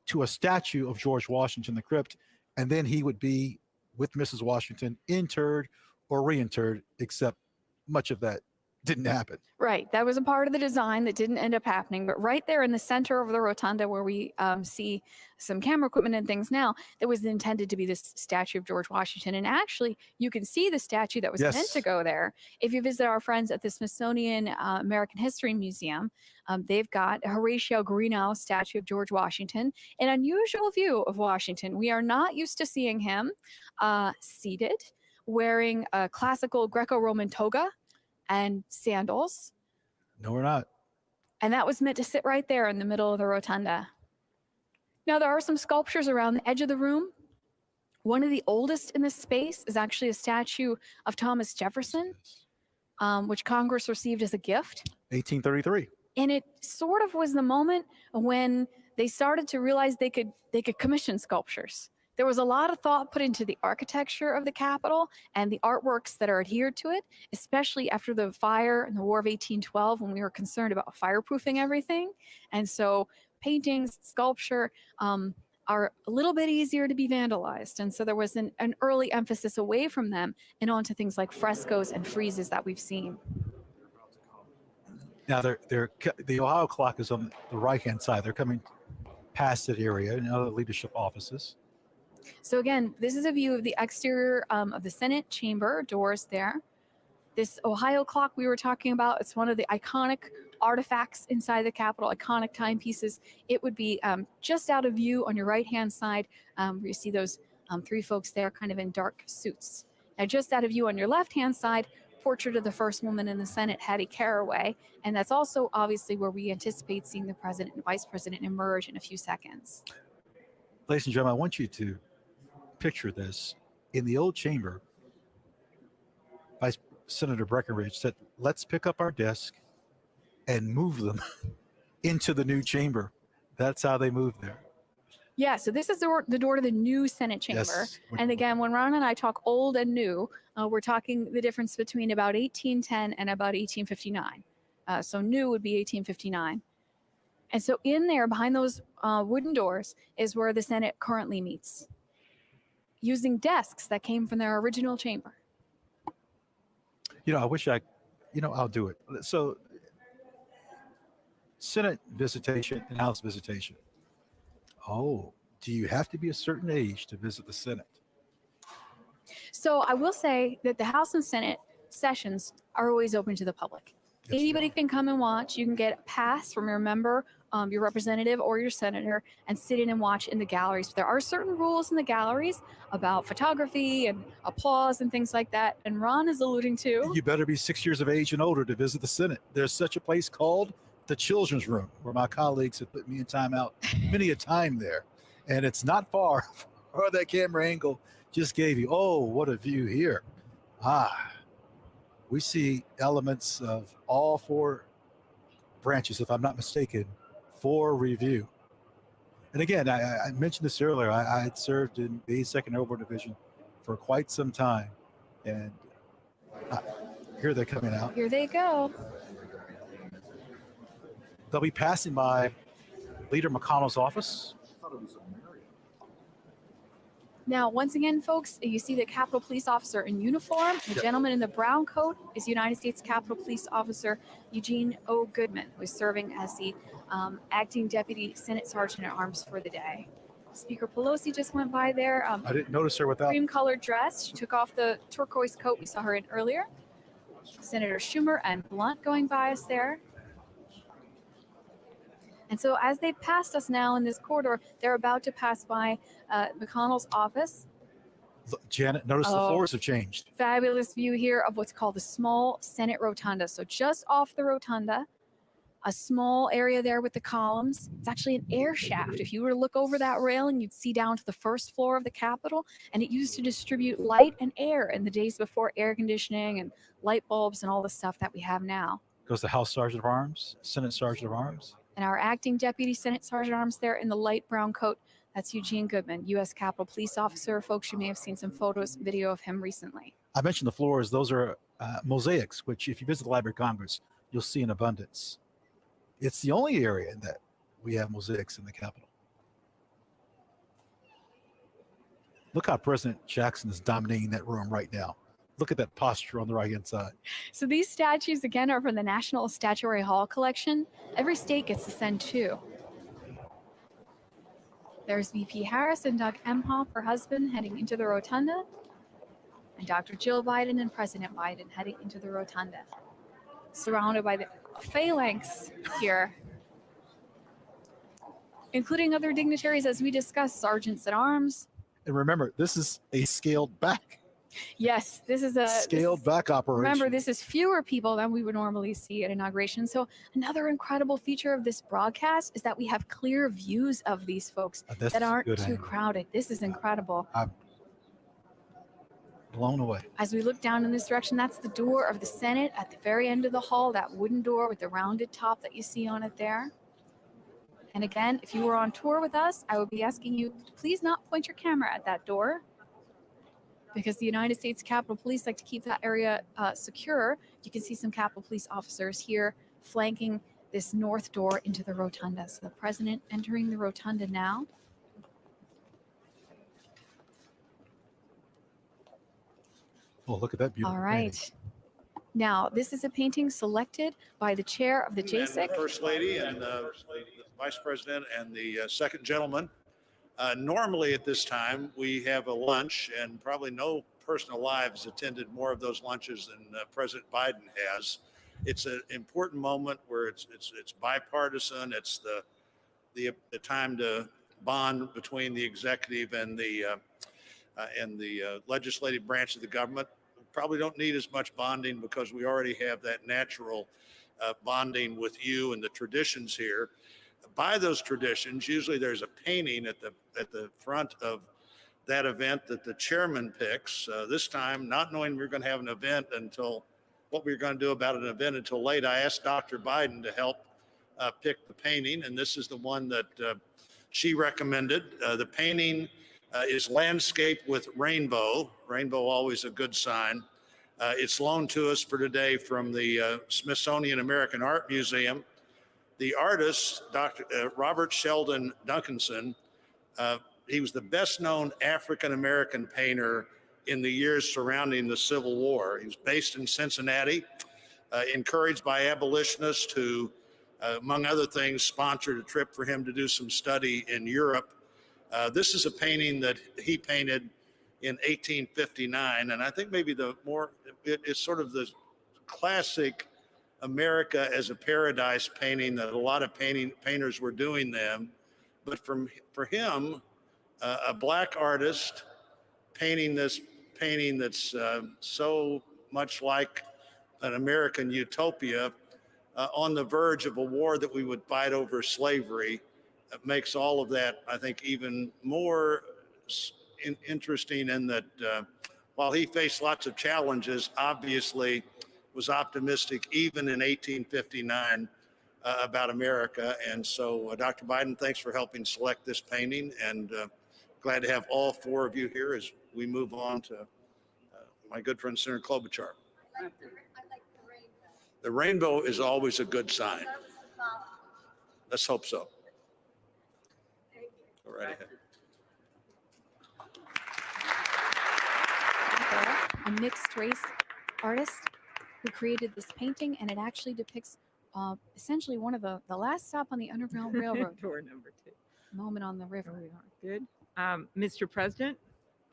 to a statue of George Washington in the crypt, and then he would be with Mrs. Washington interred or reinterred, except much of that didn't happen. Right. That was a part of the design that didn't end up happening. But right there in the center of the rotunda where we see some camera equipment and things now, that was intended to be this statue of George Washington. And actually, you can see the statue that was meant to go there. If you visit our friends at the Smithsonian American History Museum, they've got a Horatio Greenough statue of George Washington, an unusual view of Washington. We are not used to seeing him seated, wearing a classical Greco-Roman toga and sandals. No, we're not. And that was meant to sit right there in the middle of the rotunda. Now, there are some sculptures around the edge of the room. One of the oldest in this space is actually a statue of Thomas Jefferson, which Congress received as a gift. 1833. And it sort of was the moment when they started to realize they could commission sculptures. There was a lot of thought put into the architecture of the Capitol and the artworks that are adhered to it, especially after the fire in the War of 1812 when we were concerned about fireproofing everything. And so paintings, sculpture are a little bit easier to be vandalized. And so there was an early emphasis away from them and onto things like frescoes and friezes that we've seen. Now, the Ohio clock is on the right-hand side. They're coming past that area and other leadership offices. So again, this is a view of the exterior of the Senate chamber, doors there. This Ohio clock we were talking about, it's one of the iconic artifacts inside the Capitol, iconic timepieces. It would be just out of view on your right-hand side, where you see those three folks there kind of in dark suits. Now, just out of view on your left-hand side, portrait of the first woman in the Senate, Hattie Caraway. And that's also obviously where we anticipate seeing the president and vice president emerge in a few seconds. Ladies and gentlemen, I want you to picture this. In the old chamber, Vice Senator Breckinridge said, let's pick up our desk and move them into the new chamber. That's how they moved there. Yeah, so this is the door to the new Senate chamber. Yes. And again, when Ron and I talk old and new, we're talking the difference between about 1810 and about 1859. So new would be 1859. And so in there, behind those wooden doors, is where the Senate currently meets, using desks that came from their original chamber. I wish I'll do it. So Senate visitation and House visitation. Oh, do you have to be a certain age to visit the Senate? So I will say that the House and Senate sessions are always open to the public. Yes, anybody can come and watch. You can get a pass from your member, your representative, or your senator, and sit in and watch in the galleries. But there are certain rules in the galleries about photography and applause and things like that. And Ron is alluding to. You better be 6 years of age and older to visit the Senate. There's such a place called the Children's Room, where my colleagues have put me in timeout many a time there. And it's not far from that camera angle just gave you. Oh, what a view here. We see elements of all four branches, if I'm not mistaken, for review. And again, I mentioned this earlier. I had served in the 82nd Airborne Division for quite some time. And here they're coming out. Here they go. They'll be passing by Leader McConnell's office. Now, once again, folks, you see the Capitol Police Officer in uniform. The gentleman in the brown coat is United States Capitol Police Officer Eugene O. Goodman, who is serving as the acting Deputy Senate Sergeant at Arms for the day. Speaker Pelosi just went by there. I didn't notice her without. Cream-colored dress. She took off the turquoise coat we saw her in earlier. Senator Schumer and Blunt going by us there. And so as they passed us now in this corridor, they're about to pass by McConnell's office. Janet, notice the floors have changed. Fabulous view here of what's called the small Senate rotunda. So just off the rotunda, a small area there with the columns. It's actually an air shaft. If you were to look over that railing, you'd see down to the first floor of the Capitol, and it used to distribute light and air in the days before air conditioning and light bulbs and all the stuff that we have now. Goes the House Sergeant of Arms, Senate Sergeant of Arms. And our acting Deputy Senate Sergeant at Arms there in the light brown coat, that's Eugene Goodman, U.S. Capitol Police Officer. Folks, you may have seen some photos, video of him recently. I mentioned the floors. Those are mosaics, which if you visit the Library of Congress, you'll see in abundance. It's the only area that we have mosaics in the Capitol. Look how President Jackson is dominating that room right now. Look at that posture on the right-hand side. So these statues, again, are from the National Statuary Hall collection. Every state gets to send 2. There's VP Harris and Doug Emhoff, her husband, heading into the rotunda, and Dr. Jill Biden and President Biden heading into the rotunda, surrounded by the phalanx here, including other dignitaries, as we discussed, sergeants at arms. And remember, this is a scaled back. Yes, this is a scaled back operation. Remember, this is fewer people than we would normally see at inauguration. So another incredible feature of this broadcast is that we have clear views of these folks that aren't too crowded. This is incredible. I'm blown away. As we look down in this direction, that's the door of the Senate at the very end of the hall, that wooden door with the rounded top that you see on it there. And again, if you were on tour with us, I would be asking you to please not point your camera at that door, because the United States Capitol Police like to keep that area secure. You can see some Capitol Police officers here flanking this north door into the rotunda. So the president entering the rotunda now. Oh, look at that beautiful All right. painting. Now, this is a painting selected by the chair of the JSIC. First Lady and the Vice President and the second gentleman. Normally at this time, we have a lunch, and probably no person alive has attended more of those lunches than President Biden has. It's an important moment where it's bipartisan. It's the time to bond between the executive and the legislative branch of the government. We probably don't need as much bonding because we already have that natural bonding with you and the traditions here. By those traditions, usually there's a painting at the front of that event that the chairman picks. This time, not knowing we were going to have an event until what we were going to do about an event until late, I asked Dr. Biden to help pick the painting, and this is the one that she recommended. The painting is landscape with rainbow. Rainbow, always a good sign. It's loaned to us for today from the Smithsonian American Art Museum. The artist, Dr. Robert Sheldon Duncanson, he was the best known African-American painter in the years surrounding the Civil War. He was based in Cincinnati, encouraged by abolitionists who, among other things, sponsored a trip for him to do some study in Europe. This is a painting that he painted in 1859, and I think maybe it's sort of the classic America as a paradise painting that a lot of painters were doing then. But for him, a black artist painting this painting that's so much like an American utopia on the verge of a war that we would fight over slavery, makes all of that, I think, even more interesting in that while he faced lots of challenges, obviously was optimistic even in 1859 about America. And so, Dr. Biden, thanks for helping select this painting, and glad to have all 4 of you here as we move on to my good friend, Senator Klobuchar. The rainbow is always a good sign. Let's hope so. Go right ahead. A mixed race artist who created this painting, and it actually depicts essentially one of the last stop on the Underground Railroad. Door number 2. Moment on the river. Good. Mr. President,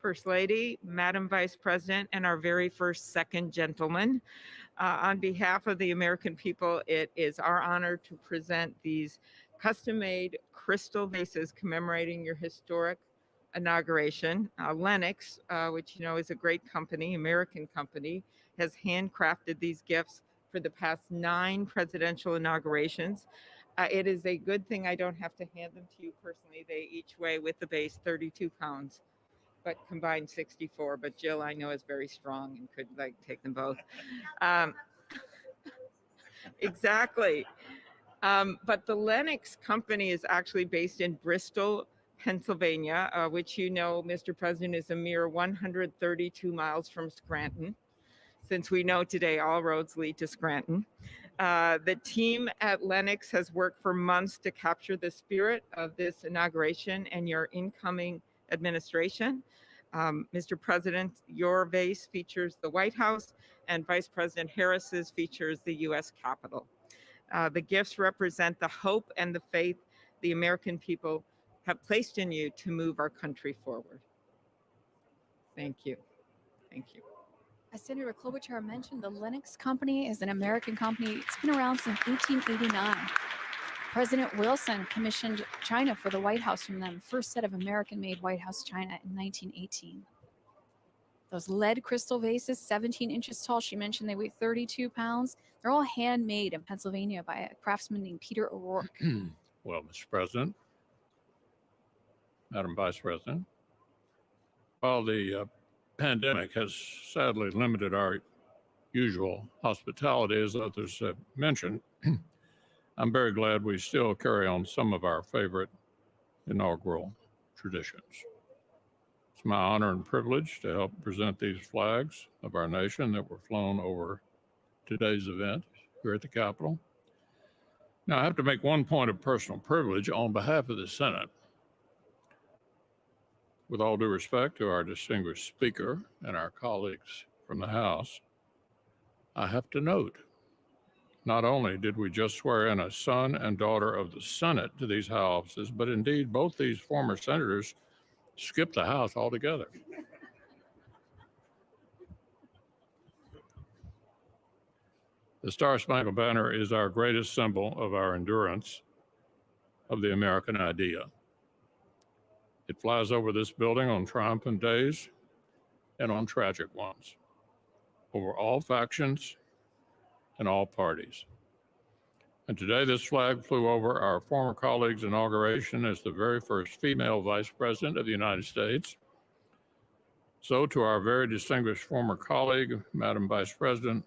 First Lady, Madam Vice President, and our very first second gentleman, on behalf of the American people, it is our honor to present these custom-made crystal vases commemorating your historic inauguration. Lennox, which you know is a great company, American company, has handcrafted these gifts for the past 9 presidential inaugurations. It is a good thing I don't have to hand them to you personally. They each weigh with the base 32 pounds, but combined 64. But Jill, I know, is very strong and could take them both. Exactly. But the Lennox company is actually based in Bristol, Pennsylvania, which Mr. President, is a mere 132 miles from Scranton, since we know today all roads lead to Scranton. The team at Lennox has worked for months to capture the spirit of this inauguration and your incoming administration. Mr. President, your vase features the White House, and Vice President Harris's features the U.S. Capitol. The gifts represent the hope and the faith the American people have placed in you to move our country forward. Thank you. Thank you. As Senator Klobuchar mentioned, the Lennox Company is an American company. It's been around since 1889. President Wilson commissioned china for the White House from them, first set of American-made White House china in 1918. Those lead crystal vases, 17 inches tall, she mentioned they weigh 32 pounds. They're all handmade in Pennsylvania by a craftsman named Peter O'Rourke. Well, Mr. President, Madam Vice President, while the pandemic has sadly limited our usual hospitality, as others have mentioned, I'm very glad we still carry on some of our favorite inaugural traditions. It's my honor and privilege to help present these flags of our nation that were flown over today's event here at the Capitol. Now, I have to make one point of personal privilege on behalf of the Senate. With all due respect to our distinguished speaker and our colleagues from the House, I have to note, not only did we just swear in a son and daughter of the Senate to these high offices, but indeed both these former senators skipped the House altogether. The Star-Spangled Banner is our greatest symbol of our endurance of the American idea. It flies over this building on triumphant days and on tragic ones, over all factions and all parties. And today this flag flew over our former colleague's inauguration as the very first female Vice President of the United States. So to our very distinguished former colleague, Madam Vice President,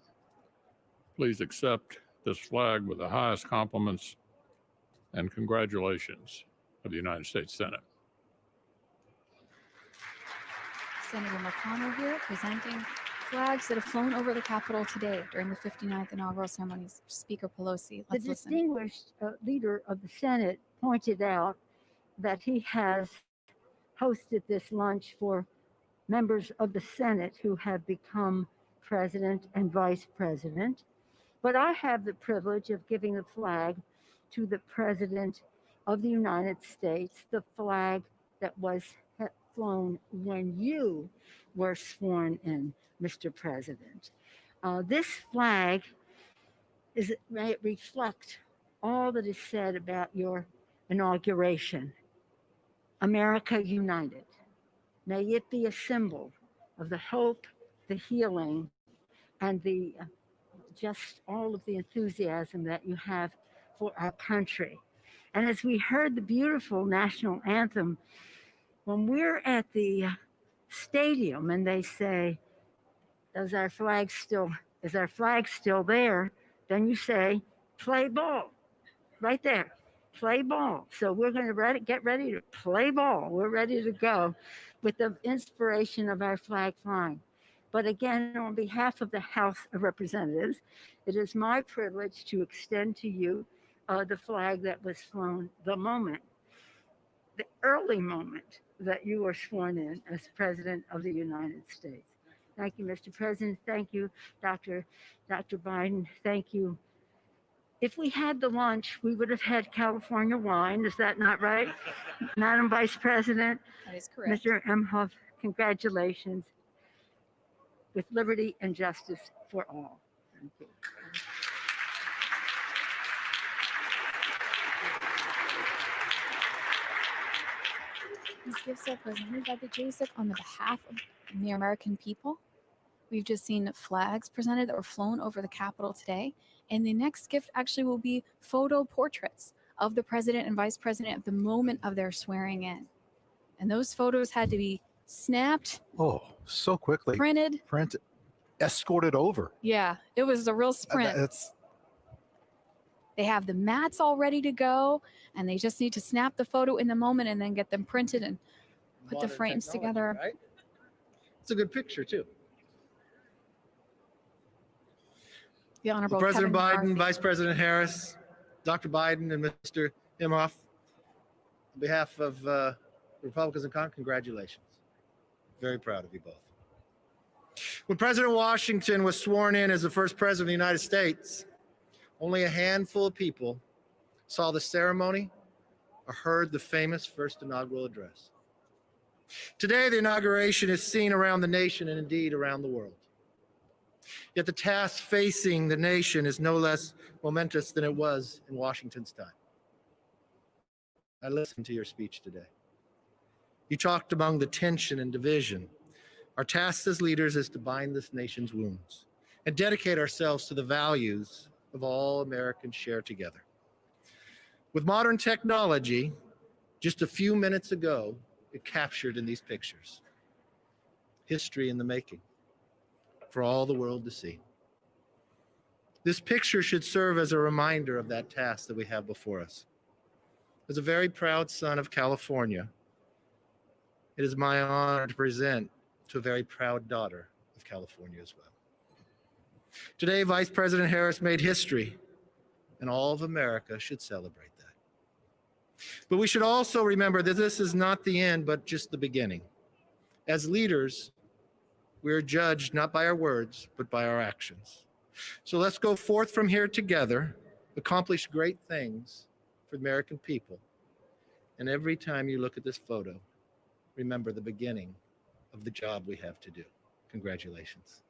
please accept this flag with the highest compliments and congratulations of the United States Senate. Senator McConnell here presenting flags that have flown over the Capitol today during the 59th inaugural ceremonies. Speaker Pelosi, let's The listen. distinguished leader of the Senate pointed out that he has hosted this lunch for members of the Senate who have become president and vice president. But I have the privilege of giving the flag to the President of the United States, the flag that was flown when you were sworn in, Mr. President. This flag may reflect all that is said about your inauguration. America united. May it be a symbol of the hope, the healing, and the just all of the enthusiasm that you have for our country. And as we heard the beautiful national anthem, when we're at the stadium and they say, is our flag still there? Then you say, play ball, right there, play ball. So we're going to get ready to play ball. We're ready to go with the inspiration of our flag flying. But again, on behalf of the House of Representatives, it is my privilege to extend to you the flag that was flown the early moment that you were sworn in as President of the United States. Thank you, Mr. President. Thank you, Dr. Biden. Thank you. If we had the lunch, we would have had California wine. Is that not right? Madam Vice President? That is correct. Mr. Emhoff, congratulations. With liberty and justice for all. Thank you. These gifts are presented by the JSIC on the behalf of the American people. We've just seen flags presented that were flown over the Capitol today. And the next gift actually will be photo portraits of the president and vice president at the moment of their swearing in. And those photos had to be snapped, Oh, so quickly. printed. Escorted over. Yeah, it was a real sprint. They have the mats all ready to go, and they just need to snap the photo in the moment and then get them printed and put the Modern frames technology, together. Right? It's a good picture, too. The Honorable President Kevin Biden, McCarthy. Vice President Harris, Dr. Biden, and Mr. Imhoff, on behalf of Republicans in Congress, congratulations. Very proud of you both. When President Washington was sworn in as the first president of the United States, only a handful of people saw the ceremony or heard the famous first inaugural address. Today, the inauguration is seen around the nation and indeed around the world. Yet the task facing the nation is no less momentous than it was in Washington's time. I listened to your speech today. You talked among the tension and division. Our task as leaders is to bind this nation's wounds and dedicate ourselves to the values of all Americans share together. With modern technology, just a few minutes ago, it captured in these pictures. History in the making for all the world to see. This picture should serve as a reminder of that task that we have before us. As a very proud son of California, it is my honor to present to a very proud daughter of California as well. Today, Vice President Harris made history, and all of America should celebrate that. But we should also remember that this is not the end, but just the beginning. As leaders, we are judged not by our words, but by our actions. So let's go forth from here together, accomplish great things for the American people. And every time you look at this photo, remember the beginning of the job we have to do. Congratulations.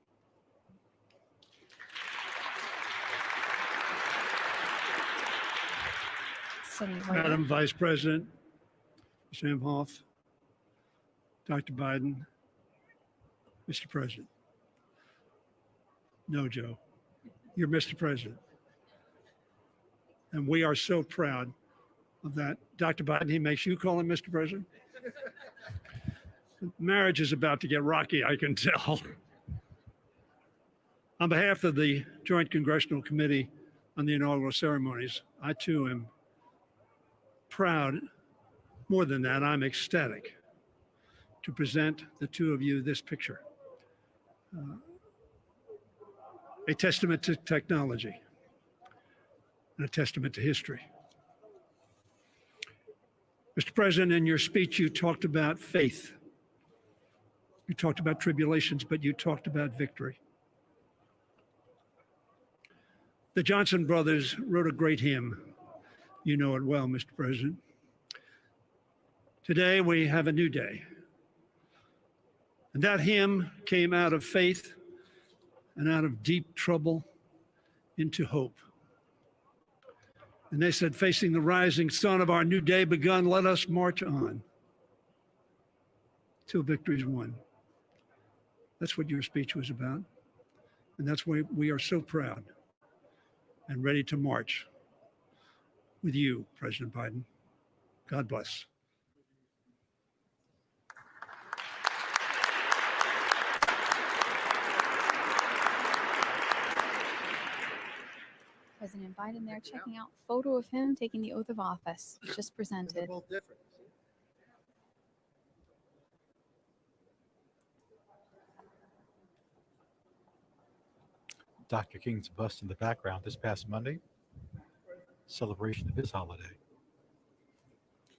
Madam Vice President, Mr. Imhoff, Dr. Biden, Mr. President. No, Joe, you're Mr. President. And we are so proud of that. Dr. Biden, he makes you call him Mr. President? Marriage is about to get rocky, I can tell. On behalf of the Joint Congressional Committee on the Inaugural Ceremonies, I too am proud. More than that, I'm ecstatic to present the two of you this picture. A testament to technology and a testament to history. Mr. President, in your speech, you talked about faith. You talked about tribulations, but you talked about victory. The Johnson brothers wrote a great hymn. You know it well, Mr. President. Today, we have a new day. And that hymn came out of faith and out of deep trouble into hope. And they said, facing the rising sun of our new day begun, let us march on till victory's won. That's what your speech was about. And that's why we are so proud and ready to march with you, President Biden. God bless. President Biden there checking out photo of him taking the oath of office, just presented. They're both different. Dr. King's bust in the background this past Monday, celebration of his holiday.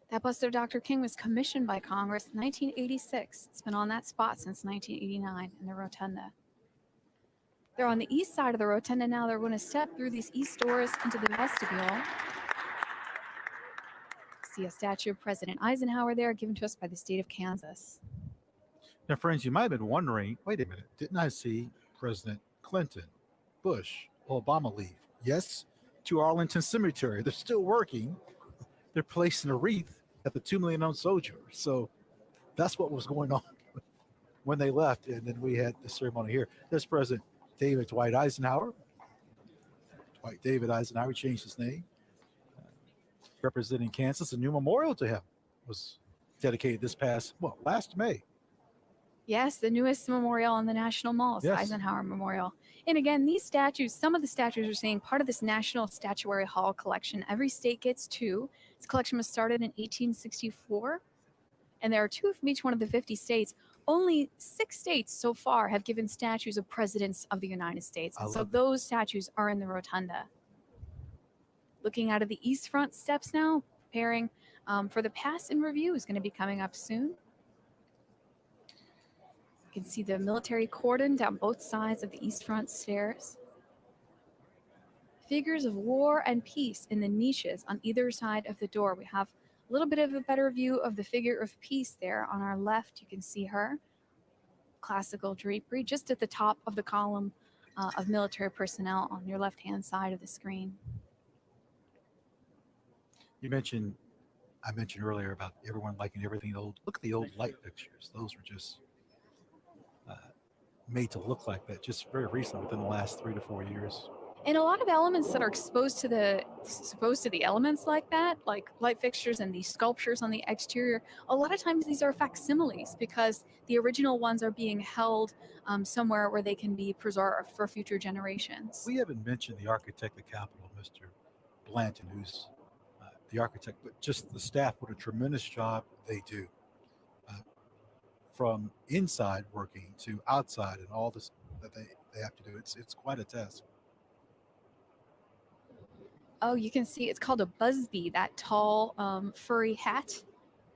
That bust of Dr. King was commissioned by Congress in 1986. It's been on that spot since 1989 in the rotunda. They're on the east side of the rotunda now. They're going to step through these east doors into the vestibule. See a statue of President Eisenhower there, given to us by the state of Kansas. Now, friends, you might have been wondering, wait a minute, didn't I see President Clinton, Bush, Obama leave? Yes, to Arlington Cemetery. They're still working. They're placing a wreath at the 2 million unknown soldier. So that's what was going on. when they left, and then we had the ceremony here. This President David Dwight Eisenhower. Dwight David Eisenhower changed his name. Representing Kansas, a new memorial to him was dedicated last May. Yes, the newest memorial on the National Mall is the Eisenhower Memorial. And again, these statues, some of the statues are saying part of this National Statuary Hall collection. Every state gets two. This collection was started in 1864, and there are two from each one of the 50 states. Only 6 states so far have given statues of presidents of the United States. And so those statues are in the rotunda. Looking out of the east front steps now, preparing for the pass and review is going to be coming up soon. You can see the military cordon down both sides of the east front stairs. Figures of war and peace in the niches on either side of the door. We have a little bit of a better view of the figure of peace there on our left. You can see her. Classical drapery just at the top of the column of military personnel on your left-hand side of the screen. I mentioned earlier about everyone liking everything old. Look at the old light fixtures. Those were just made to look like that just very recently, within the last 3 to 4 years. And a lot of elements that are exposed to the elements like that, like light fixtures and these sculptures on the exterior, a lot of times these are facsimiles because the original ones are being held somewhere where they can be preserved for future generations. We haven't mentioned the architect of the Capitol, Mr. Blanton, who's the architect, but just the staff, what a tremendous job they do. From inside working to outside and all this that they have to do. It's quite a task. Oh, you can see it's called a busby, that tall furry hat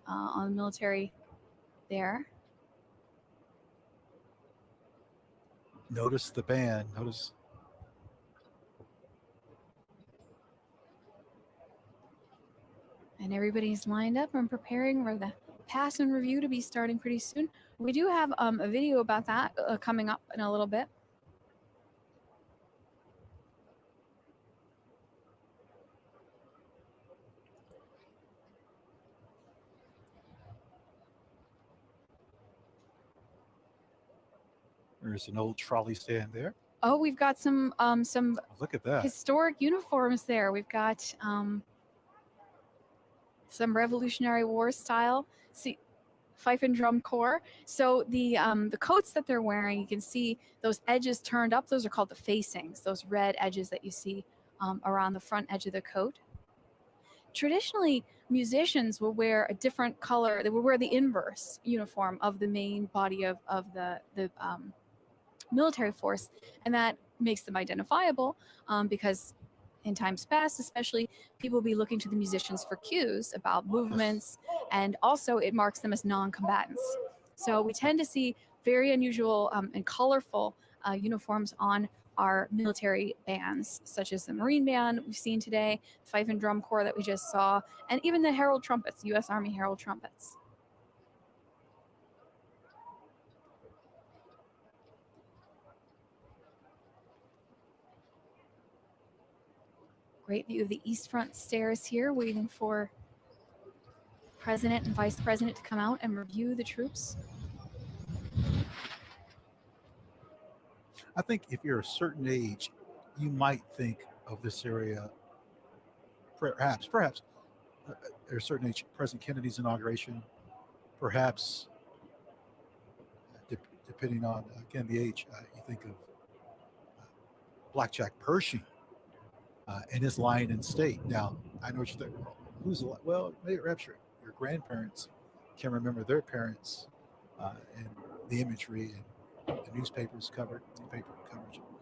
on the military there. Notice the band. Notice. And everybody's lined up and preparing for the pass and review to be starting pretty soon. We do have a video about that coming up in a little bit. There's an old trolley stand there. Oh, we've got some Look at that. historic uniforms there. We've got some Revolutionary War style fife and drum corps. So the coats that they're wearing, you can see those edges turned up. Those are called the facings, those red edges that you see around the front edge of the coat. Traditionally, musicians will wear a different color. They will wear the inverse uniform of the main body of the military force, and that makes them identifiable because in times past, especially, people will be looking to the musicians for cues about movements, and also it marks them as non-combatants. So we tend to see very unusual and colorful uniforms on our military bands, such as the Marine Band we've seen today, Fife and Drum Corps that we just saw, and even the Herald Trumpets, U.S. Army Herald Trumpets. Great view of the East Front stairs here, waiting for President and Vice President to come out and review the troops. I think if you're a certain age, you might think of this area, perhaps at a certain age, President Kennedy's inauguration, perhaps, depending on, again, the age, you think of Blackjack Pershing and his Lion in State. Now, I know what you think, well, maybe perhaps your grandparents can remember their parents and the imagery and the newspaper coverage.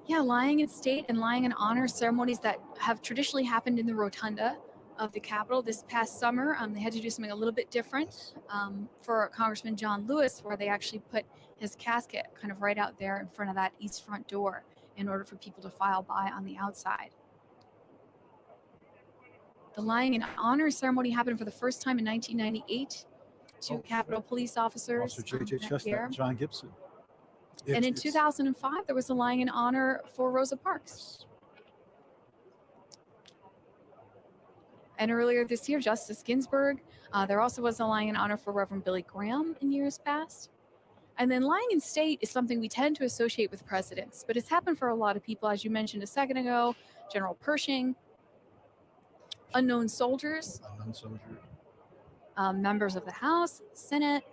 Yeah, lying in state and lying in honor ceremonies that have traditionally happened in the rotunda of the Capitol. This past summer, they had to do something a little bit different for Congressman John Lewis, where they actually put his casket kind of right out there in front of that east front door in order for people to file by on the outside. The lying in honor ceremony happened for the first time in 1998. Two Capitol police officers. Officer J.J. Chestnut and John Gibson. And in 2005, there was a lying in honor for Rosa Parks. And earlier this year, Justice Ginsburg. There also was a lying in honor for Reverend Billy Graham in years past. And then lying in state is something we tend to associate with presidents, but it's happened for a lot of people, as you mentioned a second ago. General Pershing, unknown soldiers, members of the House, Senate.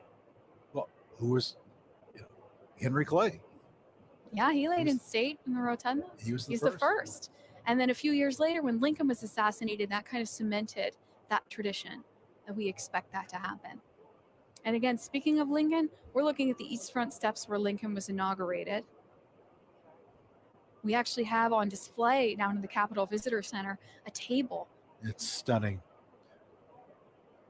Well, who was Henry Clay? Yeah, he laid in state in the rotunda. He's the first. And then a few years later, when Lincoln was assassinated, that kind of cemented that tradition, and we expect that to happen. And again, speaking of Lincoln, we're looking at the East Front steps where Lincoln was inaugurated. We actually have on display down in the Capitol Visitor Center a table. It's stunning.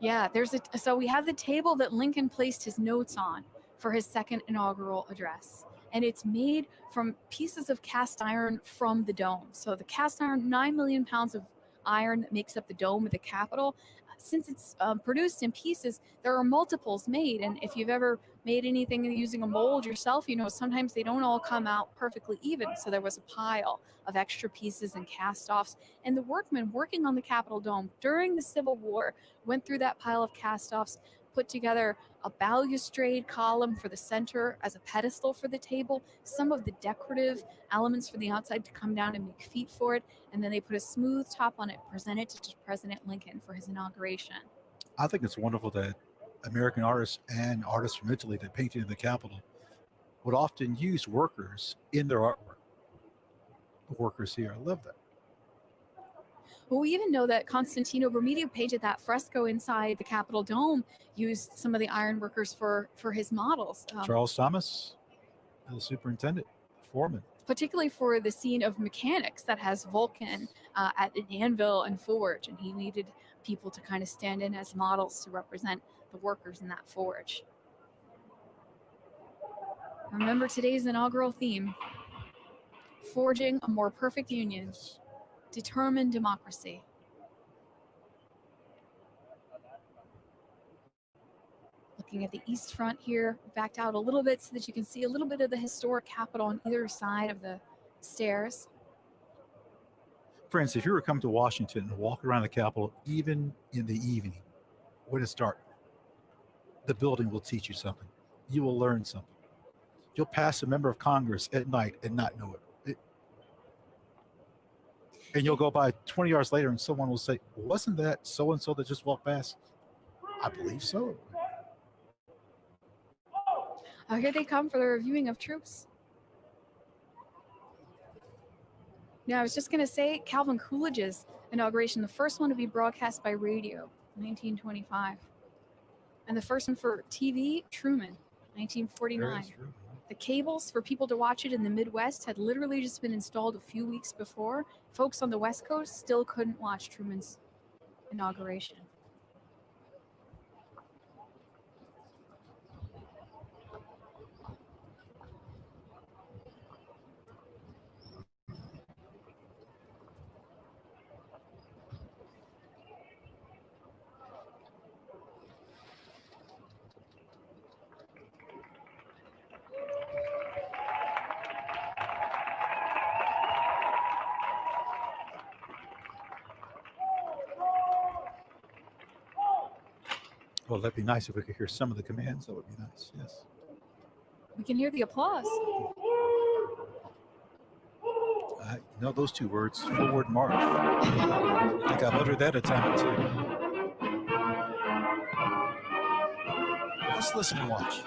Yeah, so we have the table that Lincoln placed his notes on for his second inaugural address. And it's made from pieces of cast iron from the dome. So the cast iron, 9 million pounds of iron that makes up the dome of the Capitol. Since it's produced in pieces, there are multiples made. And if you've ever made anything using a mold yourself, you know, sometimes they don't all come out perfectly even. So there was a pile of extra pieces and cast-offs. And the workmen working on the Capitol dome during the Civil War went through that pile of cast-offs, put together a balustrade column for the center as a pedestal for the table, some of the decorative elements for the outside to come down and make feet for it, and then they put a smooth top on it, presented to President Lincoln for his inauguration. I think it's wonderful that American artists and artists from Italy that painted in the Capitol would often use workers in their artwork. The workers here, I love that. Well, we even know that Constantino Brumidi, who painted that fresco inside the Capitol dome, used some of the iron workers for his models. Charles Thomas, the superintendent, foreman. Particularly for the scene of mechanics that has Vulcan at an anvil and forge, and he needed people to kind of stand in as models to represent the workers in that forge. Remember today's inaugural theme: forging a more perfect union. Determined democracy. Looking at the East Front here, backed out a little bit so that you can see a little bit of the historic Capitol on either side of the stairs. Friends, if you were to come to Washington and walk around the Capitol, even in the evening, when it's dark, the building will teach you something. You will learn something. You'll pass a member of Congress at night and not know it. And you'll go by 20 yards later and someone will say, wasn't that so-and-so that just walked past? I believe so. Here they come for the reviewing of troops. Now, I was just going to say Calvin Coolidge's inauguration, the first one to be broadcast by radio, 1925. And the first one for TV, Truman, 1949. The cables for people to watch it in the Midwest had literally just been installed a few weeks before. Folks on the West Coast still couldn't watch Truman's inauguration. Well, that'd be nice if we could hear some of the commands. That would be nice, yes. We can hear the applause. I know those two words, forward march. I think I've uttered that a time or two. Let's listen and watch.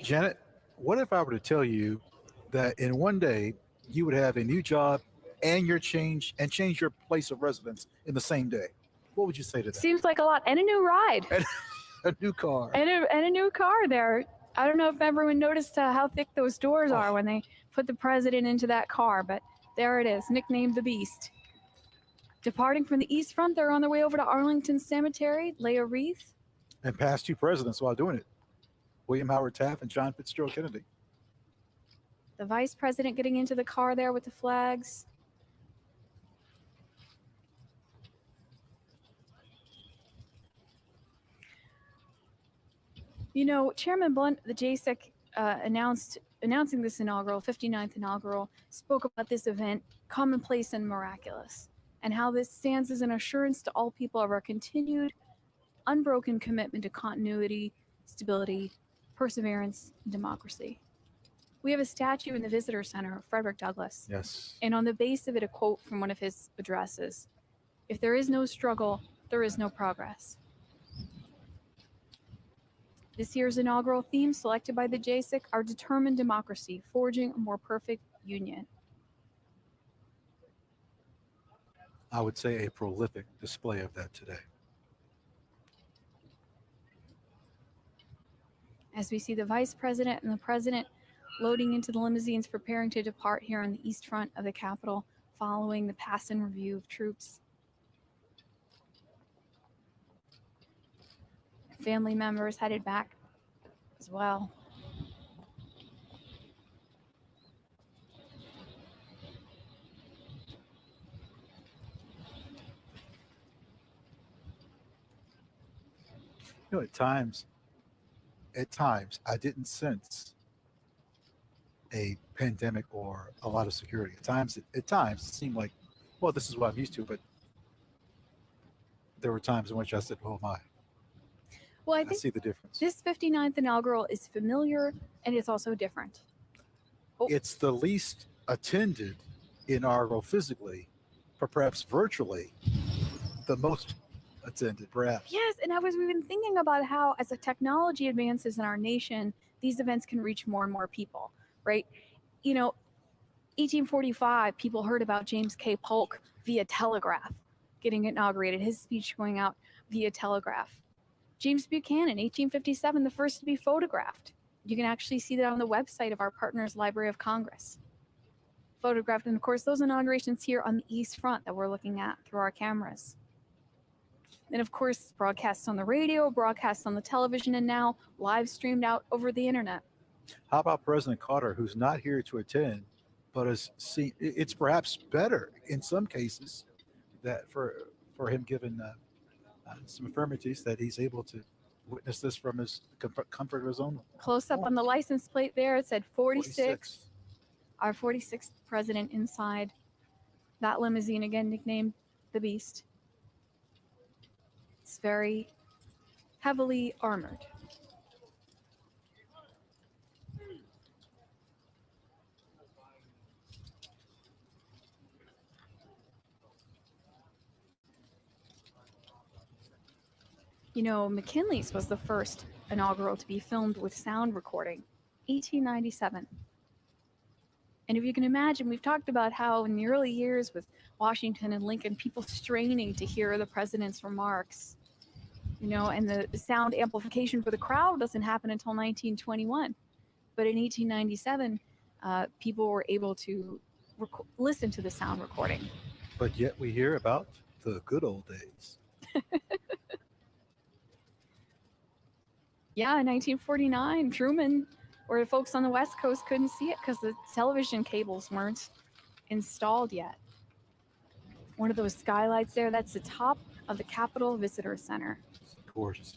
Janet, what if I were to tell you that in one day you would have a new job and change your place of residence in the same day? What would you say to that? Seems like a lot. And a new ride. And a new car. And a new car there. I don't know if everyone noticed how thick those doors are when they put the president into that car, but there it is, nicknamed the Beast. Departing from the East Front, they're on their way over to Arlington Cemetery, lay a wreath. And past two presidents while doing it. William Howard Taft and John Fitzgerald Kennedy. The vice president getting into the car there with the flags. You know, Chairman Blunt, the JSEC, announcing this inaugural, 59th inaugural, spoke about this event, commonplace and miraculous, and how this stands as an assurance to all people of our continued, unbroken commitment to continuity, stability, perseverance, and democracy. We have a statue in the Visitor Center of Frederick Douglass. Yes. And on the base of it, a quote from one of his addresses: "If there is no struggle, there is no progress." This year's inaugural theme, selected by the JSEC, "Our Determined Democracy, Forging a More Perfect Union." I would say a prolific display of that today. As we see the vice president and the president loading into the limousines, preparing to depart here on the east front of the Capitol, following the pass and review of troops. Family members headed back as well. You know, at times, I didn't sense a pandemic or a lot of security. At times, it seemed like, well, this is what I'm used to, but there were times in which I said, oh my. Well, I I think see the difference. this 59th inaugural is familiar and it's also different. It's the least attended inaugural physically, but perhaps virtually the most attended, perhaps. Yes, and we've been thinking about how, as the technology advances in our nation, these events can reach more and more people, right? You know, 1845, people heard about James K. Polk via telegraph getting inaugurated, his speech going out via telegraph. James Buchanan, 1857, the first to be photographed. You can actually see that on the website of our partners, Library of Congress. Photographed, and of course, those inaugurations here on the East Front that we're looking at through our cameras. Then, of course, broadcasts on the radio, broadcasts on the television, and now live streamed out over the internet. How about President Carter, who's not here to attend, but is seen? It's perhaps better in some cases that for him, given some affirmities, that he's able to witness this from his comfort of his own. Close up on the license plate there, it said 46. Our 46th president inside that limousine, again nicknamed the Beast. It's very heavily armored. You know, McKinley's was the first inaugural to be filmed with sound recording, 1897. And if you can imagine, we've talked about how in the early years with Washington and Lincoln, people straining to hear the president's remarks, you know, and the sound amplification for the crowd doesn't happen until 1921. But in 1897, people were able to listen to the sound recording. But yet we hear about the good old days. Yeah, in 1949, Truman, where folks on the West Coast couldn't see it because the television cables weren't installed yet. One of those skylights there, that's the top of the Capitol Visitor Center. Gorgeous.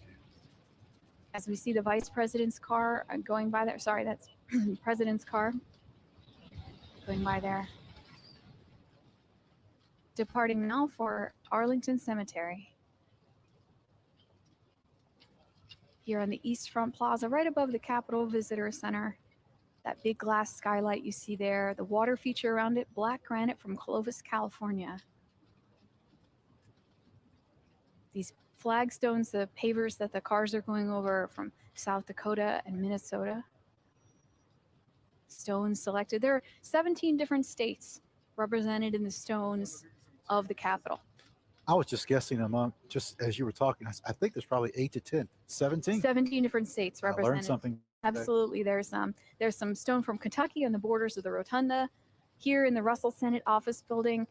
As we see the vice president's car going by there. Sorry, that's president's car going by there. Departing now for Arlington Cemetery. here on the East Front Plaza, right above the Capitol Visitor Center. That big glass skylight you see there, the water feature around it, black granite from Clovis, California. These flagstones, the pavers that the cars are going over, are from South Dakota and Minnesota. Stones selected. There are 17 different states represented in the stones of the Capitol. I was just guessing among, just as you were talking, I think there's probably 8 to 10, 17. 17 different states I represented. learned something. Absolutely. There's some stone from Kentucky on the borders of the rotunda. Here in the Russell Senate office building,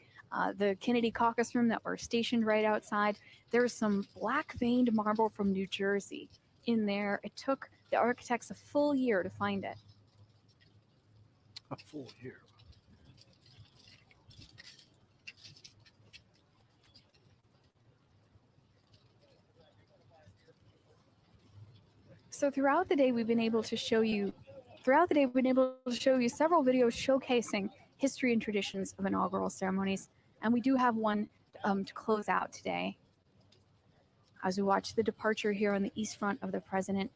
the Kennedy caucus room that we're stationed right outside, there's some black veined marble from New Jersey in there. It took the architects a full year to find it. A full year. So throughout the day, we've been able to show you several videos showcasing history and traditions of inaugural ceremonies. And we do have one to close out today. As we watch the departure here on the east front of the president